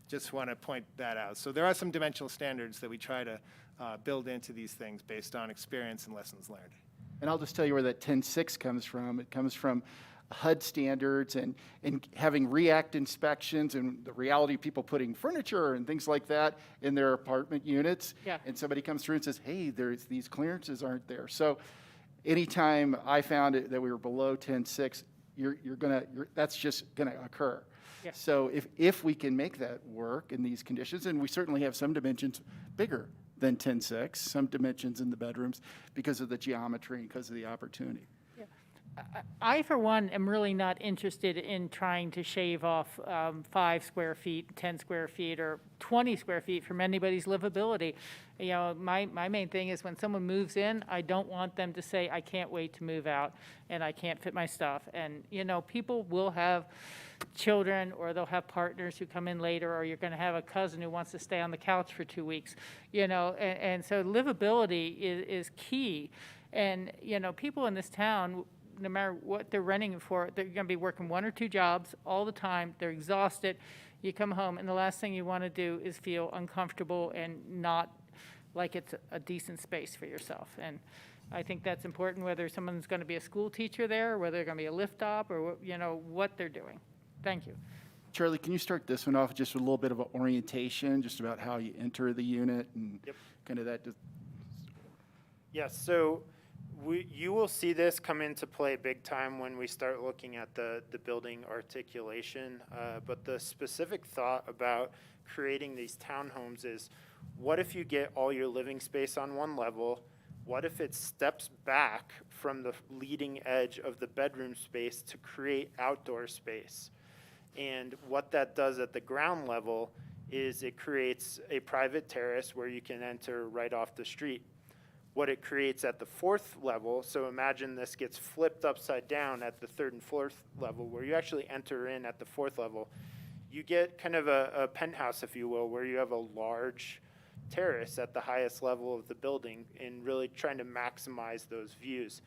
Just want to point that out. So there are some dimensional standards that we try to build into these things based on experience and lessons learned. And I'll just tell you where that 10.6 comes from. It comes from HUD standards and having REACT inspections and the reality of people putting furniture and things like that in their apartment units. Yeah. And somebody comes through and says, hey, these clearances aren't there. So anytime I found it that we were below 10.6, that's just gonna occur. Yeah. So if we can make that work in these conditions, and we certainly have some dimensions bigger than 10.6, some dimensions in the bedrooms because of the geometry and because of the opportunity. I, for one, am really not interested in trying to shave off 5 square feet, 10 square feet, or 20 square feet from anybody's livability. You know, my main thing is when someone moves in, I don't want them to say, I can't wait to move out, and I can't fit my stuff. And, people will have children, or they'll have partners who come in later, or you're going to have a cousin who wants to stay on the couch for 2 weeks, and so livability is key. And, people in this town, no matter what they're renting it for, they're going to be working 1 or 2 jobs all the time. They're exhausted. You come home, and the last thing you want to do is feel uncomfortable and not like it's a decent space for yourself. And I think that's important, whether someone's going to be a school teacher there, or whether they're going to be a lift op, or what they're doing. Thank you. Charlie, can you start this one off just with a little bit of an orientation, just about how you enter the unit and kind of that? Yes, so you will see this come into play big time when we start looking at the building articulation. But the specific thought about creating these townhomes is, what if you get all your living space on one level? What if it steps back from the leading edge of the bedroom space to create outdoor space? And what that does at the ground level is it creates a private terrace where you can enter right off the street. What it creates at the 4th level, so imagine this gets flipped upside down at the 3rd and 4th level, where you actually enter in at the 4th level. You get kind of a penthouse, if you will, where you have a large terrace at the highest level of the building, and really trying to maximize those views.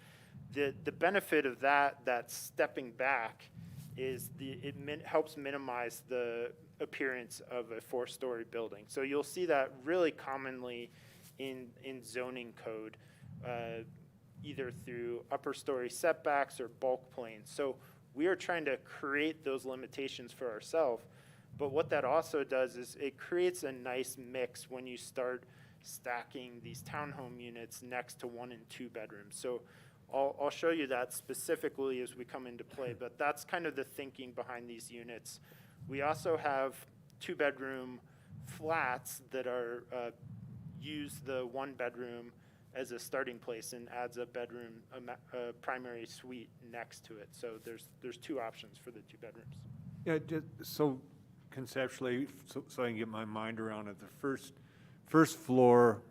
The benefit of that stepping back is it helps minimize the appearance of a 4-story building. So you'll see that really commonly in zoning code, either through upper story setbacks or bulk planes. So we are trying to create those limitations for ourselves, but what that also does is it creates a nice mix when you start stacking these townhome units next to 1 and 2 bedrooms. So I'll show you that specifically as we come into play, but that's kind of the thinking behind these units. We also have 2-bedroom flats that are use the 1 bedroom as a starting place and adds a bedroom, a primary suite next to it. So there's 2 options for the 2 bedrooms. Yeah, just so conceptually, so I can get my mind around it, the first floor,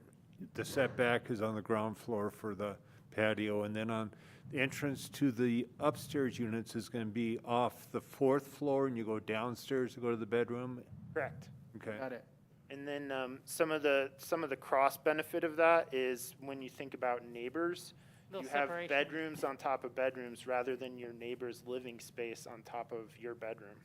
the setback is on the ground floor for the patio, and then on the entrance to the upstairs units is going to be off the 4th floor, and you go downstairs to go to the bedroom? Correct. Okay. Got it. And then some of the cross benefit of that is when you think about neighbors, Little you have separation. bedrooms on top of bedrooms rather than your neighbor's living space on top of your bedroom.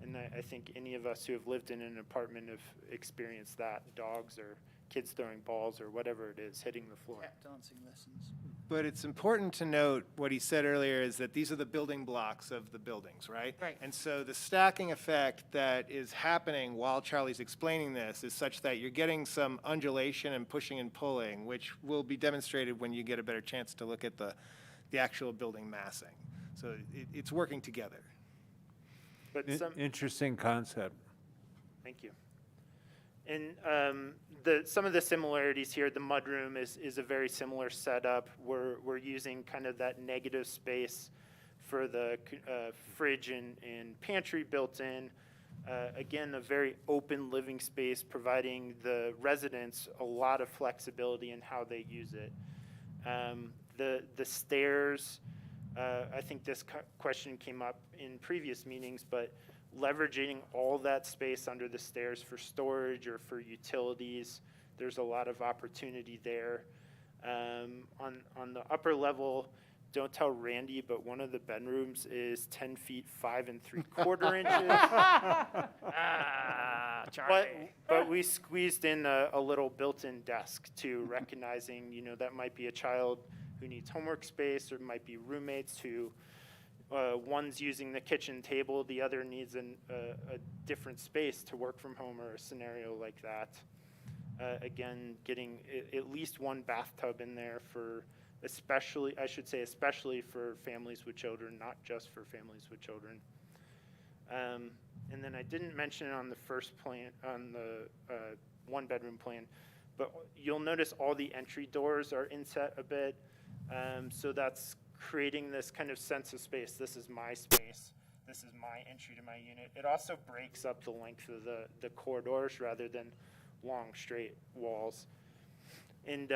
And I think any of us who have lived in an apartment have experienced that, dogs or kids throwing balls or whatever it is hitting the floor. Dancing lessons. But it's important to note what he said earlier is that these are the building blocks of the buildings, right? Right. And so the stacking effect that is happening while Charlie's explaining this is such that you're getting some undulation and pushing and pulling, which will be demonstrated when you get a better chance to look at the actual building massing. So it's working together. But Interesting concept. Thank you. And some of the similarities here, the mudroom is a very similar setup. We're using kind of that negative space for the fridge and pantry built in. Again, a very open living space, providing the residents a lot of flexibility in how they use it. The stairs, I think this question came up in previous meetings, but leveraging all that space under the stairs for storage or for utilities, there's a lot of opportunity there. On the upper level, don't tell Randy, but one of the bedrooms is 10 feet 5 3/4 inches. But we squeezed in a little built-in desk too, recognizing, that might be a child who needs homework space, or it might be roommates who one's using the kitchen table, the other needs a different space to work from home, or a scenario like that. Again, getting at least one bathtub in there for especially for families with children, not just for families with children. And then I didn't mention it on the first plan, on the one-bedroom plan, but you'll notice all the entry doors are inset a bit. So that's creating this kind of sense of space. This is my space. This is my entry to my unit. It also breaks up the length of the corridors rather than long, straight walls. And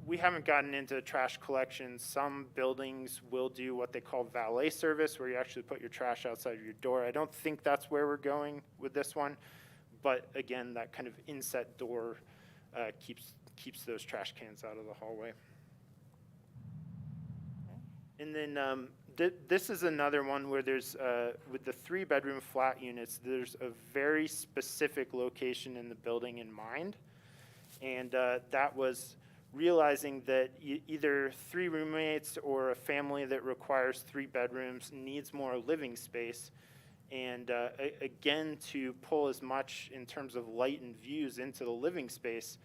we haven't gotten into trash collection. Some buildings will do what they call valet service, where you actually put your trash outside of your door. I don't think that's where we're going with this one. But again, that kind of inset door keeps those trash cans out of the hallway. And then this is another one where there's, with the 3-bedroom flat units, there's a very specific location in the building in mind. And that was realizing that either 3 roommates or a family that requires 3 bedrooms needs more living space. And again, to pull as much in terms of light and views into the living space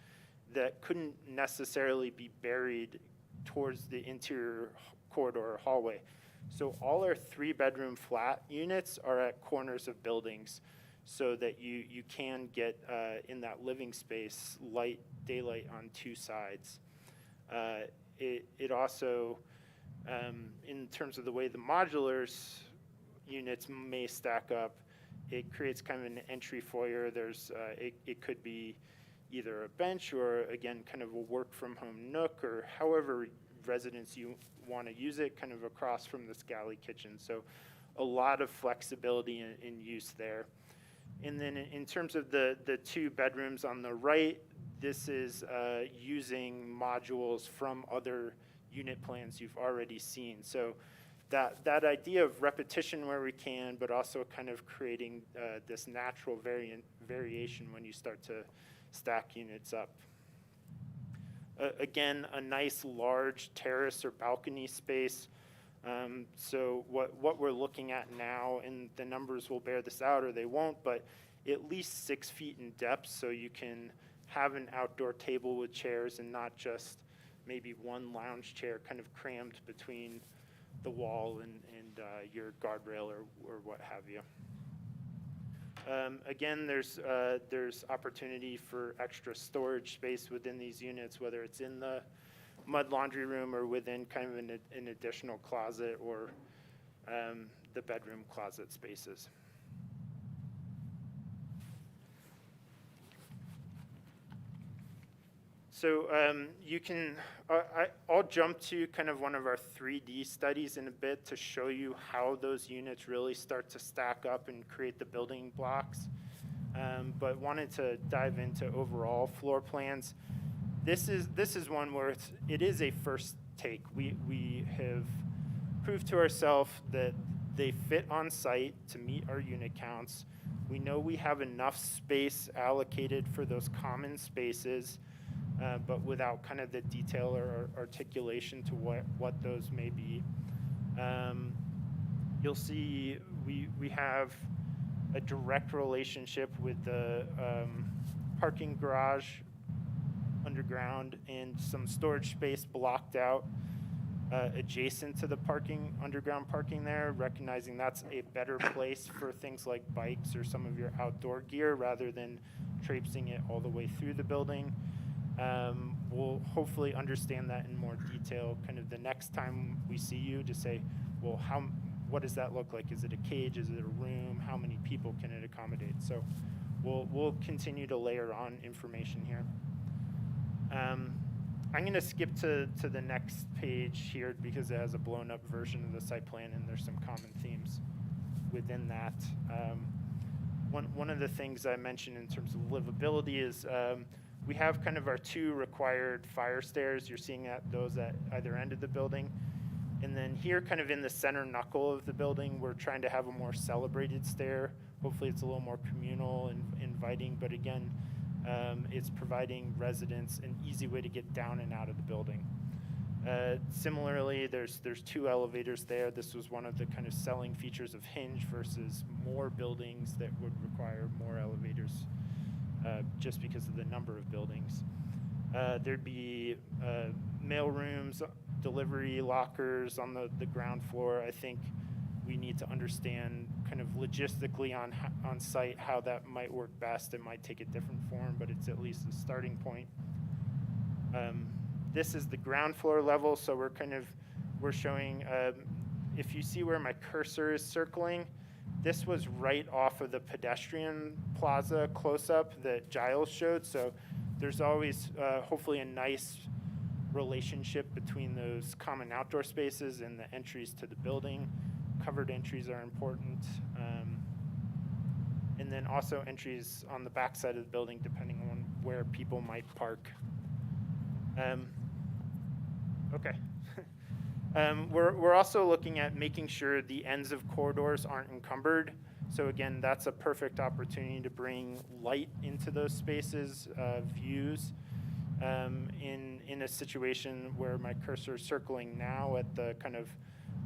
that couldn't necessarily be buried towards the interior corridor or hallway. So all our 3-bedroom flat units are at corners of buildings, so that you can get in that living space daylight on 2 sides. It also, in terms of the way the modulars units may stack up, it creates kind of an entry foyer. There's it could be either a bench or, again, kind of a work from home nook, or however residents you want to use it, kind of across from this galley kitchen. So a lot of flexibility in use there. And then in terms of the 2 bedrooms on the right, this is using modules from other unit plans you've already seen. So that idea of repetition where we can, but also kind of creating this natural variation when you start to stack units up. Again, a nice large terrace or balcony space. So what we're looking at now, and the numbers will bear this out or they won't, but at least 6 feet in depth, so you can have an outdoor table with chairs and not just maybe one lounge chair kind of crammed between the wall and your guardrail or what have you. Again, there's opportunity for extra storage space within these units, whether it's in the mud laundry room or within kind of an additional closet or the bedroom closet spaces. So you can, I'll jump to kind of one of our 3D studies in a bit to show you how those units really start to stack up and create the building blocks. but wanted to dive into overall floor plans. This is one where it is a first take. We have proved to ourselves that they fit on site to meet our unit counts. We know we have enough space allocated for those common spaces, but without kind of the detail or articulation to what those may be. You'll see we have a direct relationship with the parking garage underground and some storage space blocked out adjacent to the underground parking there, recognizing that's a better place for things like bikes or some of your outdoor gear rather than traipsing it all the way through the building. We'll hopefully understand that in more detail kind of the next time we see you to say, well, what does that look like? Is it a cage? Is it a room? How many people can it accommodate? So we'll continue to layer on information here. I'm going to skip to the next page here because it has a blown up version of the site plan and there's some common themes within that. One of the things I mentioned in terms of livability is we have kind of our 2 required fire stairs. You're seeing those at either end of the building. And then here kind of in the center knuckle of the building, we're trying to have a more celebrated stair. Hopefully it's a little more communal and inviting, but again, it's providing residents an easy way to get down and out of the building. Similarly, there's 2 elevators there. This was one of the kind of selling features of Hinge versus more buildings that would require more elevators just because of the number of buildings. There'd be mail rooms, delivery lockers on the ground floor. I think we need to understand kind of logistically on site how that might work best. It might take a different form, but it's at least a starting point. This is the ground floor level, so we're showing, if you see where my cursor is circling, this was right off of the pedestrian plaza close-up that Giles showed, so there's always hopefully a nice relationship between those common outdoor spaces and the entries to the building. Covered entries are important. And then also entries on the back side of the building depending on where people might park. Okay. We're also looking at making sure the ends of corridors aren't encumbered. So again, that's a perfect opportunity to bring light into those spaces, views. In a situation where my cursor is circling now at the kind of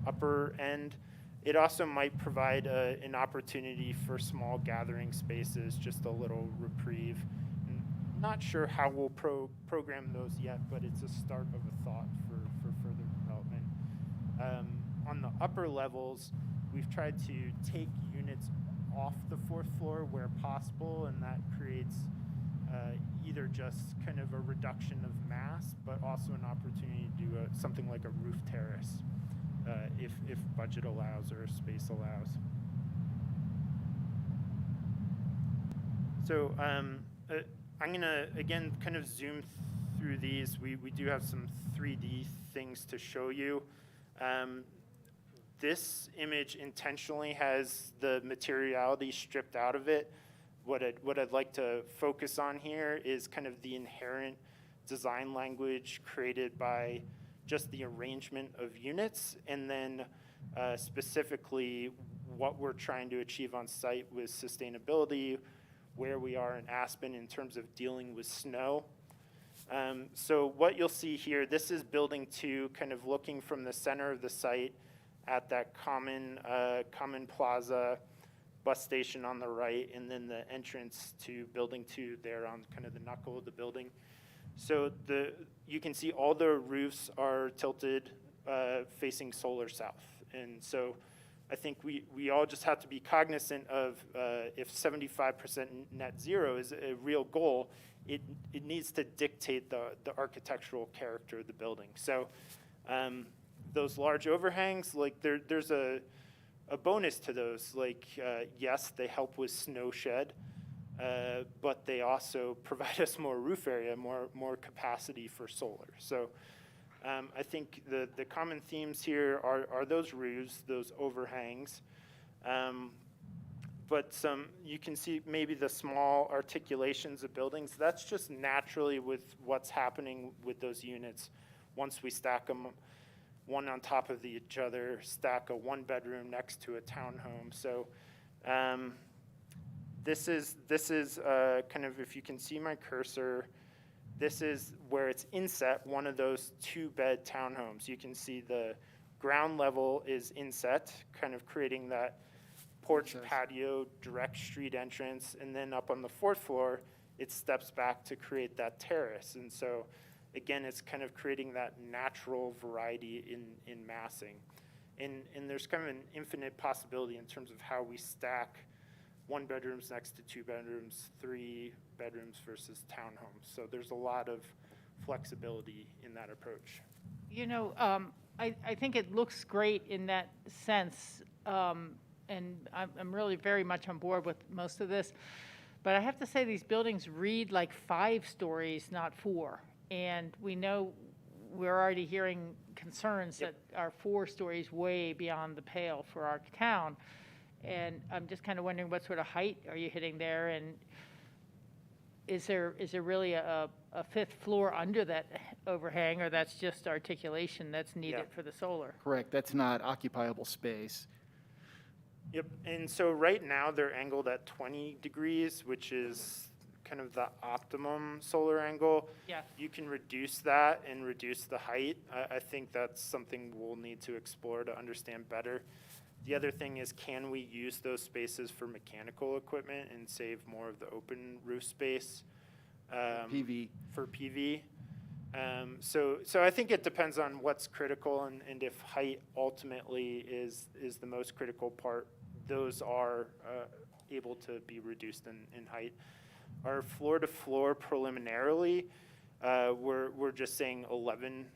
upper end, it also might provide an opportunity for small gathering spaces, just a little reprieve. Not sure how we'll program those yet, but it's a start of a thought for further development. On the upper levels, we've tried to take units off the 4th floor where possible, and that creates either just kind of a reduction of mass, but also an opportunity to do something like a roof terrace, if budget allows or space allows. So I'm gonna, again, kind of zoom through these. We do have some 3D things to show you. This image intentionally has the materiality stripped out of it. What I'd like to focus on here is kind of the inherent design language created by just the arrangement of units, and then specifically what we're trying to achieve on site with sustainability, where we are in Aspen in terms of dealing with snow. So what you'll see here, this is building 2, kind of looking from the center of the site at that common plaza, bus station on the right, and then the entrance to building 2 there on kind of the knuckle of the building. So you can see all the roofs are tilted facing solar south. And so I think we all just have to be cognizant of if 75% net zero is a real goal, it needs to dictate the architectural character of the building. So those large overhangs, like there's a bonus to those. Like, yes, they help with snow shed, but they also provide us more roof area, more capacity for solar. So I think the common themes here are those roofs, those overhangs. but you can see maybe the small articulations of buildings. That's just naturally with what's happening with those units. Once we stack them one on top of each other, stack a 1-bedroom next to a townhome. So this is kind of, if you can see my cursor, this is where it's inset one of those 2-bed townhomes. You can see the ground level is inset, kind of creating that porch patio, direct street entrance, and then up on the 4th floor, it steps back to create that terrace. And so, again, it's kind of creating that natural variety in massing. And there's kind of an infinite possibility in terms of how we stack 1-bedrooms next to 2-bedrooms, 3 bedrooms versus townhomes. So there's a lot of flexibility in that approach. You know, I think it looks great in that sense, and I'm really very much on board with most of this. But I have to say these buildings read like 5 stories, not 4. And we know we're already hearing concerns that are 4 stories way beyond the pale for our town. And I'm just kind of wondering what sort of height are you hitting there? And is there really a 5th floor under that overhang, or that's just articulation that's needed for the solar? Correct. That's not occupiable space. Yep. And so right now they're angled at 20 degrees, which is kind of the optimum solar angle. Yeah. You can reduce that and reduce the height. I think that's something we'll need to explore to understand better. The other thing is, can we use those spaces for mechanical equipment and save more of the open roof space? PV. For PV. So I think it depends on what's critical, and if height ultimately is the most critical part, those are able to be reduced in height. Our floor-to-floor preliminarily, we're just saying 11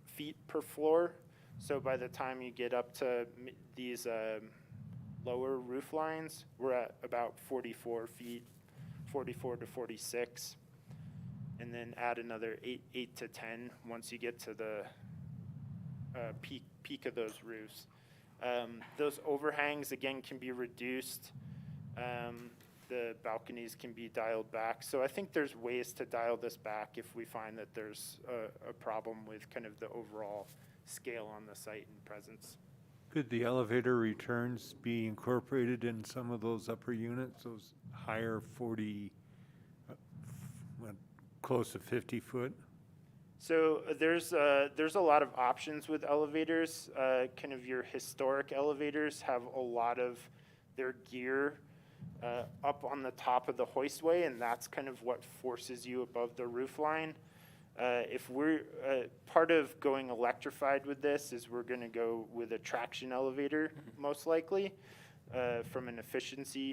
feet per floor. So by the time you get up to these lower roof lines, we're at about 44 feet, 44 to 46. And then add another 8 to 10 once you get to the peak of those roofs. Those overhangs, again, can be reduced. The balconies can be dialed back. So I think there's ways to dial this back if we find that there's a problem with kind of the overall scale on the site and presence. Could the elevator returns be incorporated in some of those upper units, those higher 40, close to 50 foot? So there's a lot of options with elevators. Kind of your historic elevators have a lot of their gear up on the top of the hoistway, and that's kind of what forces you above the roof line. If we're part of going electrified with this is we're going to go with a traction elevator, most likely. From an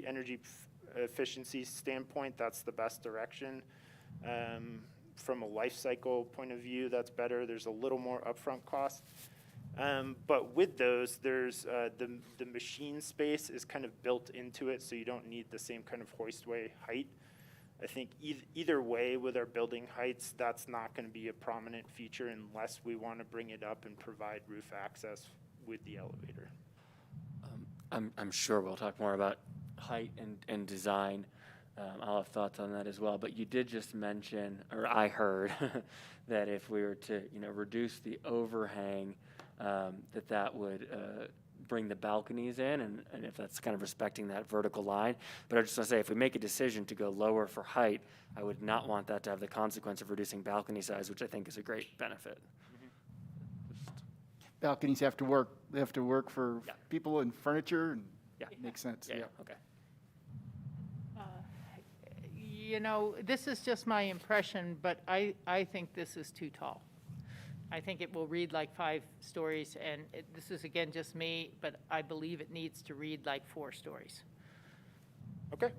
energy efficiency standpoint, that's the best direction. From a life cycle point of view, that's better. There's a little more upfront cost. But with those, there's the machine space is kind of built into it, so you don't need the same kind of hoistway height. I think either way with our building heights, that's not going to be a prominent feature unless we want to bring it up and provide roof access with the elevator. I'm sure we'll talk more about height and design. I'll have thoughts on that as well. But you did just mention, or I heard, that if we were to, reduce the overhang, that would bring the balconies in, and if that's kind of respecting that vertical line. But I just want to say, if we make a decision to go lower for height, I would not want that to have the consequence of reducing balcony size, which I think is a great benefit. Balconies have to work. They have to work for people and furniture, and makes sense. Yeah. Okay. This is just my impression, but I think this is too tall. I think it will read like 5 stories, and this is, again, just me, but I believe it needs to read like 4 stories. Okay.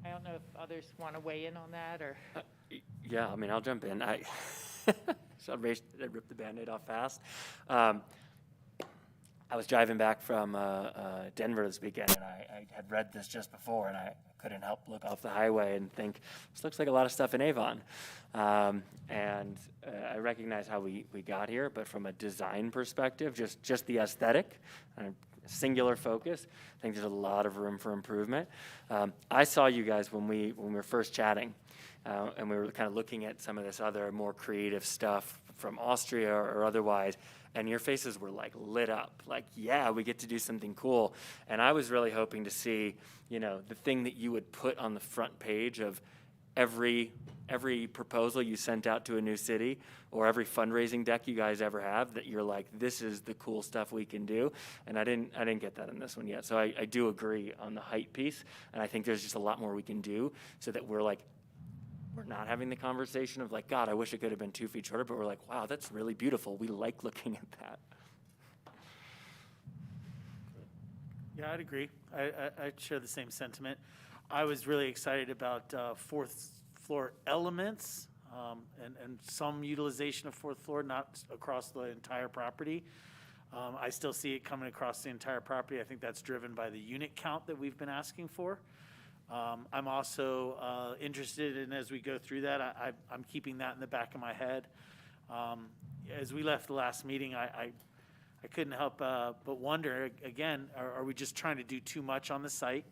I don't know if others want to weigh in on that, or? Yeah, I mean, I'll jump in. So I ripped the Band-Aid off fast. I was driving back from Denver this weekend, and I had read this just before, and I couldn't help look off the highway and think, this looks like a lot of stuff in Avon. And I recognize how we got here, but from a design perspective, just the aesthetic, singular focus. I think there's a lot of room for improvement. I saw you guys when we were first chatting, and we were kind of looking at some of this other more creative stuff from Austria or otherwise, and your faces were like lit up, like, yeah, we get to do something cool. And I was really hoping to see, you know, the thing that you would put on the front page of every proposal you sent out to a new city, or every fundraising deck you guys ever have, that you're like, this is the cool stuff we can do. And I didn't get that in this one yet. So I do agree on the height piece, and I think there's just a lot more we can do so that we're not having the conversation of like, God, I wish it could have been 2 feet shorter, but we're like, wow, that's really beautiful. We like looking at that. Yeah, I'd agree. I'd share the same sentiment. I was really excited about fourth floor elements and some utilization of fourth floor, not across the entire property. I still see it coming across the entire property. I think that's driven by the unit count that we've been asking for. I'm also interested in, as we go through that, I'm keeping that in the back of my head. As we left the last meeting, I couldn't help but wonder, again, are we just trying to do too much on the site?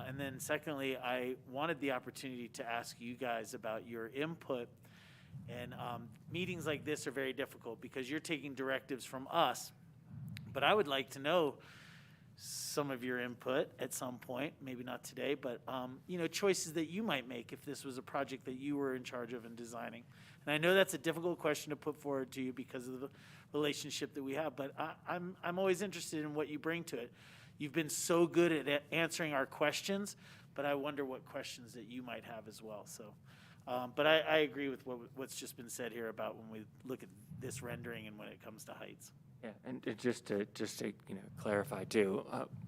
And then secondly, I wanted the opportunity to ask you guys about your input. And meetings like this are very difficult because you're taking directives from us. But I would like to know some of your input at some point, maybe not today, but choices that you might make if this was a project that you were in charge of and designing. And I know that's a difficult question to put forward to you because of the relationship that we have, but I'm always interested in what you bring to it. You've been so good at answering our questions, but I wonder what questions that you might have as well. So, but I agree with what's just been said here about when we look at this rendering and when it comes to heights. Yeah, and just to clarify too,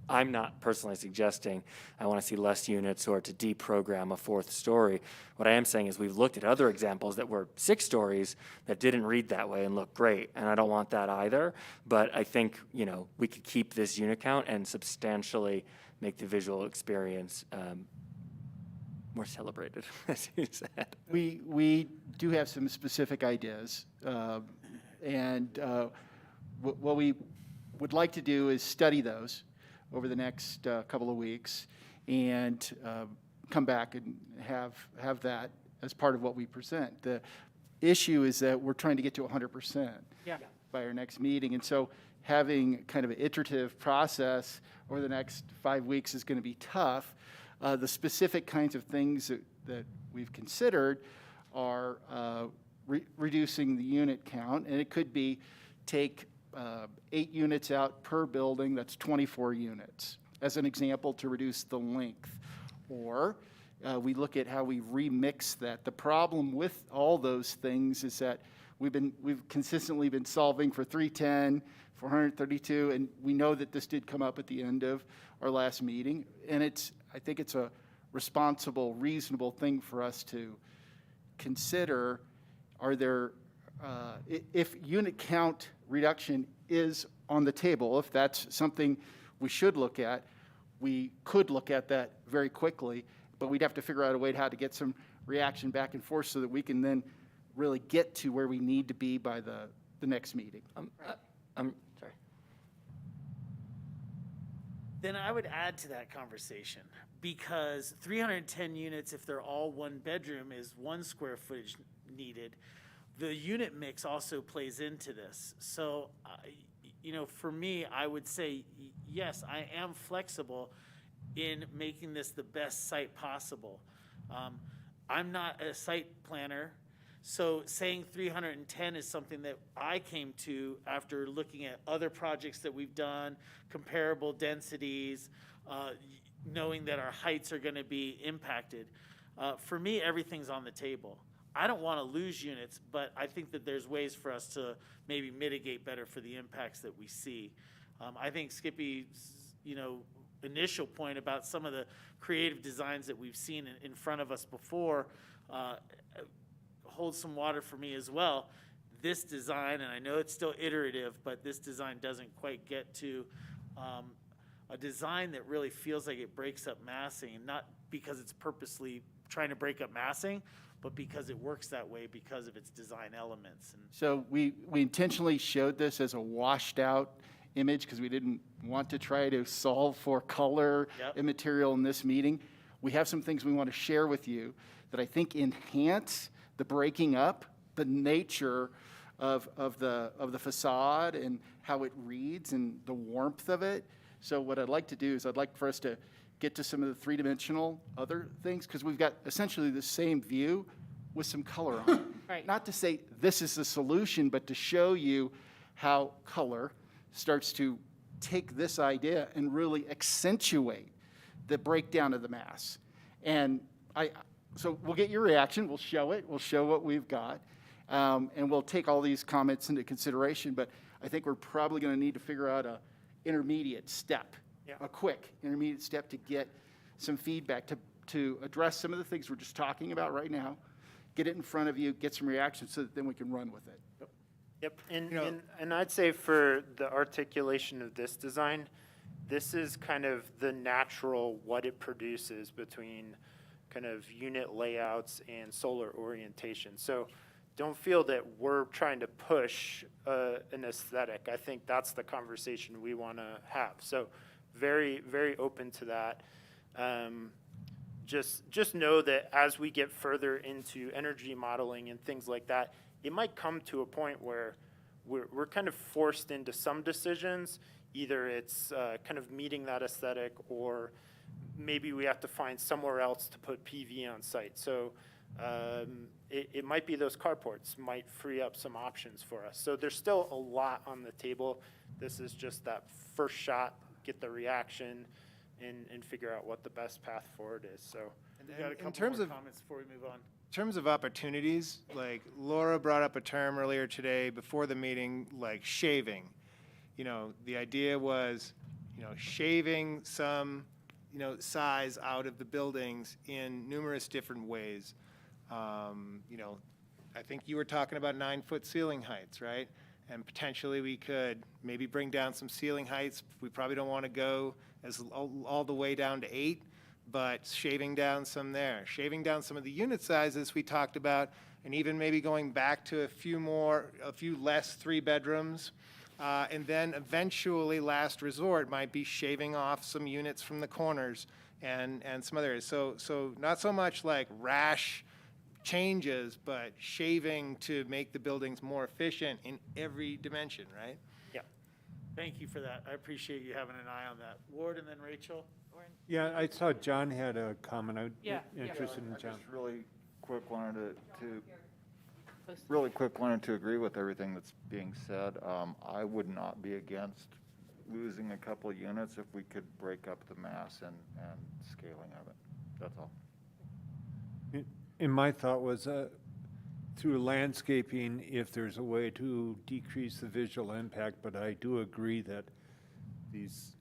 I'm not personally suggesting I want to see less units or to deprogram a fourth story. What I am saying is we've looked at other examples that were 6 stories that didn't read that way and look great, and I don't want that either. But I think we could keep this unit count and substantially make the visual experience more celebrated, as you said. We do have some specific ideas, and what we would like to do is study those over the next couple of weeks and come back and have that as part of what we present. The issue is that we're trying to get to 100% by our next meeting. And so having kind of an iterative process over the next 5 weeks is going to be tough. The specific kinds of things that we've considered are reducing the unit count, and it could be take 8 units out per building, that's 24 units, as an example, to reduce the length. Or we look at how we remix that. The problem with all those things is that we've consistently been solving for 310, 432, and we know that this did come up at the end of our last meeting, and I think it's a responsible, reasonable thing for us to consider. Are there if unit count reduction is on the table, if that's something we should look at, we could look at that very quickly, but we'd have to figure out a way how to get some reaction back and forth so that we can then really get to where we need to be by the next meeting. I'm sorry. Then I would add to that conversation, because 310 units, if they're all 1 bedroom, is 1 square footage needed. The unit mix also plays into this. So, for me, I would say, yes, I am flexible in making this the best site possible. I'm not a site planner, so saying 310 is something that I came to after looking at other projects that we've done, comparable densities, knowing that our heights are going to be impacted. For me, everything's on the table. I don't want to lose units, but I think that there's ways for us to maybe mitigate better for the impacts that we see. I think Skippy's, initial point about some of the creative designs that we've seen in front of us before holds some water for me as well. This design, and I know it's still iterative, but this design doesn't quite get to a design that really feels like it breaks up massing, and not because it's purposely trying to break up massing, but because it works that way because of its design elements. And so we intentionally showed this as a washed out image because we didn't want to try to solve for color Yep. and material in this meeting. We have some things we want to share with you that I think enhance the breaking up, the nature of the facade and how it reads and the warmth of it. So what I'd like to do is I'd like for us to get to some of the three-dimensional other things, because we've got essentially the same view with some color on it. Right. Not to say this is the solution, but to show you how color starts to take this idea and really accentuate the breakdown of the mass. And so we'll get your reaction, we'll show it, we'll show what we've got, and we'll take all these comments into consideration, but I think we're probably gonna need to figure out a intermediate step, a quick intermediate step to get some feedback, to address some of the things we're just talking about right now, get it in front of you, get some reactions so that then we can run with it. Yep, and I'd say for the articulation of this design, this is kind of the natural what it produces between kind of unit layouts and solar orientation. So don't feel that we're trying to push an aesthetic. I think that's the conversation we want to have. So very, very open to that. Just know that as we get further into energy modeling and things like that, it might come to a point where we're kind of forced into some decisions. Either it's kind of meeting that aesthetic, or maybe we have to find somewhere else to put PV on site. So it might be those carports might free up some options for us. So there's still a lot on the table. This is just that first shot, get the reaction, and figure out what the best path forward is. So We got a in couple terms more of- comments before we move on. In terms of opportunities, like Laura brought up a term earlier today before the meeting, like shaving. You know, the idea was, you know, shaving some, you know, size out of the buildings in numerous different ways. You know, I think you were talking about 9-foot ceiling heights, right? And potentially we could maybe bring down some ceiling heights. We probably don't want to go as all the way down to 8, but shaving down some there, shaving down some of the unit sizes we talked about, and even maybe going back to a few less 3 bedrooms. And then eventually, last resort might be shaving off some units from the corners and some other areas. So not so much like rash changes, but shaving to make the buildings more efficient in every dimension, right? Yeah. Thank you for that. I appreciate you having an eye on that. Ward and then Rachel. Yeah, I saw John had a comment. I'm Yeah, yeah. interested in I John. just really quick wanted to agree with everything that's being said. I would not be against losing a couple of units if we could break up the mass and scaling of it. That's all. And my thought was, through landscaping, if there's a way to decrease the visual impact, but I do agree that these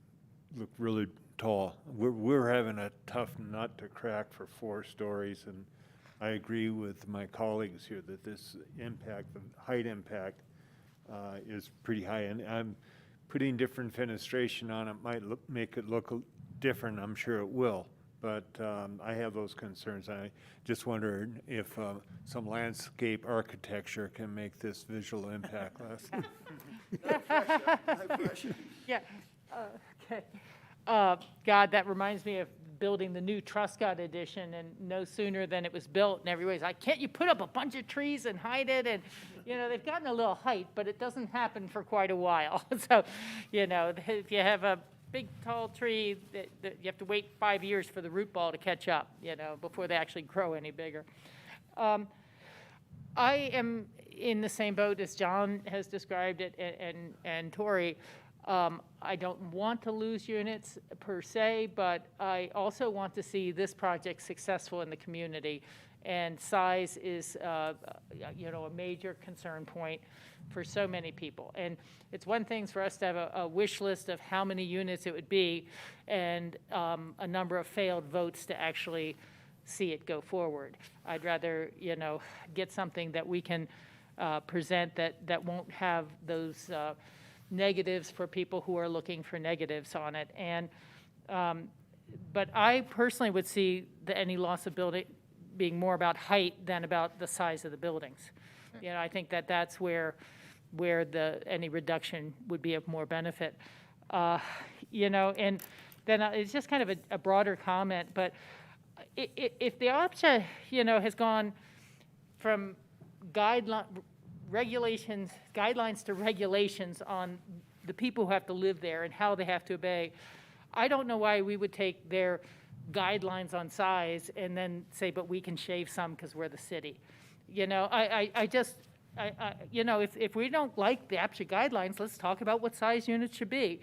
look really tall. We're having a tough nut to crack for 4 stories, and I agree with my colleagues here that this impact, the height impact, is pretty high. And I'm putting different fenestration on it might make it look different. I'm sure it will. But I have those concerns. I just wondered if some landscape architecture can make this visual impact less. Yeah, okay. God, that reminds me of building the new Truscott edition, and no sooner than it was built, and everybody's like, can't you put up a bunch of trees and hide it? And, you know, they've gotten a little height, but it doesn't happen for quite a while. So, you know, if you have a big, tall tree, that you have to wait 5 years for the root ball to catch up, you know, before they actually grow any bigger. I am in the same boat as John has described it, and Tori. I don't want to lose units per se, but I also want to see this project successful in the community. And size is, you know, a major concern point for so many people. And it's one thing for us to have a wish list of how many units it would be, and a number of failed votes to actually see it go forward. I'd rather, you know, get something that we can present that won't have those negatives for people who are looking for negatives on it. And but I personally would see any loss of building being more about height than about the size of the buildings. You know, I think that's where where any reduction would be of more benefit. You know, and then it's just kind of a broader comment, but if the OPSHA, you know, has gone from guidelines to regulations on the people who have to live there and how they have to obey, I don't know why we would take their guidelines on size and then say, but we can shave some because we're the city. You know, you know, if we don't like the APSHA guidelines, let's talk about what size units should be.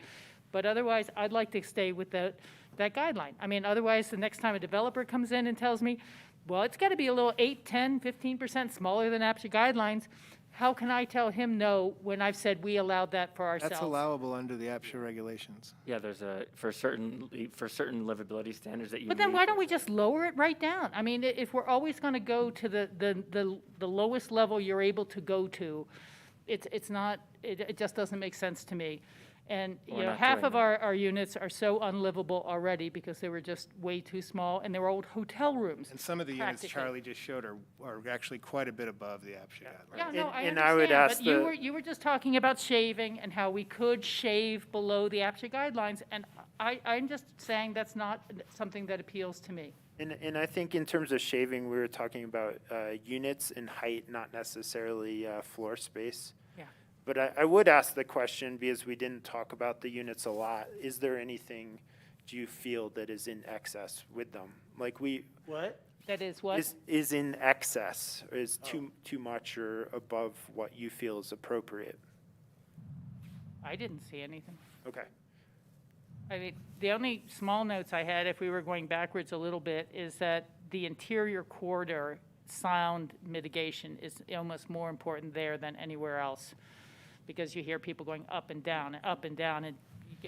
But otherwise, I'd like to stay with that guideline. I mean, otherwise, the next time a developer comes in and tells me, well, it's got to be a little 8, 10, 15% smaller than APSHA guidelines, how can I tell him no when I've said we allowed that for ourselves? That's allowable under the APSHA regulations. Yeah, there's for certain livability standards that you. But then why don't we just lower it right down? I mean, if we're always going to go to the lowest level you're able to go to, it just doesn't make sense to me. And you know, half of our units are so unlivable already because they were just way too small, and they were old hotel rooms. And some of the units Charlie just showed are actually quite a bit above the APSHA guidelines. Yeah, no, I and understand, I would ask but you were just talking about shaving and how we could shave below the APSHA guidelines, and I'm just saying that's not something that appeals to me. And I think in terms of shaving, we were talking about units and height, not necessarily floor space. Yeah. But I would ask the question, because we didn't talk about the units a lot, is there anything, do you feel, that is in excess with them? Like What? That is what? Is in excess, or is too much or above what you feel is appropriate? I didn't see anything. Okay. I mean, the only small notes I had, if we were going backwards a little bit, is that the interior corridor sound mitigation is almost more important there than anywhere else, because you hear people going up and down, and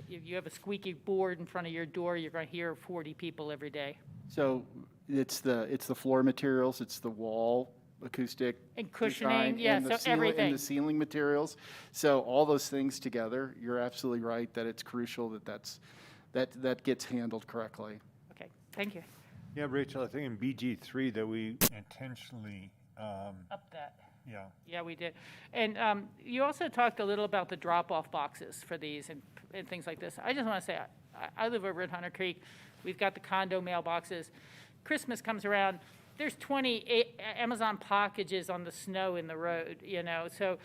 you have a squeaky board in front of your door, you're going to hear 40 people every day. So it's the floor materials, it's the wall acoustic and cushioning, design, yeah, and the so everything. And the ceiling materials. So all those things together, you're absolutely right that it's crucial that gets handled correctly. Okay, thank you. Yeah, Rachel, I think in BG3 that we intentionally, Up that. yeah. Yeah, we did. And you also talked a little about the drop-off boxes for these and things like this. I just want to say, I live over at Hunter Creek. We've got the condo mailboxes. Christmas comes around, there's 20 Amazon packages on the snow in the road, you know. So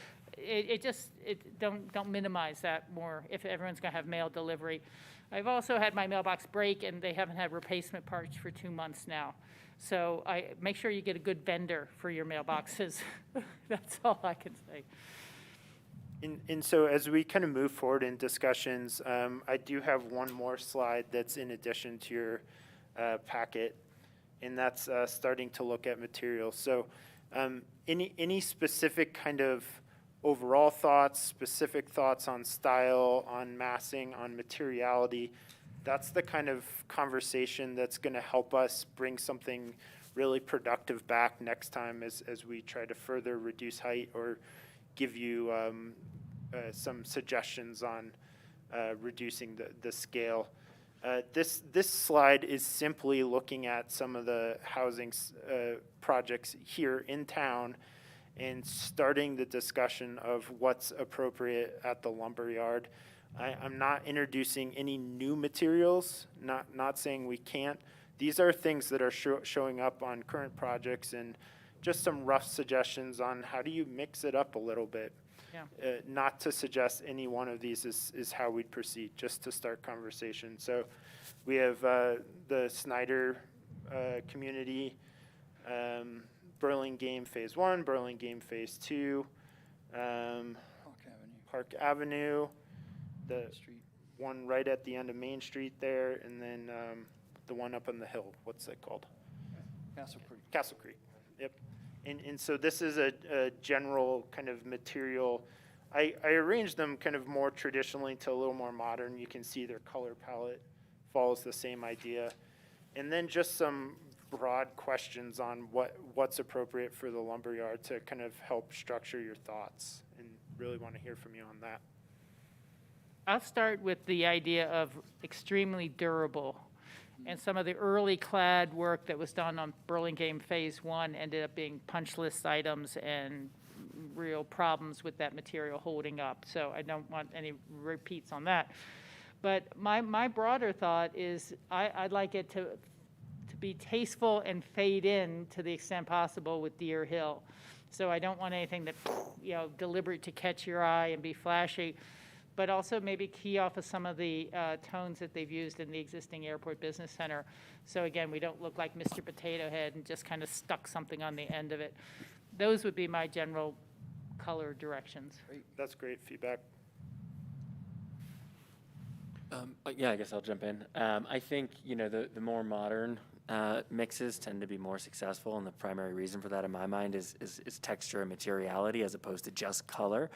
don't minimize that more if everyone's going to have mail delivery. I've also had my mailbox break, and they haven't had replacement parts for 2 months now. So make sure you get a good vendor for your mailboxes. That's all I can say. And so as we kind of move forward in discussions, I do have one more slide that's in addition to your packet, and that's starting to look at materials. So any specific kind of overall thoughts, specific thoughts on style, on massing, on materiality, that's the kind of conversation that's going to help us bring something really productive back next time as we try to further reduce height or give you some suggestions on reducing the scale. This slide is simply looking at some of the housing projects here in town and starting the discussion of what's appropriate at the Lumberyard. I'm not introducing any new materials, not saying we can't. These are things that are showing up on current projects and just some rough suggestions on how do you mix it up a little bit. Yeah. Not to suggest any one of these is how we'd proceed, just to start conversation. So we have the Snyder community, Burlingame Phase 1, Burlingame Phase 2, Park Avenue, the one right at the end of Main Street there, and then the one up on the hill. What's that called? Castle Creek. Castle Creek, yep. And so this is a general kind of material. I arranged them kind of more traditionally to a little more modern. You can see their color palette follows the same idea. And then just some broad questions on what's appropriate for the Lumberyard to kind of help structure your thoughts, and really want to hear from you on that. I'll start with the idea of extremely durable. And some of the early clad work that was done on Burlingame Phase 1 ended up being punch list items and real problems with that material holding up. So I don't want any repeats on that. But my broader thought is I'd like it to be tasteful and fade in to the extent possible with Deer Hill. So I don't want anything that, deliberate to catch your eye and be flashy, but also maybe key off of some of the tones that they've used in the existing airport business center. So again, we don't look like Mr. Potato Head and just kind of stuck something on the end of it. Those would be my general color directions. That's great feedback. Yeah, I guess I'll jump in. I think, the more modern mixes tend to be more successful, and the primary reason for that in my mind is texture and materiality as opposed to just color.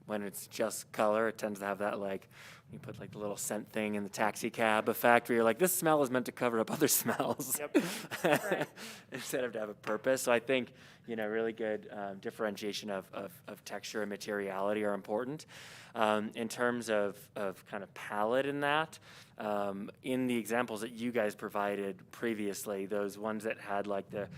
When it's just color, it tends to have that, like, you put like the little scent thing in the taxi cab effect where you're like, this smell is meant to cover up other smells. Yep. Instead of to have a purpose. So I think, really good differentiation of texture and materiality are important. In terms of kind of palette in that, in the examples that you guys provided previously, those ones that had like the,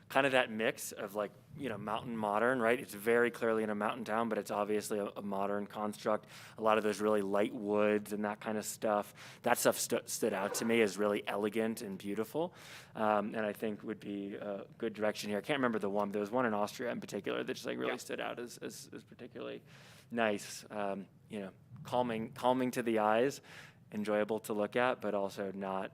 kind of that mix of like, mountain modern, right? It's very clearly in a mountain town, but it's obviously a modern construct. A lot of those really light woods and that kind of stuff. That stuff stood out to me as really elegant and beautiful. And I think would be a good direction here. I can't remember the one, but there was one in Austria in particular that just like really stood out as particularly nice. Calming to the eyes, enjoyable to look at, but also not,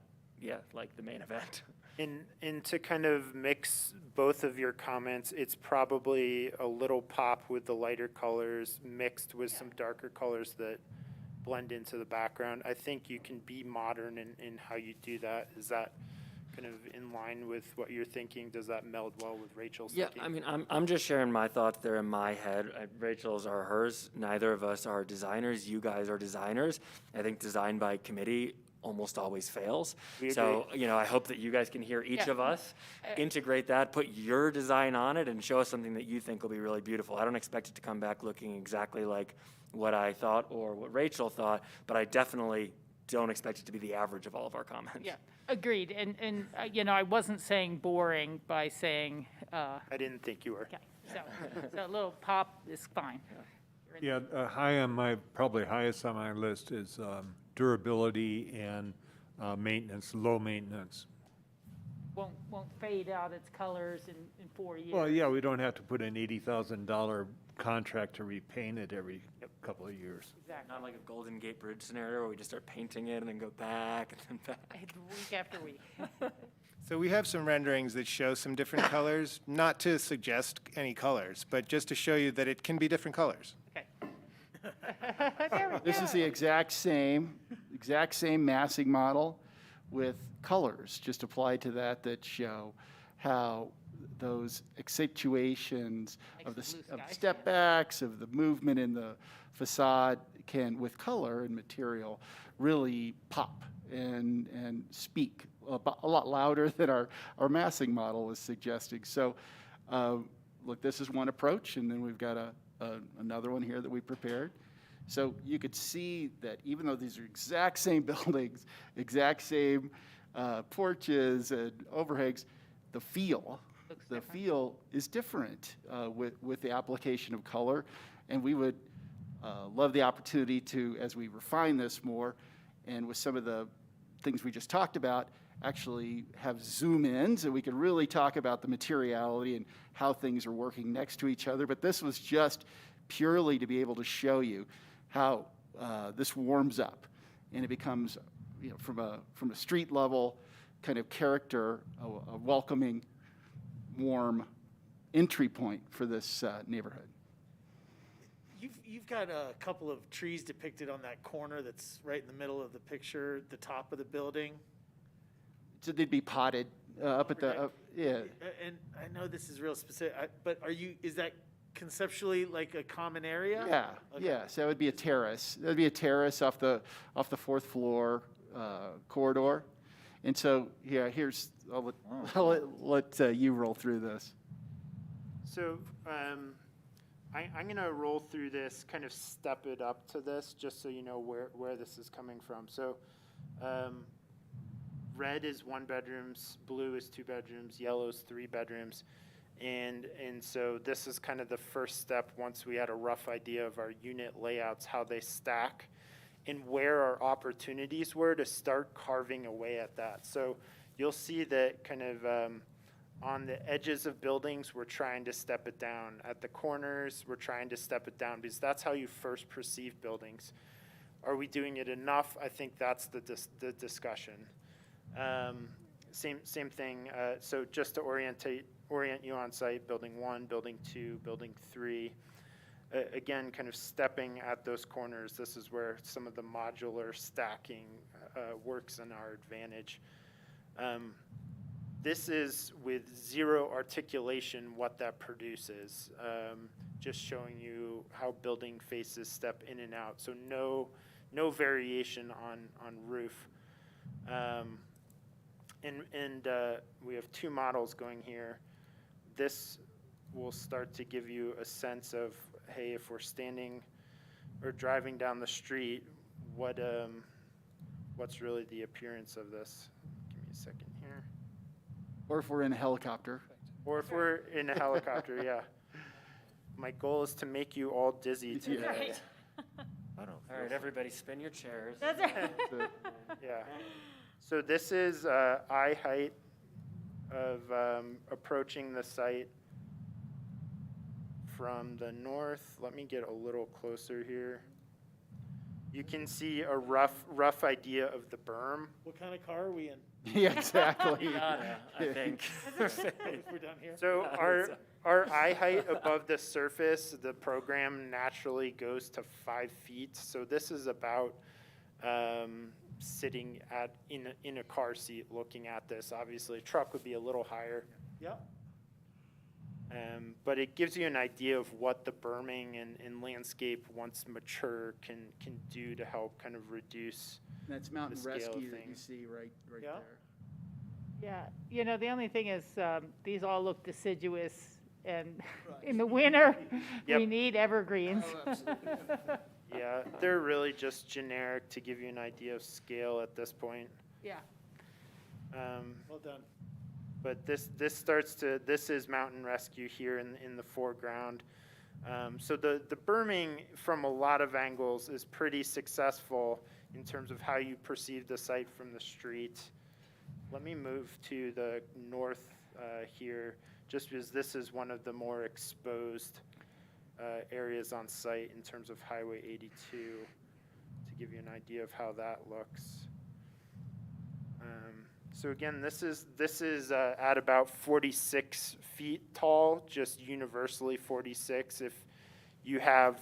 like the main event. And to kind of mix both of your comments, it's probably a little pop with the lighter colors mixed with some darker colors that blend into the background. I think you can be modern in how you do that. Is that kind of in line with what you're thinking? Does that meld well with Rachel's thinking? I mean, I'm just sharing my thoughts there in my head. Rachel's are hers. Neither of us are designers. You guys are designers. I think design by committee almost always fails. So, I hope that you guys can hear each of us, integrate that, put your design on it, and show us something that you think will be really beautiful. I don't expect it to come back looking exactly like what I thought or what Rachel thought, but I definitely don't expect it to be the average of all of our comments. Yeah, agreed. And I wasn't saying boring by saying. I didn't think you were. Okay, so a little pop is fine. Yeah, probably highest on my list is durability and maintenance, low maintenance. Won't fade out its colors in 4 years. Well, yeah, we don't have to put an $80,000 contract to repaint it every couple of years. Exactly. Not like a Golden Gate Bridge scenario where we just start painting it and then go back and then back. Week after week. So we have some renderings that show some different colors, not to suggest any colors, but just to show you that it can be different colors. Okay. This is the exact same massing model with colors just applied to that show how those accentuations of the step backs, of the movement in the facade can, with color and material, really pop and speak a lot louder than our massing model was suggesting. So look, this is one approach, and then we've got another one here that we prepared. So you could see that even though these are exact same buildings, exact same porches and overhangs, the feel is different with the application of color. And we would love the opportunity to, as we refine this more, and with some of the things we just talked about, actually have zoom ins, and we could really talk about the materiality and how things are working next to each other. But this was just purely to be able to show you how this warms up, and it becomes, from a street level kind of character, a welcoming, warm entry point for this neighborhood. You've got a couple of trees depicted on that corner that's right in the middle of the picture, the top of the building. So they'd be potted up at the, yeah. And I know this is real specific, but is that conceptually like a common area? Yeah, Okay. yeah, so it would be a terrace. That'd be a terrace off the fourth floor corridor. And so, yeah, I'll let you roll through this. So I'm going to roll through this, kind of step it up to this, just so you know where this is coming from. So red is 1 bedrooms, blue is 2 bedrooms, yellow is 3 bedrooms. And so this is kind of the first step, once we had a rough idea of our unit layouts, how they stack, and where our opportunities were to start carving away at that. So you'll see that kind of on the edges of buildings, we're trying to step it down. At the corners, we're trying to step it down, because that's how you first perceive buildings. Are we doing it enough? I think that's the discussion. Same thing. So just to orient you on site, building 1, building 2, building 3. Again, kind of stepping at those corners. This is where some of the modular stacking works in our advantage. This is with zero articulation what that produces. Just showing you how building faces step in and out. So no variation on roof. And we have 2 models going here. This will start to give you a sense of, hey, if we're standing or driving down the street, what's really the appearance of this? Give me a second here. Or if we're in a helicopter. Or if we're in a helicopter, yeah. My goal is to make you all dizzy today. Right. All right, everybody, spin your chairs. That's right. Yeah. So this is eye height of approaching the site from the north. Let me get a little closer here. You can see a rough idea of the berm. What kind of car are we in? Yeah, exactly. Yada, I think. If we're down here? So our eye height above the surface, the program naturally goes to 5 feet. So this is about sitting in a car seat looking at this. Obviously, a truck would be a little higher. Yep. But it gives you an idea of what the berming and landscape, once mature, can do to help kind of reduce. That's mountain scale of rescue that you things. see right Yeah. there. Yeah, the only thing is, these all look deciduous, and in the winter, Yep. we need evergreens. Yeah, they're really just generic to give you an idea of scale at this point. Yeah. Well done. But this is mountain rescue here in the foreground. So the berming from a lot of angles is pretty successful in terms of how you perceive the site from the street. Let me move to the north here, just because this is one of the more exposed areas on site in terms of Highway 82, to give you an idea of how that looks. So again, this is at about 46 feet tall, just universally 46. If you have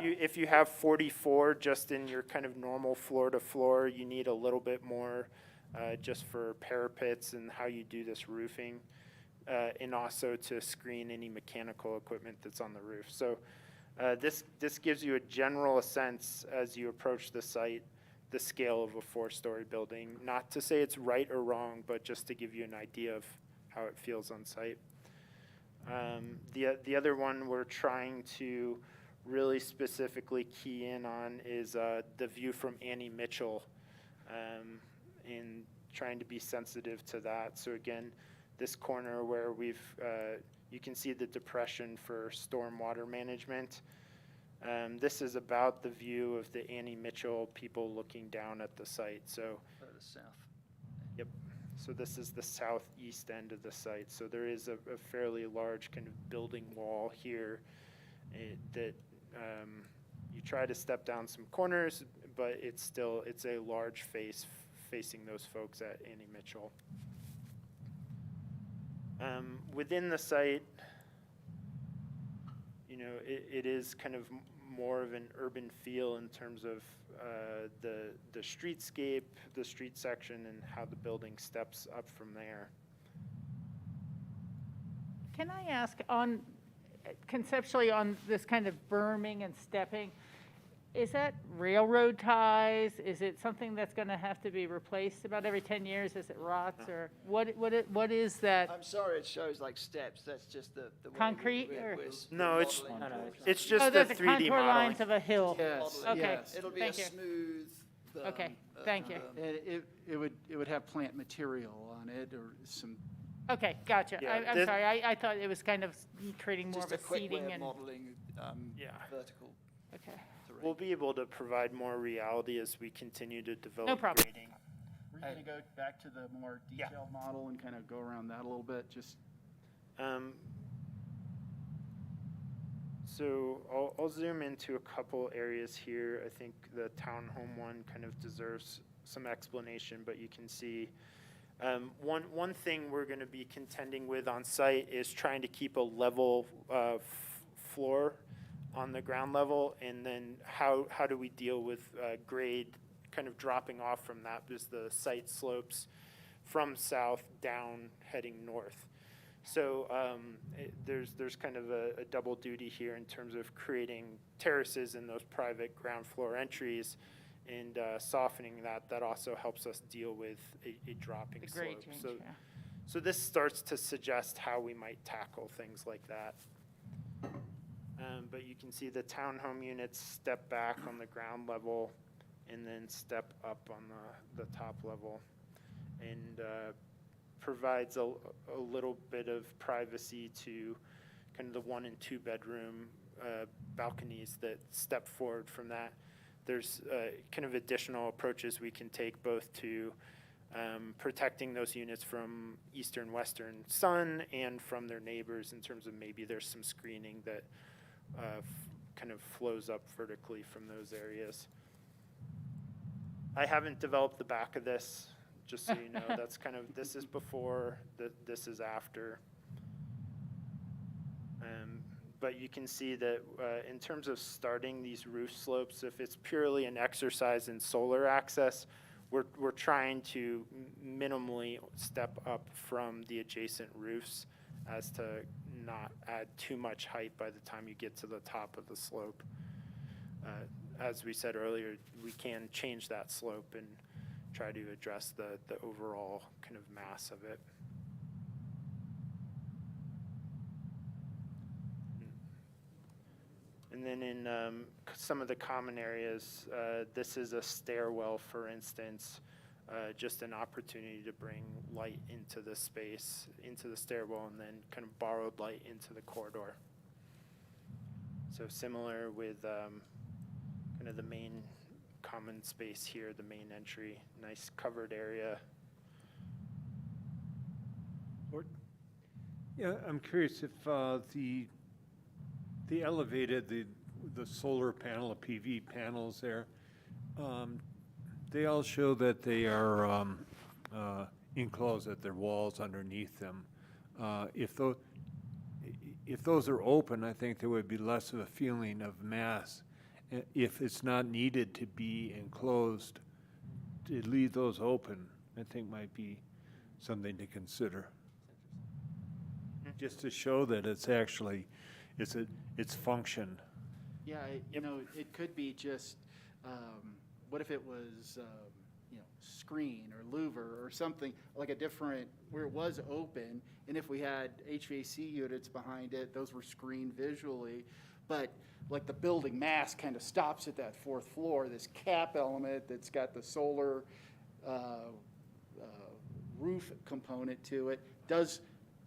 if you have 44 just in your kind of normal floor to floor, you need a little bit more just for parapets and how you do this roofing, and also to screen any mechanical equipment that's on the roof. So this gives you a general sense as you approach the site, the scale of a 4-story building. Not to say it's right or wrong, but just to give you an idea of how it feels on site. The other one we're trying to really specifically key in on is the view from Annie Mitchell, and trying to be sensitive to that. So again, this corner where you can see the depression for stormwater management. This is about the view of the Annie Mitchell people looking down at the site. So The south. Yep. So this is the southeast end of the site. So there is a fairly large kind of building wall here that you try to step down some corners, but it's a large face facing those folks at Annie Mitchell. Within the site, it is kind of more of an urban feel in terms of the streetscape, the street section, and how the building steps up from there. Can I ask, conceptually on this kind of berming and stepping, is that railroad ties? Is it something that's going to have to be replaced about every 10 years as it rots, or what is that? I'm sorry, it shows like steps. That's just the way Concrete, or- No, it's modeling. just the there's the 3D contour modeling. lines of a hill. Yes, Okay, yes. It'll be thank a you. smooth. Okay, thank you. And it would have plant material on it, or some Okay, gotcha. Yeah, I'm sorry, I thought it was kind of creating more Just of a a quick way seating of and, modeling Yeah. vertical okay. terrain. We'll be able to provide more reality as we continue to develop No problem. grading. We're going to go back to the more Yeah. detailed model and kind of go around that a little bit, just. So I'll zoom into a couple areas here. I think the townhome one kind of deserves some explanation, but you can see one thing we're going to be contending with on site is trying to keep a level floor on the ground level, and then how do we deal with grade kind of dropping off from that, because the site slopes from south down heading north. So there's kind of a double duty here in terms of creating terraces in those private ground floor entries and softening that. That also helps us deal with a dropping The grade slope. change, So, yeah. so this starts to suggest how we might tackle things like that. But you can see the townhome units step back on the ground level and then step up on the top level, and provides a little bit of privacy to kind of the 1 and 2 bedroom balconies that step forward from that. There's kind of additional approaches we can take, both to protecting those units from eastern western sun and from their neighbors, in terms of maybe there's some screening that kind of flows up vertically from those areas. I haven't developed the back of this, just so you know. That's kind of, this is before, this is after. But you can see that in terms of starting these roof slopes, if it's purely an exercise in solar access, we're trying to minimally step up from the adjacent roofs as to not add too much height by the time you get to the top of the slope. As we said earlier, we can change that slope and try to address the overall kind of mass of it. And then in some of the common areas, this is a stairwell, for instance, just an opportunity to bring light into the space, into the stairwell, and then kind of borrowed light into the corridor. So similar with kind of the main common space here, the main entry, nice covered area. Yeah, I'm curious if the elevated, the solar panel, the PV panels there, they all show that they are enclosed, at their walls underneath them. If those are open, I think there would be less of a feeling of mass. If it's not needed to be enclosed, to leave those open, I think might be something to consider. Just to show that it's actually, it's function. Yeah, you know, it could be just, what if it was, you know, screen or louver or something, like a different, where it was open, and if we had HVAC units behind it, those were screened visually, but like the building mass kind of stops at that 4th floor, this cap element that's got the solar roof component to it, does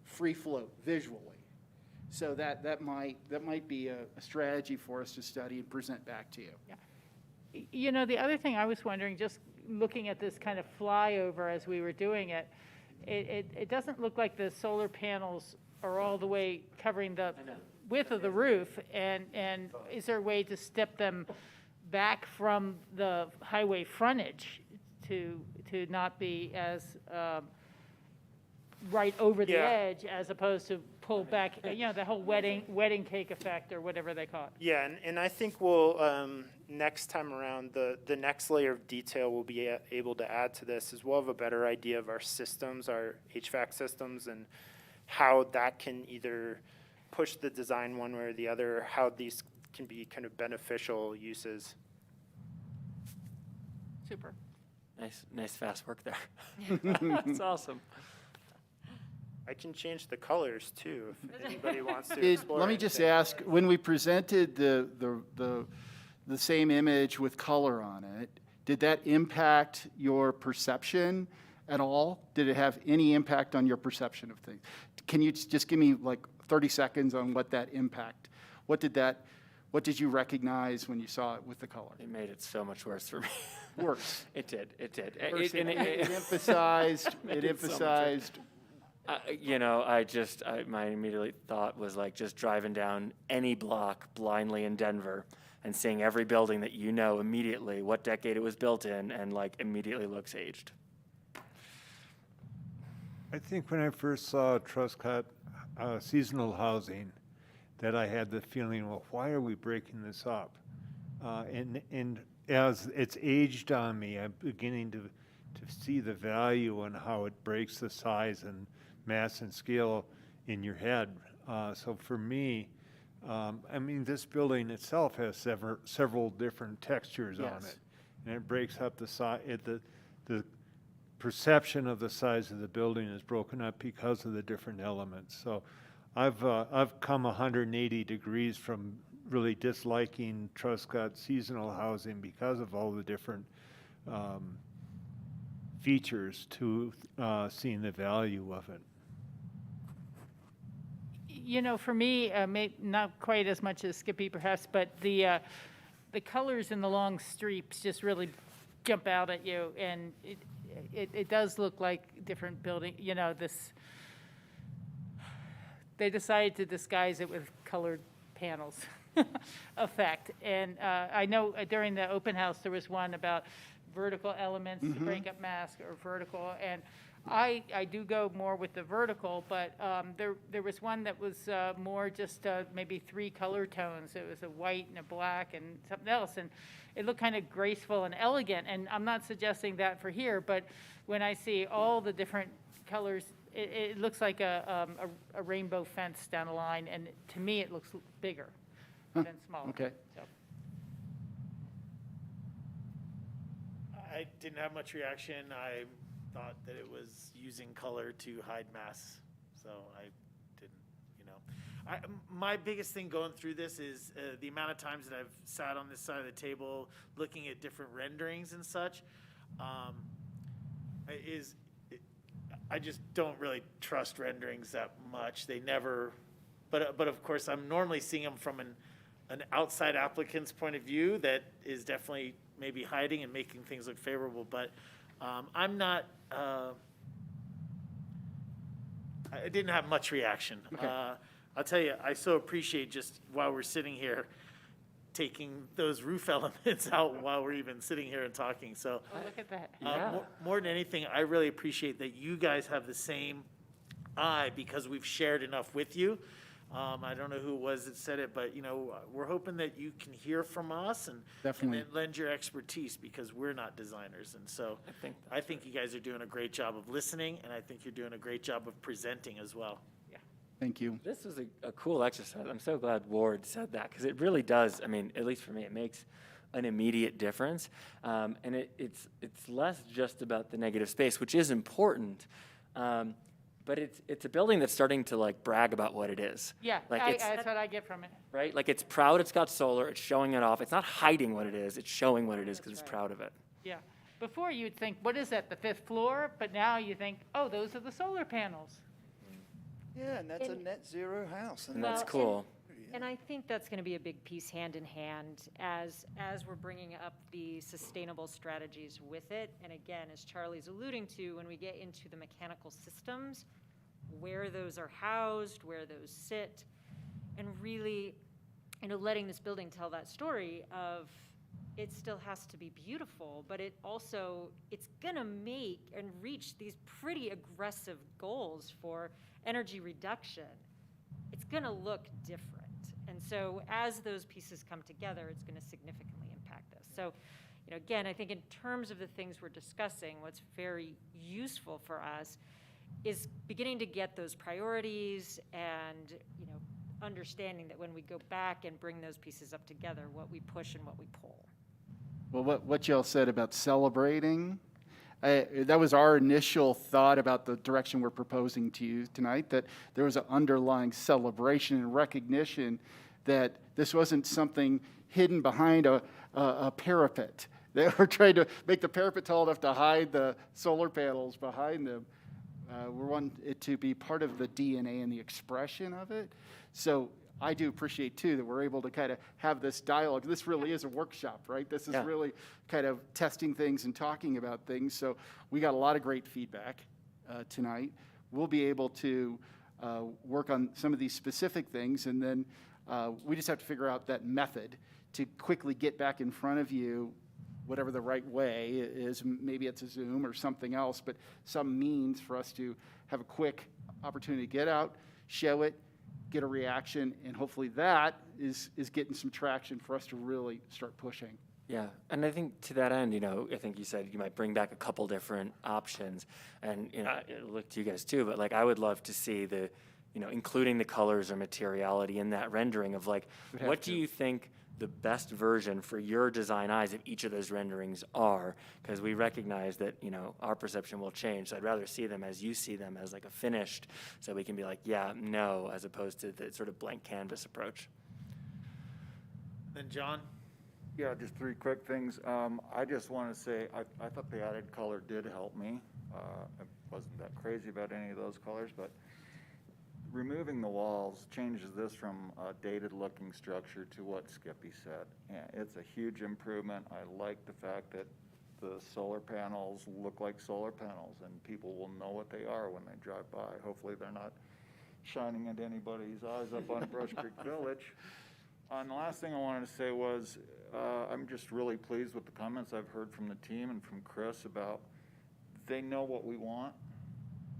free float visually. So that might be a strategy for us to study and present back to you. Yeah. You know, the other thing I was wondering, just looking at this kind of flyover as we were doing it, it doesn't look like the solar panels are all the way covering the width of the roof, and is there a way to step them back from the highway frontage to not be as right over the edge, as opposed to pull back, you know, the whole wedding cake effect or whatever they call it? Yeah, and I think we'll, next time around, the next layer of detail we'll be able to add to this is we'll have a better idea of our systems, our HVAC systems, and how that can either push the design one way or the other, how these can be kind of beneficial uses. Super. Nice fast work there. That's awesome. I can change the colors too, if anybody wants to Let explore me just anything. ask, when we presented the same image with color on it, did that impact your perception at all? Did it have any impact on your perception of things? Can you just give me like 30 seconds on what that impact, what did you recognize when you saw it with the color? It made it so much worse for me. Worse. It did. Worse. And It emphasized, Made it it so much worse. emphasized, You know, my immediate thought was like just driving down any block blindly in Denver and seeing every building that you know immediately what decade it was built in and like immediately looks aged. I think when I first saw Truscott seasonal housing, that I had the feeling, well, why are we breaking this up? And as it's aged on me, I'm beginning to see the value and how it breaks the size and mass and scale in your head. So for me, I mean, this building itself has several different textures on Yes. it, and it breaks up the size. The perception of the size of the building is broken up because of the different elements. So I've come 180 degrees from really disliking Truscott seasonal housing because of all the different features to seeing the value of it. You know, for me, not quite as much as Skippy perhaps, but the colors in the long streaks just really jump out at you, and it does look like different building. You know, they decided to disguise it with colored panels effect, and I know during the open house there was one about vertical elements to break up mask or vertical, and I do go more with the vertical, but there was one that was more just maybe 3 color tones. It was a white and a black and something else, and it looked kind of graceful and elegant. And I'm not suggesting that for here, but when I see all the different colors, it looks like a rainbow fence down the line, and to me it looks bigger than smaller. okay. So. I didn't have much reaction. I thought that it was using color to hide mass, so I didn't, you know. My biggest thing going through this is the amount of times that I've sat on this side of the table looking at different renderings and such. I just don't really trust renderings that much. They never, but of course I'm normally seeing them from an outside applicant's point of view that is definitely maybe hiding and making things look favorable, but I'm not, I didn't have much reaction. Okay. I'll tell you, I so appreciate just while we're sitting here, taking those roof elements out while we're even sitting here and talking. So Oh, look at that. more than anything, I really appreciate that you guys have the same eye because we've shared enough with you. I don't know who it was that said it, but you know, we're hoping that you can hear from us and Definitely. then lend your expertise because we're not designers. And so I think you guys are doing a great job of listening, and I think you're doing a great job of presenting as well. Thank you. This was a cool exercise. I'm so glad Ward said that because it really does. I mean, at least for me, it makes an immediate difference. And it's less just about the negative space, which is important. But it's a building that's starting to like brag about what it is. Yeah, Like that's what I get from it. right? Like it's proud it's got solar, it's showing it off. It's not hiding what it is, it's showing what it is because it's proud of it. Yeah. Before you'd think, what is that, the 5th floor? But now you think, oh, those are the solar panels. Yeah, and that's a net zero house. And that's Well, cool. And I think that's going to be a big piece hand in hand as we're bringing up the sustainable strategies with it. And again, as Charlie's alluding to, when we get into the mechanical systems, where those are housed, where those sit, and really, you know, letting this building tell that story of it still has to be beautiful, but it's going to make and reach these pretty aggressive goals for energy reduction. It's going to look different. And so as those pieces come together, it's going to significantly impact this. So, you know, again, I think in terms of the things we're discussing, what's very useful for us is beginning to get those priorities and, you know, understanding that when we go back and bring those pieces up together, what we push and what we pull. Well, what y'all said about celebrating, that was our initial thought about the direction we're proposing to you tonight, that there was an underlying celebration and recognition that this wasn't something hidden behind a parapet, They were trying to make the parapet tall enough to hide the solar panels behind them. We want it to be part of the DNA and the expression of it. So I do appreciate, too, that we're able to kind of have this dialogue. This really is a workshop, right? This is really kind of testing things and talking about things. So we got a lot of great feedback tonight. We'll be able to work on some of these specific things, and then we just have to figure out that method to quickly get back in front of you, whatever the right way is. Maybe it's a Zoom or something else, but some means for us to have a quick opportunity to get out, show it, get a reaction, and hopefully that is getting some traction for us to really start pushing. Yeah, and I think to that end, I think you said you might bring back a couple different options, and it'll look to you guys too. But like, I would love to see the, including the colors or materiality in that rendering of like, what do you think the best version for your design eyes of each of those renderings are? Because we recognize that our perception will change. So I'd rather see them as you see them, as like a finished, so we can be like, yeah, no, as opposed to the sort of blank canvas approach. Then John. Yeah, just 3 quick things. I just want to say I thought the added color did help me. I wasn't that crazy about any of those colors, but removing the walls changes this from a dated-looking structure to what Skippy said. And it's a huge improvement. I like the fact that the solar panels look like solar panels, and people will know what they are when they drive by. Hopefully they're not shining into anybody's eyes up on Brush Creek Village. And the last thing I wanted to say was I'm just really pleased with the comments I've heard from the team and from Chris about they know what we want,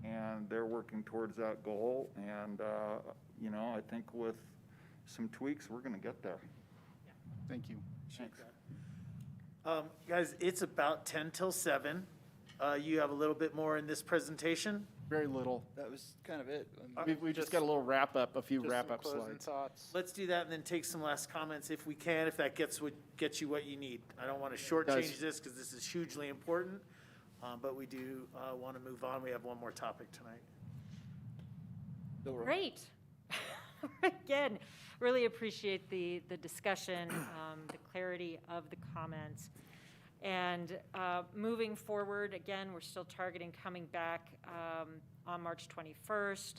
and they're working towards that goal. And, I think with some tweaks, we're going to get there. Thank you. Thanks. Guys, it's about 10 till 7. You have a little bit more in this presentation? Very little. That was kind of it. We just got a little wrap-up, a few Just wrap-up some closing slides. thoughts. Let's do that and then take some last comments if we can, if that gets you what you need. I don't want to shortchange this because this is hugely important, but we do want to move on. We have one more topic tonight. Great. Again, really appreciate the discussion, the clarity of the comments. And moving forward, again, we're still targeting coming back on March 21st.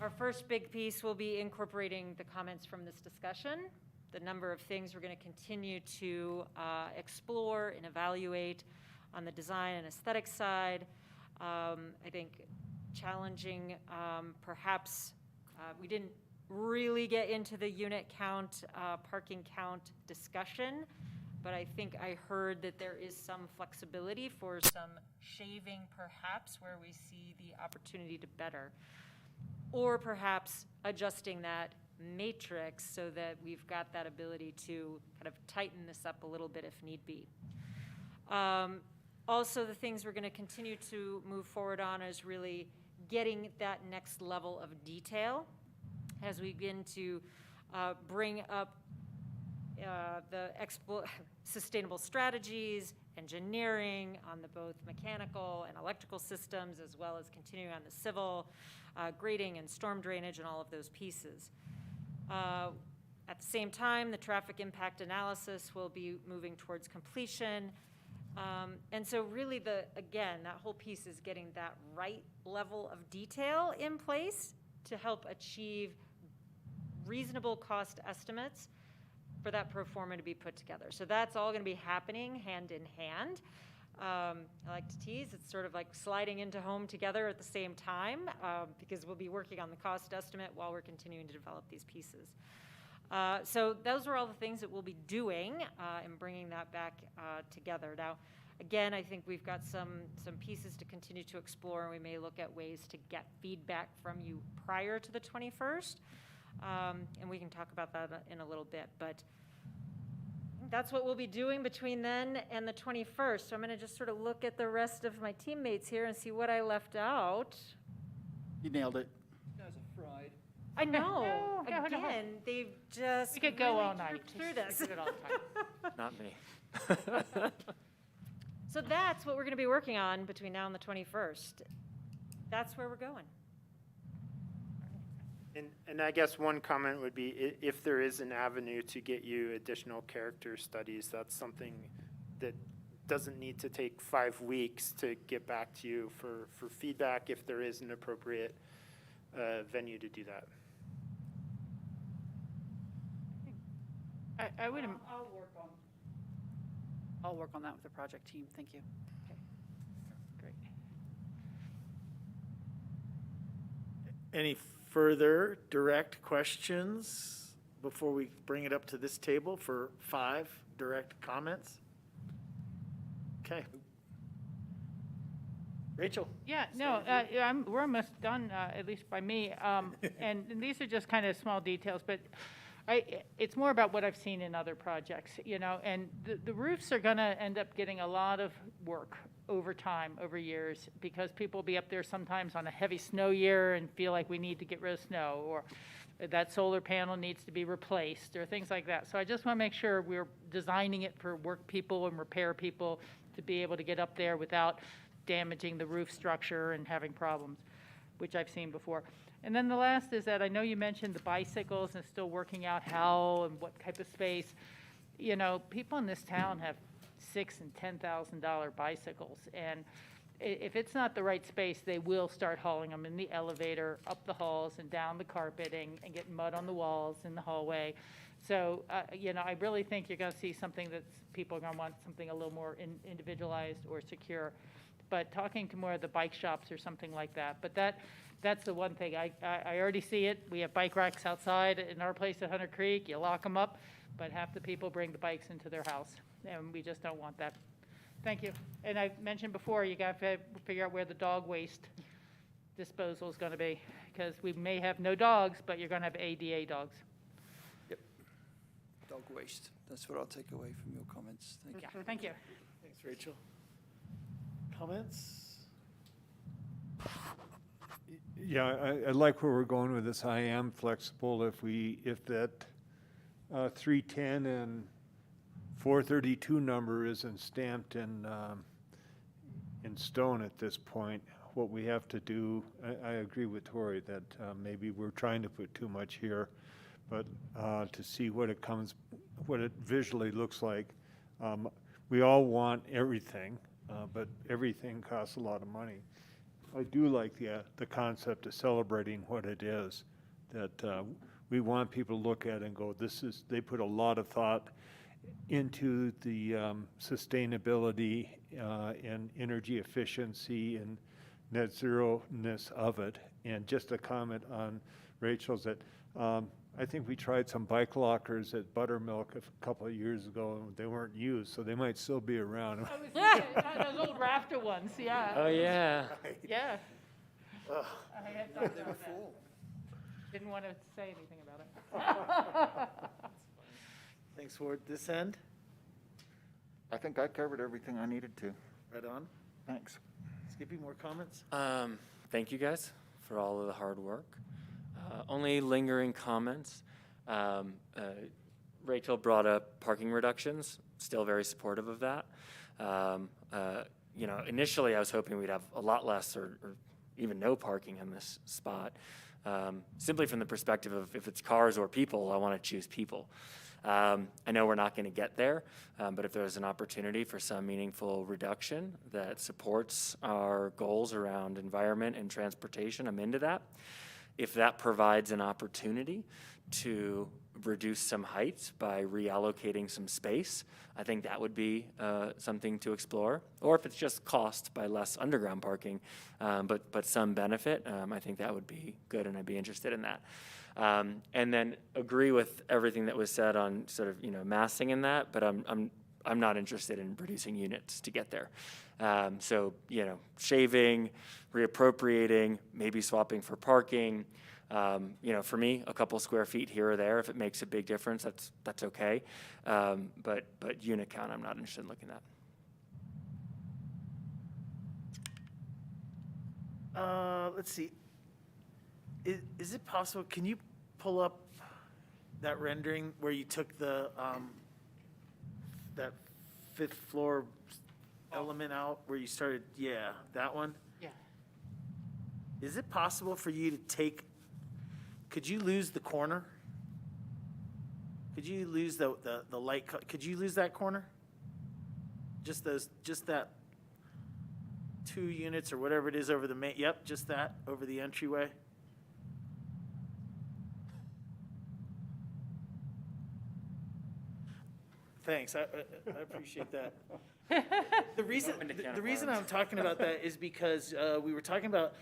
Our first big piece will be incorporating the comments from this discussion, the number of things we're going to continue to explore and evaluate on the design and aesthetic side. I think challenging, perhaps we didn't really get into the unit count, parking count discussion, but I think I heard that there is some flexibility for some shaving perhaps where we see the opportunity to better, or perhaps adjusting that matrix so that we've got that ability to kind of tighten this up a little bit if need be. Also, the things we're going to continue to move forward on is really getting that next level of detail as we begin to bring up the sustainable strategies, engineering on the both mechanical and electrical systems, as well as continuing on the civil, grading and storm drainage and all of those pieces. At the same time, the traffic impact analysis will be moving towards completion. And so really again, that whole piece is getting that right level of detail in place to help achieve reasonable cost estimates for that pro forma to be put together. So that's all going to be happening hand in hand. I like to tease, it's sort of like sliding into home together at the same time because we'll be working on the cost estimate while we're continuing to develop these pieces. So those are all the things that we'll be doing and bringing that back together. Now, again, I think we've got some pieces to continue to explore, and we may look at ways to get feedback from you prior to the 21st. And we can talk about that in a little bit, but I think that's what we'll be doing between then and the 21st. So I'm going to just sort of look at the rest of my teammates here and see what I left out. You nailed it. You guys are fried. I know. No. Again, they've just We could go really all night. trooped through this. We could all night. Not me. So that's what we're going to be working on between now and the 21st. That's where we're going. And I guess one comment would be if there is an avenue to get you additional character studies, that's something that doesn't need to take 5 weeks to get back to you for feedback if there is an appropriate venue to do that. I would, I'll work on that with the project team. Thank you. great. Any further direct questions before we bring it up to this table for 5 direct comments? Okay. Rachel? Yeah, no, we're almost done, at least by me. And these are just kind of small details, but it's more about what I've seen in other projects, and the roofs are going to end up getting a lot of work over time, over years, because people will be up there sometimes on a heavy snow year and feel like we need to get rid of snow, or that solar panel needs to be replaced, or things like that. So I just want to make sure we're designing it for work people and repair people to be able to get up there without damaging the roof structure and having problems, which I've seen before. And then the last is that I know you mentioned the bicycles and still working out how and what type of space. People in this town have $6,000 and $10,000 bicycles, and if it's not the right space, they will start hauling them in the elevator, up the halls and down the carpeting, and get mud on the walls in the hallway. So, I really think you're going to see something that's, people are going to want something a little more individualized or secure. But talking to more of the bike shops or something like that. But that's the one thing. I already see it. We have bike racks outside in our place at Hunter Creek. You lock them up, but half the people bring the bikes into their house, and we just don't want that. Thank you. And I mentioned before, you got to figure out where the dog waste disposal is going to be, because we may have no dogs, but you're going to have ADA dogs. Yep. Dog waste. That's what I'll take away from your comments. Thank you. Yeah, thank you. Thanks, Rachel. Comments? Yeah, I like where we're going with this. I am flexible if that 310 and 432 number isn't stamped in stone at this point. What we have to do, I agree with Tori that maybe we're trying to put too much here, but to see what it visually looks like. We all want everything, but everything costs a lot of money. I do like the concept of celebrating what it is, that we want people to look at and go, they put a lot of thought into the sustainability and energy efficiency and net zero-ness of it. And just a comment on Rachel's that I think we tried some bike lockers at Buttermilk a couple of years ago, and they weren't used, so they might still be around. Those old rafter ones, yeah. Oh, yeah. Yeah. Ugh. I had thought about that. Didn't want to say anything about it. Thanks, Ward. This end? I think I covered everything I needed to. Right on. Thanks. Skippy, more comments? Thank you guys for all of the hard work. Only lingering comments. Rachel brought up parking reductions, still very supportive of that. Initially I was hoping we'd have a lot less or even no parking in this spot, simply from the perspective of if it's cars or people, I want to choose people. I know we're not going to get there, but if there's an opportunity for some meaningful reduction that supports our goals around environment and transportation, I'm into that. If that provides an opportunity to reduce some heights by reallocating some space, I think that would be something to explore. Or if it's just cost by less underground parking, but some benefit, I think that would be good, and I'd be interested in that. And then agree with everything that was said on sort of massing in that, but I'm not interested in reducing units to get there. So shaving, reappropriating, maybe swapping for parking. For me, a couple square feet here or there, if it makes a big difference, that's okay. But unit count, I'm not interested in looking at. Let's see. Is it possible, can you pull up that rendering where you took the, that 5th floor element out where you started, that one? Yeah. Is it possible for you to take could you lose the corner? Could you lose the light, could you lose that corner? Just that 2 units or whatever it is over the main, yep, just that, over the entryway. Thanks, I appreciate that. The reason I'm talking about that is because we were talking about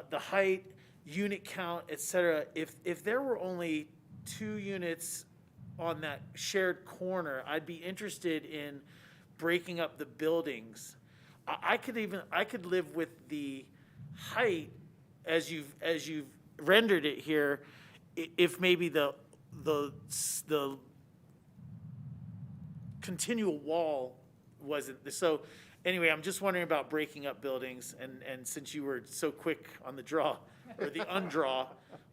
the height, unit count, et cetera. If there were only 2 units on that shared corner, I'd be interested in breaking up the buildings. I could live with the height as you've rendered it here, if maybe the continual wall wasn't. So anyway, I'm just wondering about breaking up buildings, and since you were so quick on the draw, or the undraw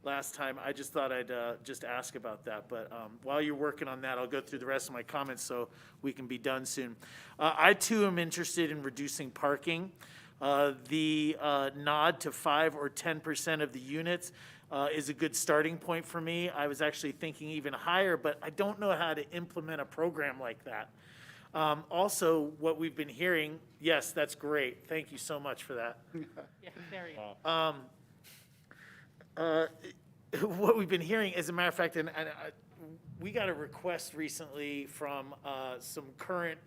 last time, I just thought I'd just ask about that. But while you're working on that, I'll go through the rest of my comments so we can be done soon. I too am interested in reducing parking. The nod to 5 or 10% of the units is a good starting point for me. I was actually thinking even higher, but I don't know how to implement a program like that. Also, what we've been hearing, yes, that's great. Thank you so much for that. Yeah, there you go. What we've been hearing, as a matter of fact, and we got a request recently from some current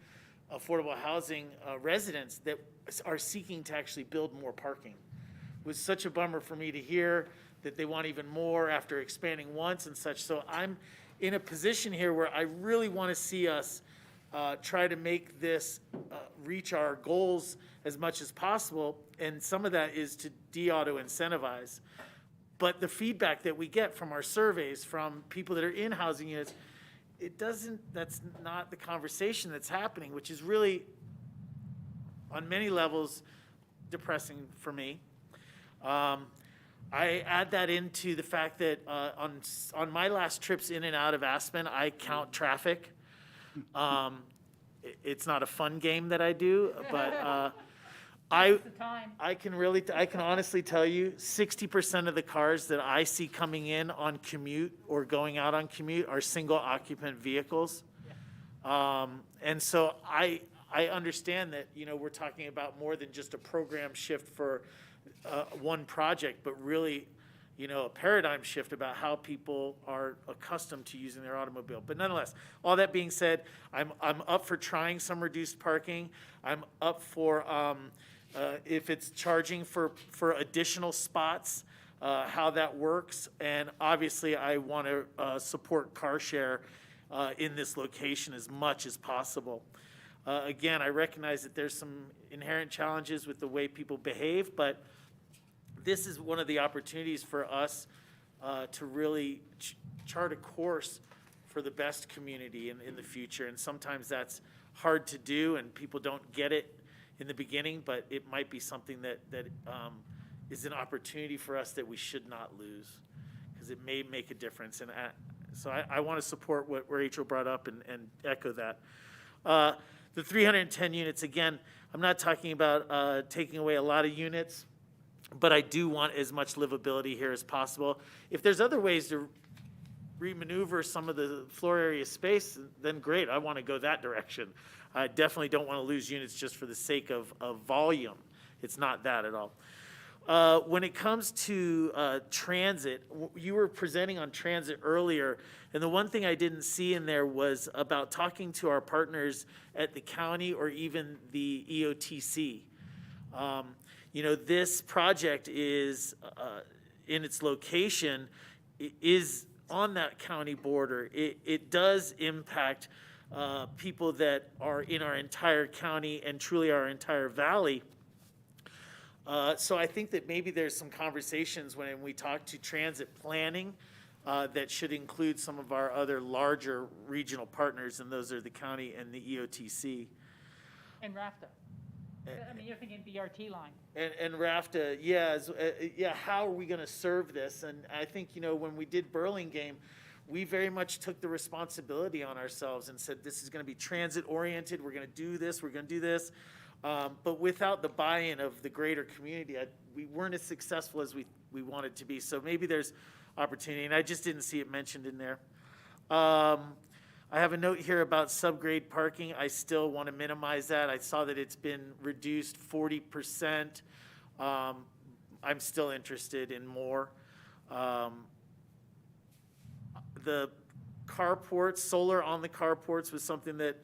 affordable housing residents that are seeking to actually build more parking. It was such a bummer for me to hear that they want even more after expanding once and such. So I'm in a position here where I really want to see us try to make this reach our goals as much as possible. And some of that is to de-auto incentivize. But the feedback that we get from our surveys, from people that are in housing units, that's not the conversation that's happening, which is really, on many levels, depressing for me. I add that into the fact that on my last trips in and out of Aspen, I count traffic. It's not a fun game that I do, but I can honestly tell you 60% of the cars that I see coming in on commute or going out on commute are single occupant vehicles. And so I understand that, we're talking about more than just a program shift for one project, but really, a paradigm shift about how people are accustomed to using their automobile. But nonetheless, all that being said, I'm up for trying some reduced parking. I'm up for, if it's charging for additional spots, how that works. And obviously, I want to support car share in this location as much as possible. Again, I recognize that there's some inherent challenges with the way people behave, but this is one of the opportunities for us to really chart a course for the best community in the future. And sometimes that's hard to do, and people don't get it in the beginning, but it might be something that is an opportunity for us that we should not lose, because it may make a difference. And so I want to support what Rachel brought up and echo that. The 310 units, again, I'm not talking about taking away a lot of units, but I do want as much livability here as possible. If there's other ways to remaneuver some of the floor area space, then great, I want to go that direction. I definitely don't want to lose units just for the sake of volume. It's not that at all. When it comes to transit, you were presenting on transit earlier, and the one thing I didn't see in there was about talking to our partners at the county or even the EOTC. This project is, in its location, is on that county border. It does impact people that are in our entire county and truly our entire valley. So I think that maybe there's some conversations when we talk to transit planning that should include some of our other larger regional partners, and those are the county and the EOTC. And RAFTA. I mean, you're thinking BRT line. And RAFTA, yeah, how are we going to serve this? And I think, when we did Burlingame, we very much took the responsibility on ourselves and said, this is going to be transit-oriented, we're going to do this, we're going to do this. But without the buy-in of the greater community, we weren't as successful as we we want it to be. So maybe there's opportunity, and I just didn't see it mentioned in there. I have a note here about subgrade parking. I still want to minimize that. I saw that it's been reduced 40%. I'm still interested in more. The carports, solar on the carports was something that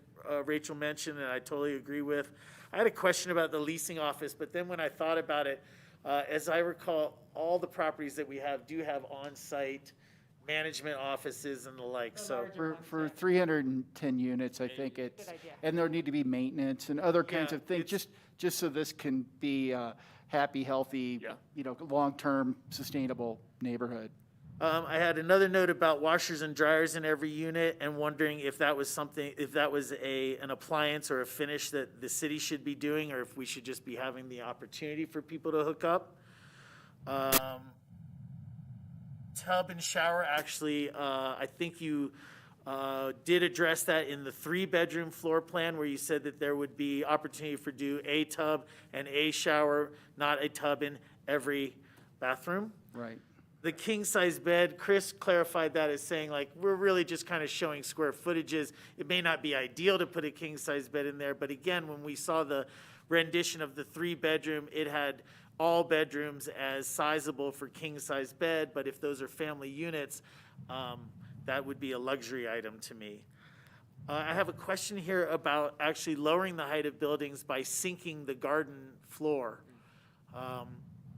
Rachel mentioned, and I totally agree with. I had a question about the leasing office, but then when I thought about it, as I recall, all the properties that we have do have on-site management offices and the like, so. For 310 units, I think it's, and there need to be maintenance and other kinds Yeah, of things, just so this can be a happy, healthy, long-term, sustainable neighborhood. I had another note about washers and dryers in every unit and wondering if that was something, if that was an appliance or a finish that the city should be doing, or if we should just be having the opportunity for people to hook up. Tub and shower, actually, I think you did address that in the 3-bedroom floor plan where you said that there would be opportunity for do a tub and a shower, not a tub in every bathroom. Right. The king-size bed, Chris clarified that as saying, like, we're really just kind of showing square footages. It may not be ideal to put a king-size bed in there, but again, when we saw the rendition of the 3-bedroom, it had all bedrooms as sizable for king-size bed, but if those are family units, that would be a luxury item to me. I have a question here about actually lowering the height of buildings by sinking the garden floor.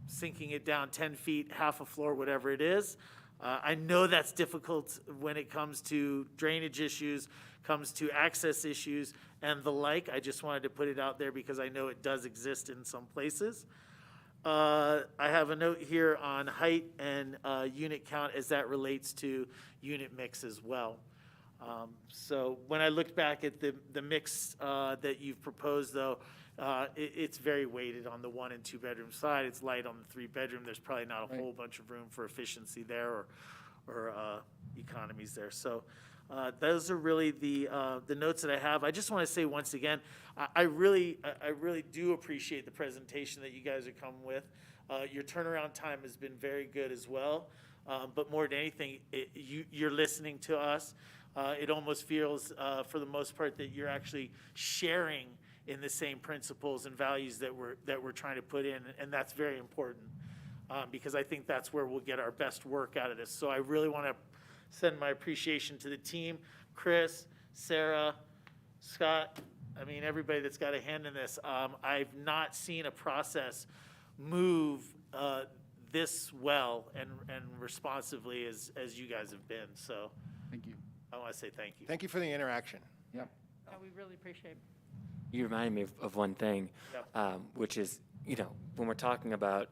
Sinking it down 10 feet, half a floor, whatever it is. I know that's difficult when it comes to drainage issues, comes to access issues, and the like. I just wanted to put it out there because I know it does exist in some places. I have a note here on height and unit count as that relates to unit mix as well. So when I looked back at the mix that you've proposed, though, it's very weighted on the 1 and 2 bedroom side. It's light on the 3-bedroom. There's probably not a whole bunch of room for efficiency there or economies there. So those are really the notes that I have. I just want to say once again, I really do appreciate the presentation that you guys are coming with. Your turnaround time has been very good as well. But more than anything, you're listening to us. It almost feels, for the most part, that you're actually sharing in the same principles and values that we're trying to put in, and that's very important because I think that's where we'll get our best work out of this. So I really want to send my appreciation to the team, Chris, Sarah, Scott. I mean, everybody that's got a hand in this. I've not seen a process move this well and responsively as you guys have been. So Thank you. I want to say thank you. Thank you for the interaction. Yep. No, we really appreciate it. You reminded me of one thing, which is, when we're talking about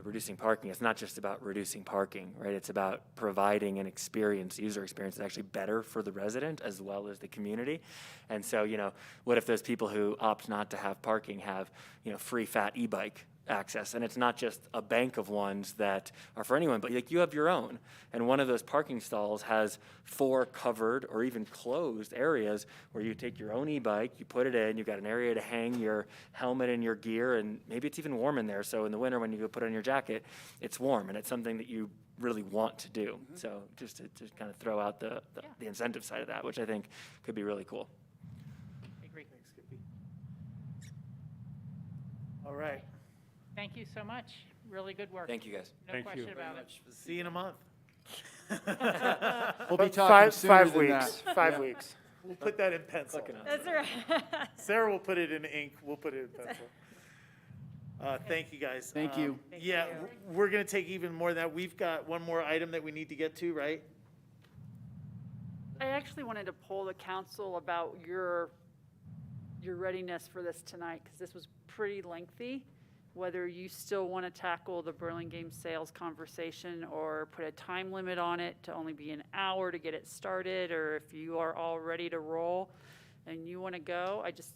reducing parking, it's not just about reducing parking, right? It's about providing an experience, user experience that's actually better for the resident as well as the community. And so, what if those people who opt not to have parking have, free fat e-bike access? And it's not just a bank of ones that are for anyone, but like you have your own. And one of those parking stalls has 4 covered or even closed areas where you take your own e-bike, you put it in, you've got an area to hang your helmet and your gear, and maybe it's even warm in there. So in the winter when you go put on your jacket, it's warm, and it's something that you really want to do. So just to kind of throw out the incentive side of that, which I think could be really cool. I agree. Thanks, Skippy. All right. Thank you so much. Really good work. Thank you, guys. No question about it. See you in a month. We'll be talking sooner than weeks. that. 5 weeks. We'll put that in pencil. That's right. Sarah will put it in ink. We'll put it in pencil. Thank you, guys. Thank you. Yeah, we're going to take even more than that. We've got one more item that we need to get to, right? I actually wanted to poll the council about your readiness for this tonight, because this was pretty lengthy. Whether you still want to tackle the Burlingame sales conversation or put a time limit on it to only be an hour to get it started, or if you are all ready to roll and you want to go. I just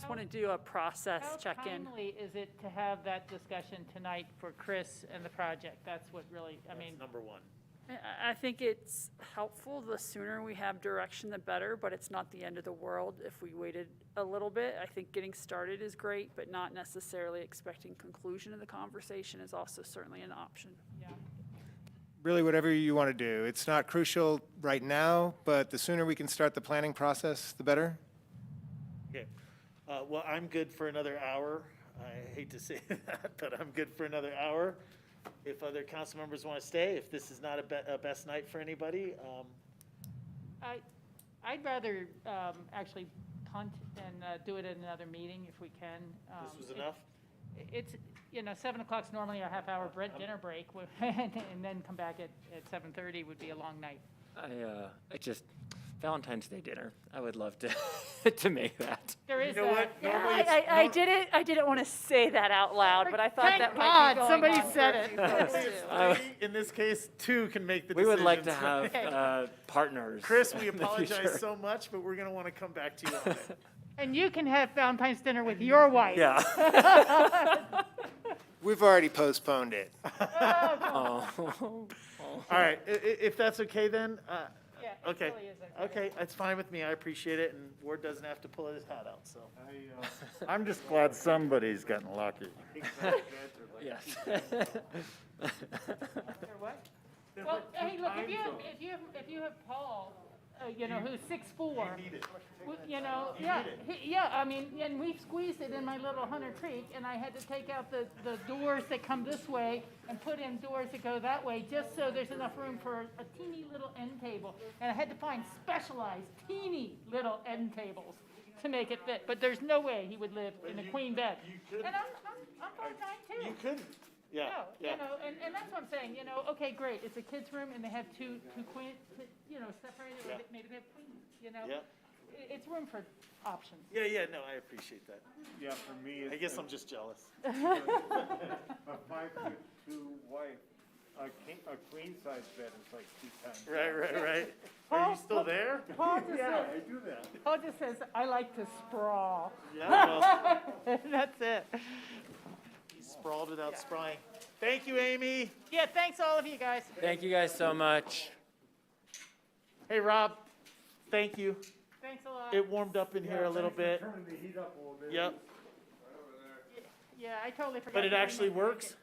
want to do a process check-in. How timely is it to have that discussion tonight for Chris and the project? That's what really, I mean. Number one. I think it's helpful. The sooner we have direction, the better, but it's not the end of the world if we waited a little bit. I think getting started is great, but not necessarily expecting conclusion of the conversation is also certainly an option. Yeah. Really, whatever you want to do. It's not crucial right now, but the sooner we can start the planning process, the better. Okay. Well, I'm good for another hour. I hate to say that, but I'm good for another hour. If other council members want to stay, if this is not a best night for anybody, I'd rather actually punt and do it at another meeting if we can. this was enough? It's, 7 o'clock's normally a half-hour dinner break, and then come back at 7:30 would be a long night. I just, Valentine's Day dinner, I would love to, to make that. There is You know what? Yeah, Normally it's- I didn't want to say that out loud, but I thought Thank that might God be going somebody on said for a it. few folks, Normally it's too. three. In this case, 2 can make the We decision. would like to so- have partners. Chris, we in the apologize future. so much, but we're going to want to come back to you on it. And you can have Valentine's dinner with your wife. Yeah. We've already postponed it. Oh. All right, if that's okay then, Yeah, it okay. really is Okay, that's fine with me. I appreciate it, and Ward doesn't have to pull his hat out, so. I'm just glad somebody's getting lucky. Yes. Or what? Well, hey, look, if you have Paul, who's 6'4", I mean, and we squeezed it in my little Hunter Creek, and I had to take out the doors that come this way and put in doors that go that way, just so there's enough room for a teeny little end table. And I had to find specialized teeny little end tables to make it fit, but there's no way he would live in a queen bed. And I'm 5'9" too. You couldn't, yeah, No, yeah. and that's what I'm saying, okay, great, it's a kid's room and they have two queen, separated, or Yeah. maybe they have queens, Yeah. It's room for options. Yeah, no, I appreciate that. Yeah, for me, I guess I'm just jealous. a 5'2" wife, a queen size bed is like 2 times. Right. Are you still there? Paul just Yeah, says, I do that. Paul just says, I like to sprawl. Yeah, well, That's it. he's sprawled without sprawling. Thank you, Amy. Yeah, thanks all of you guys. Thank you guys so much. Hey, Rob, thank you. Thanks a lot. It warmed up in here a little bit. Turning the heat up a little bit. Yep, Yeah, I totally forgot. but it to bring actually my works? blanket.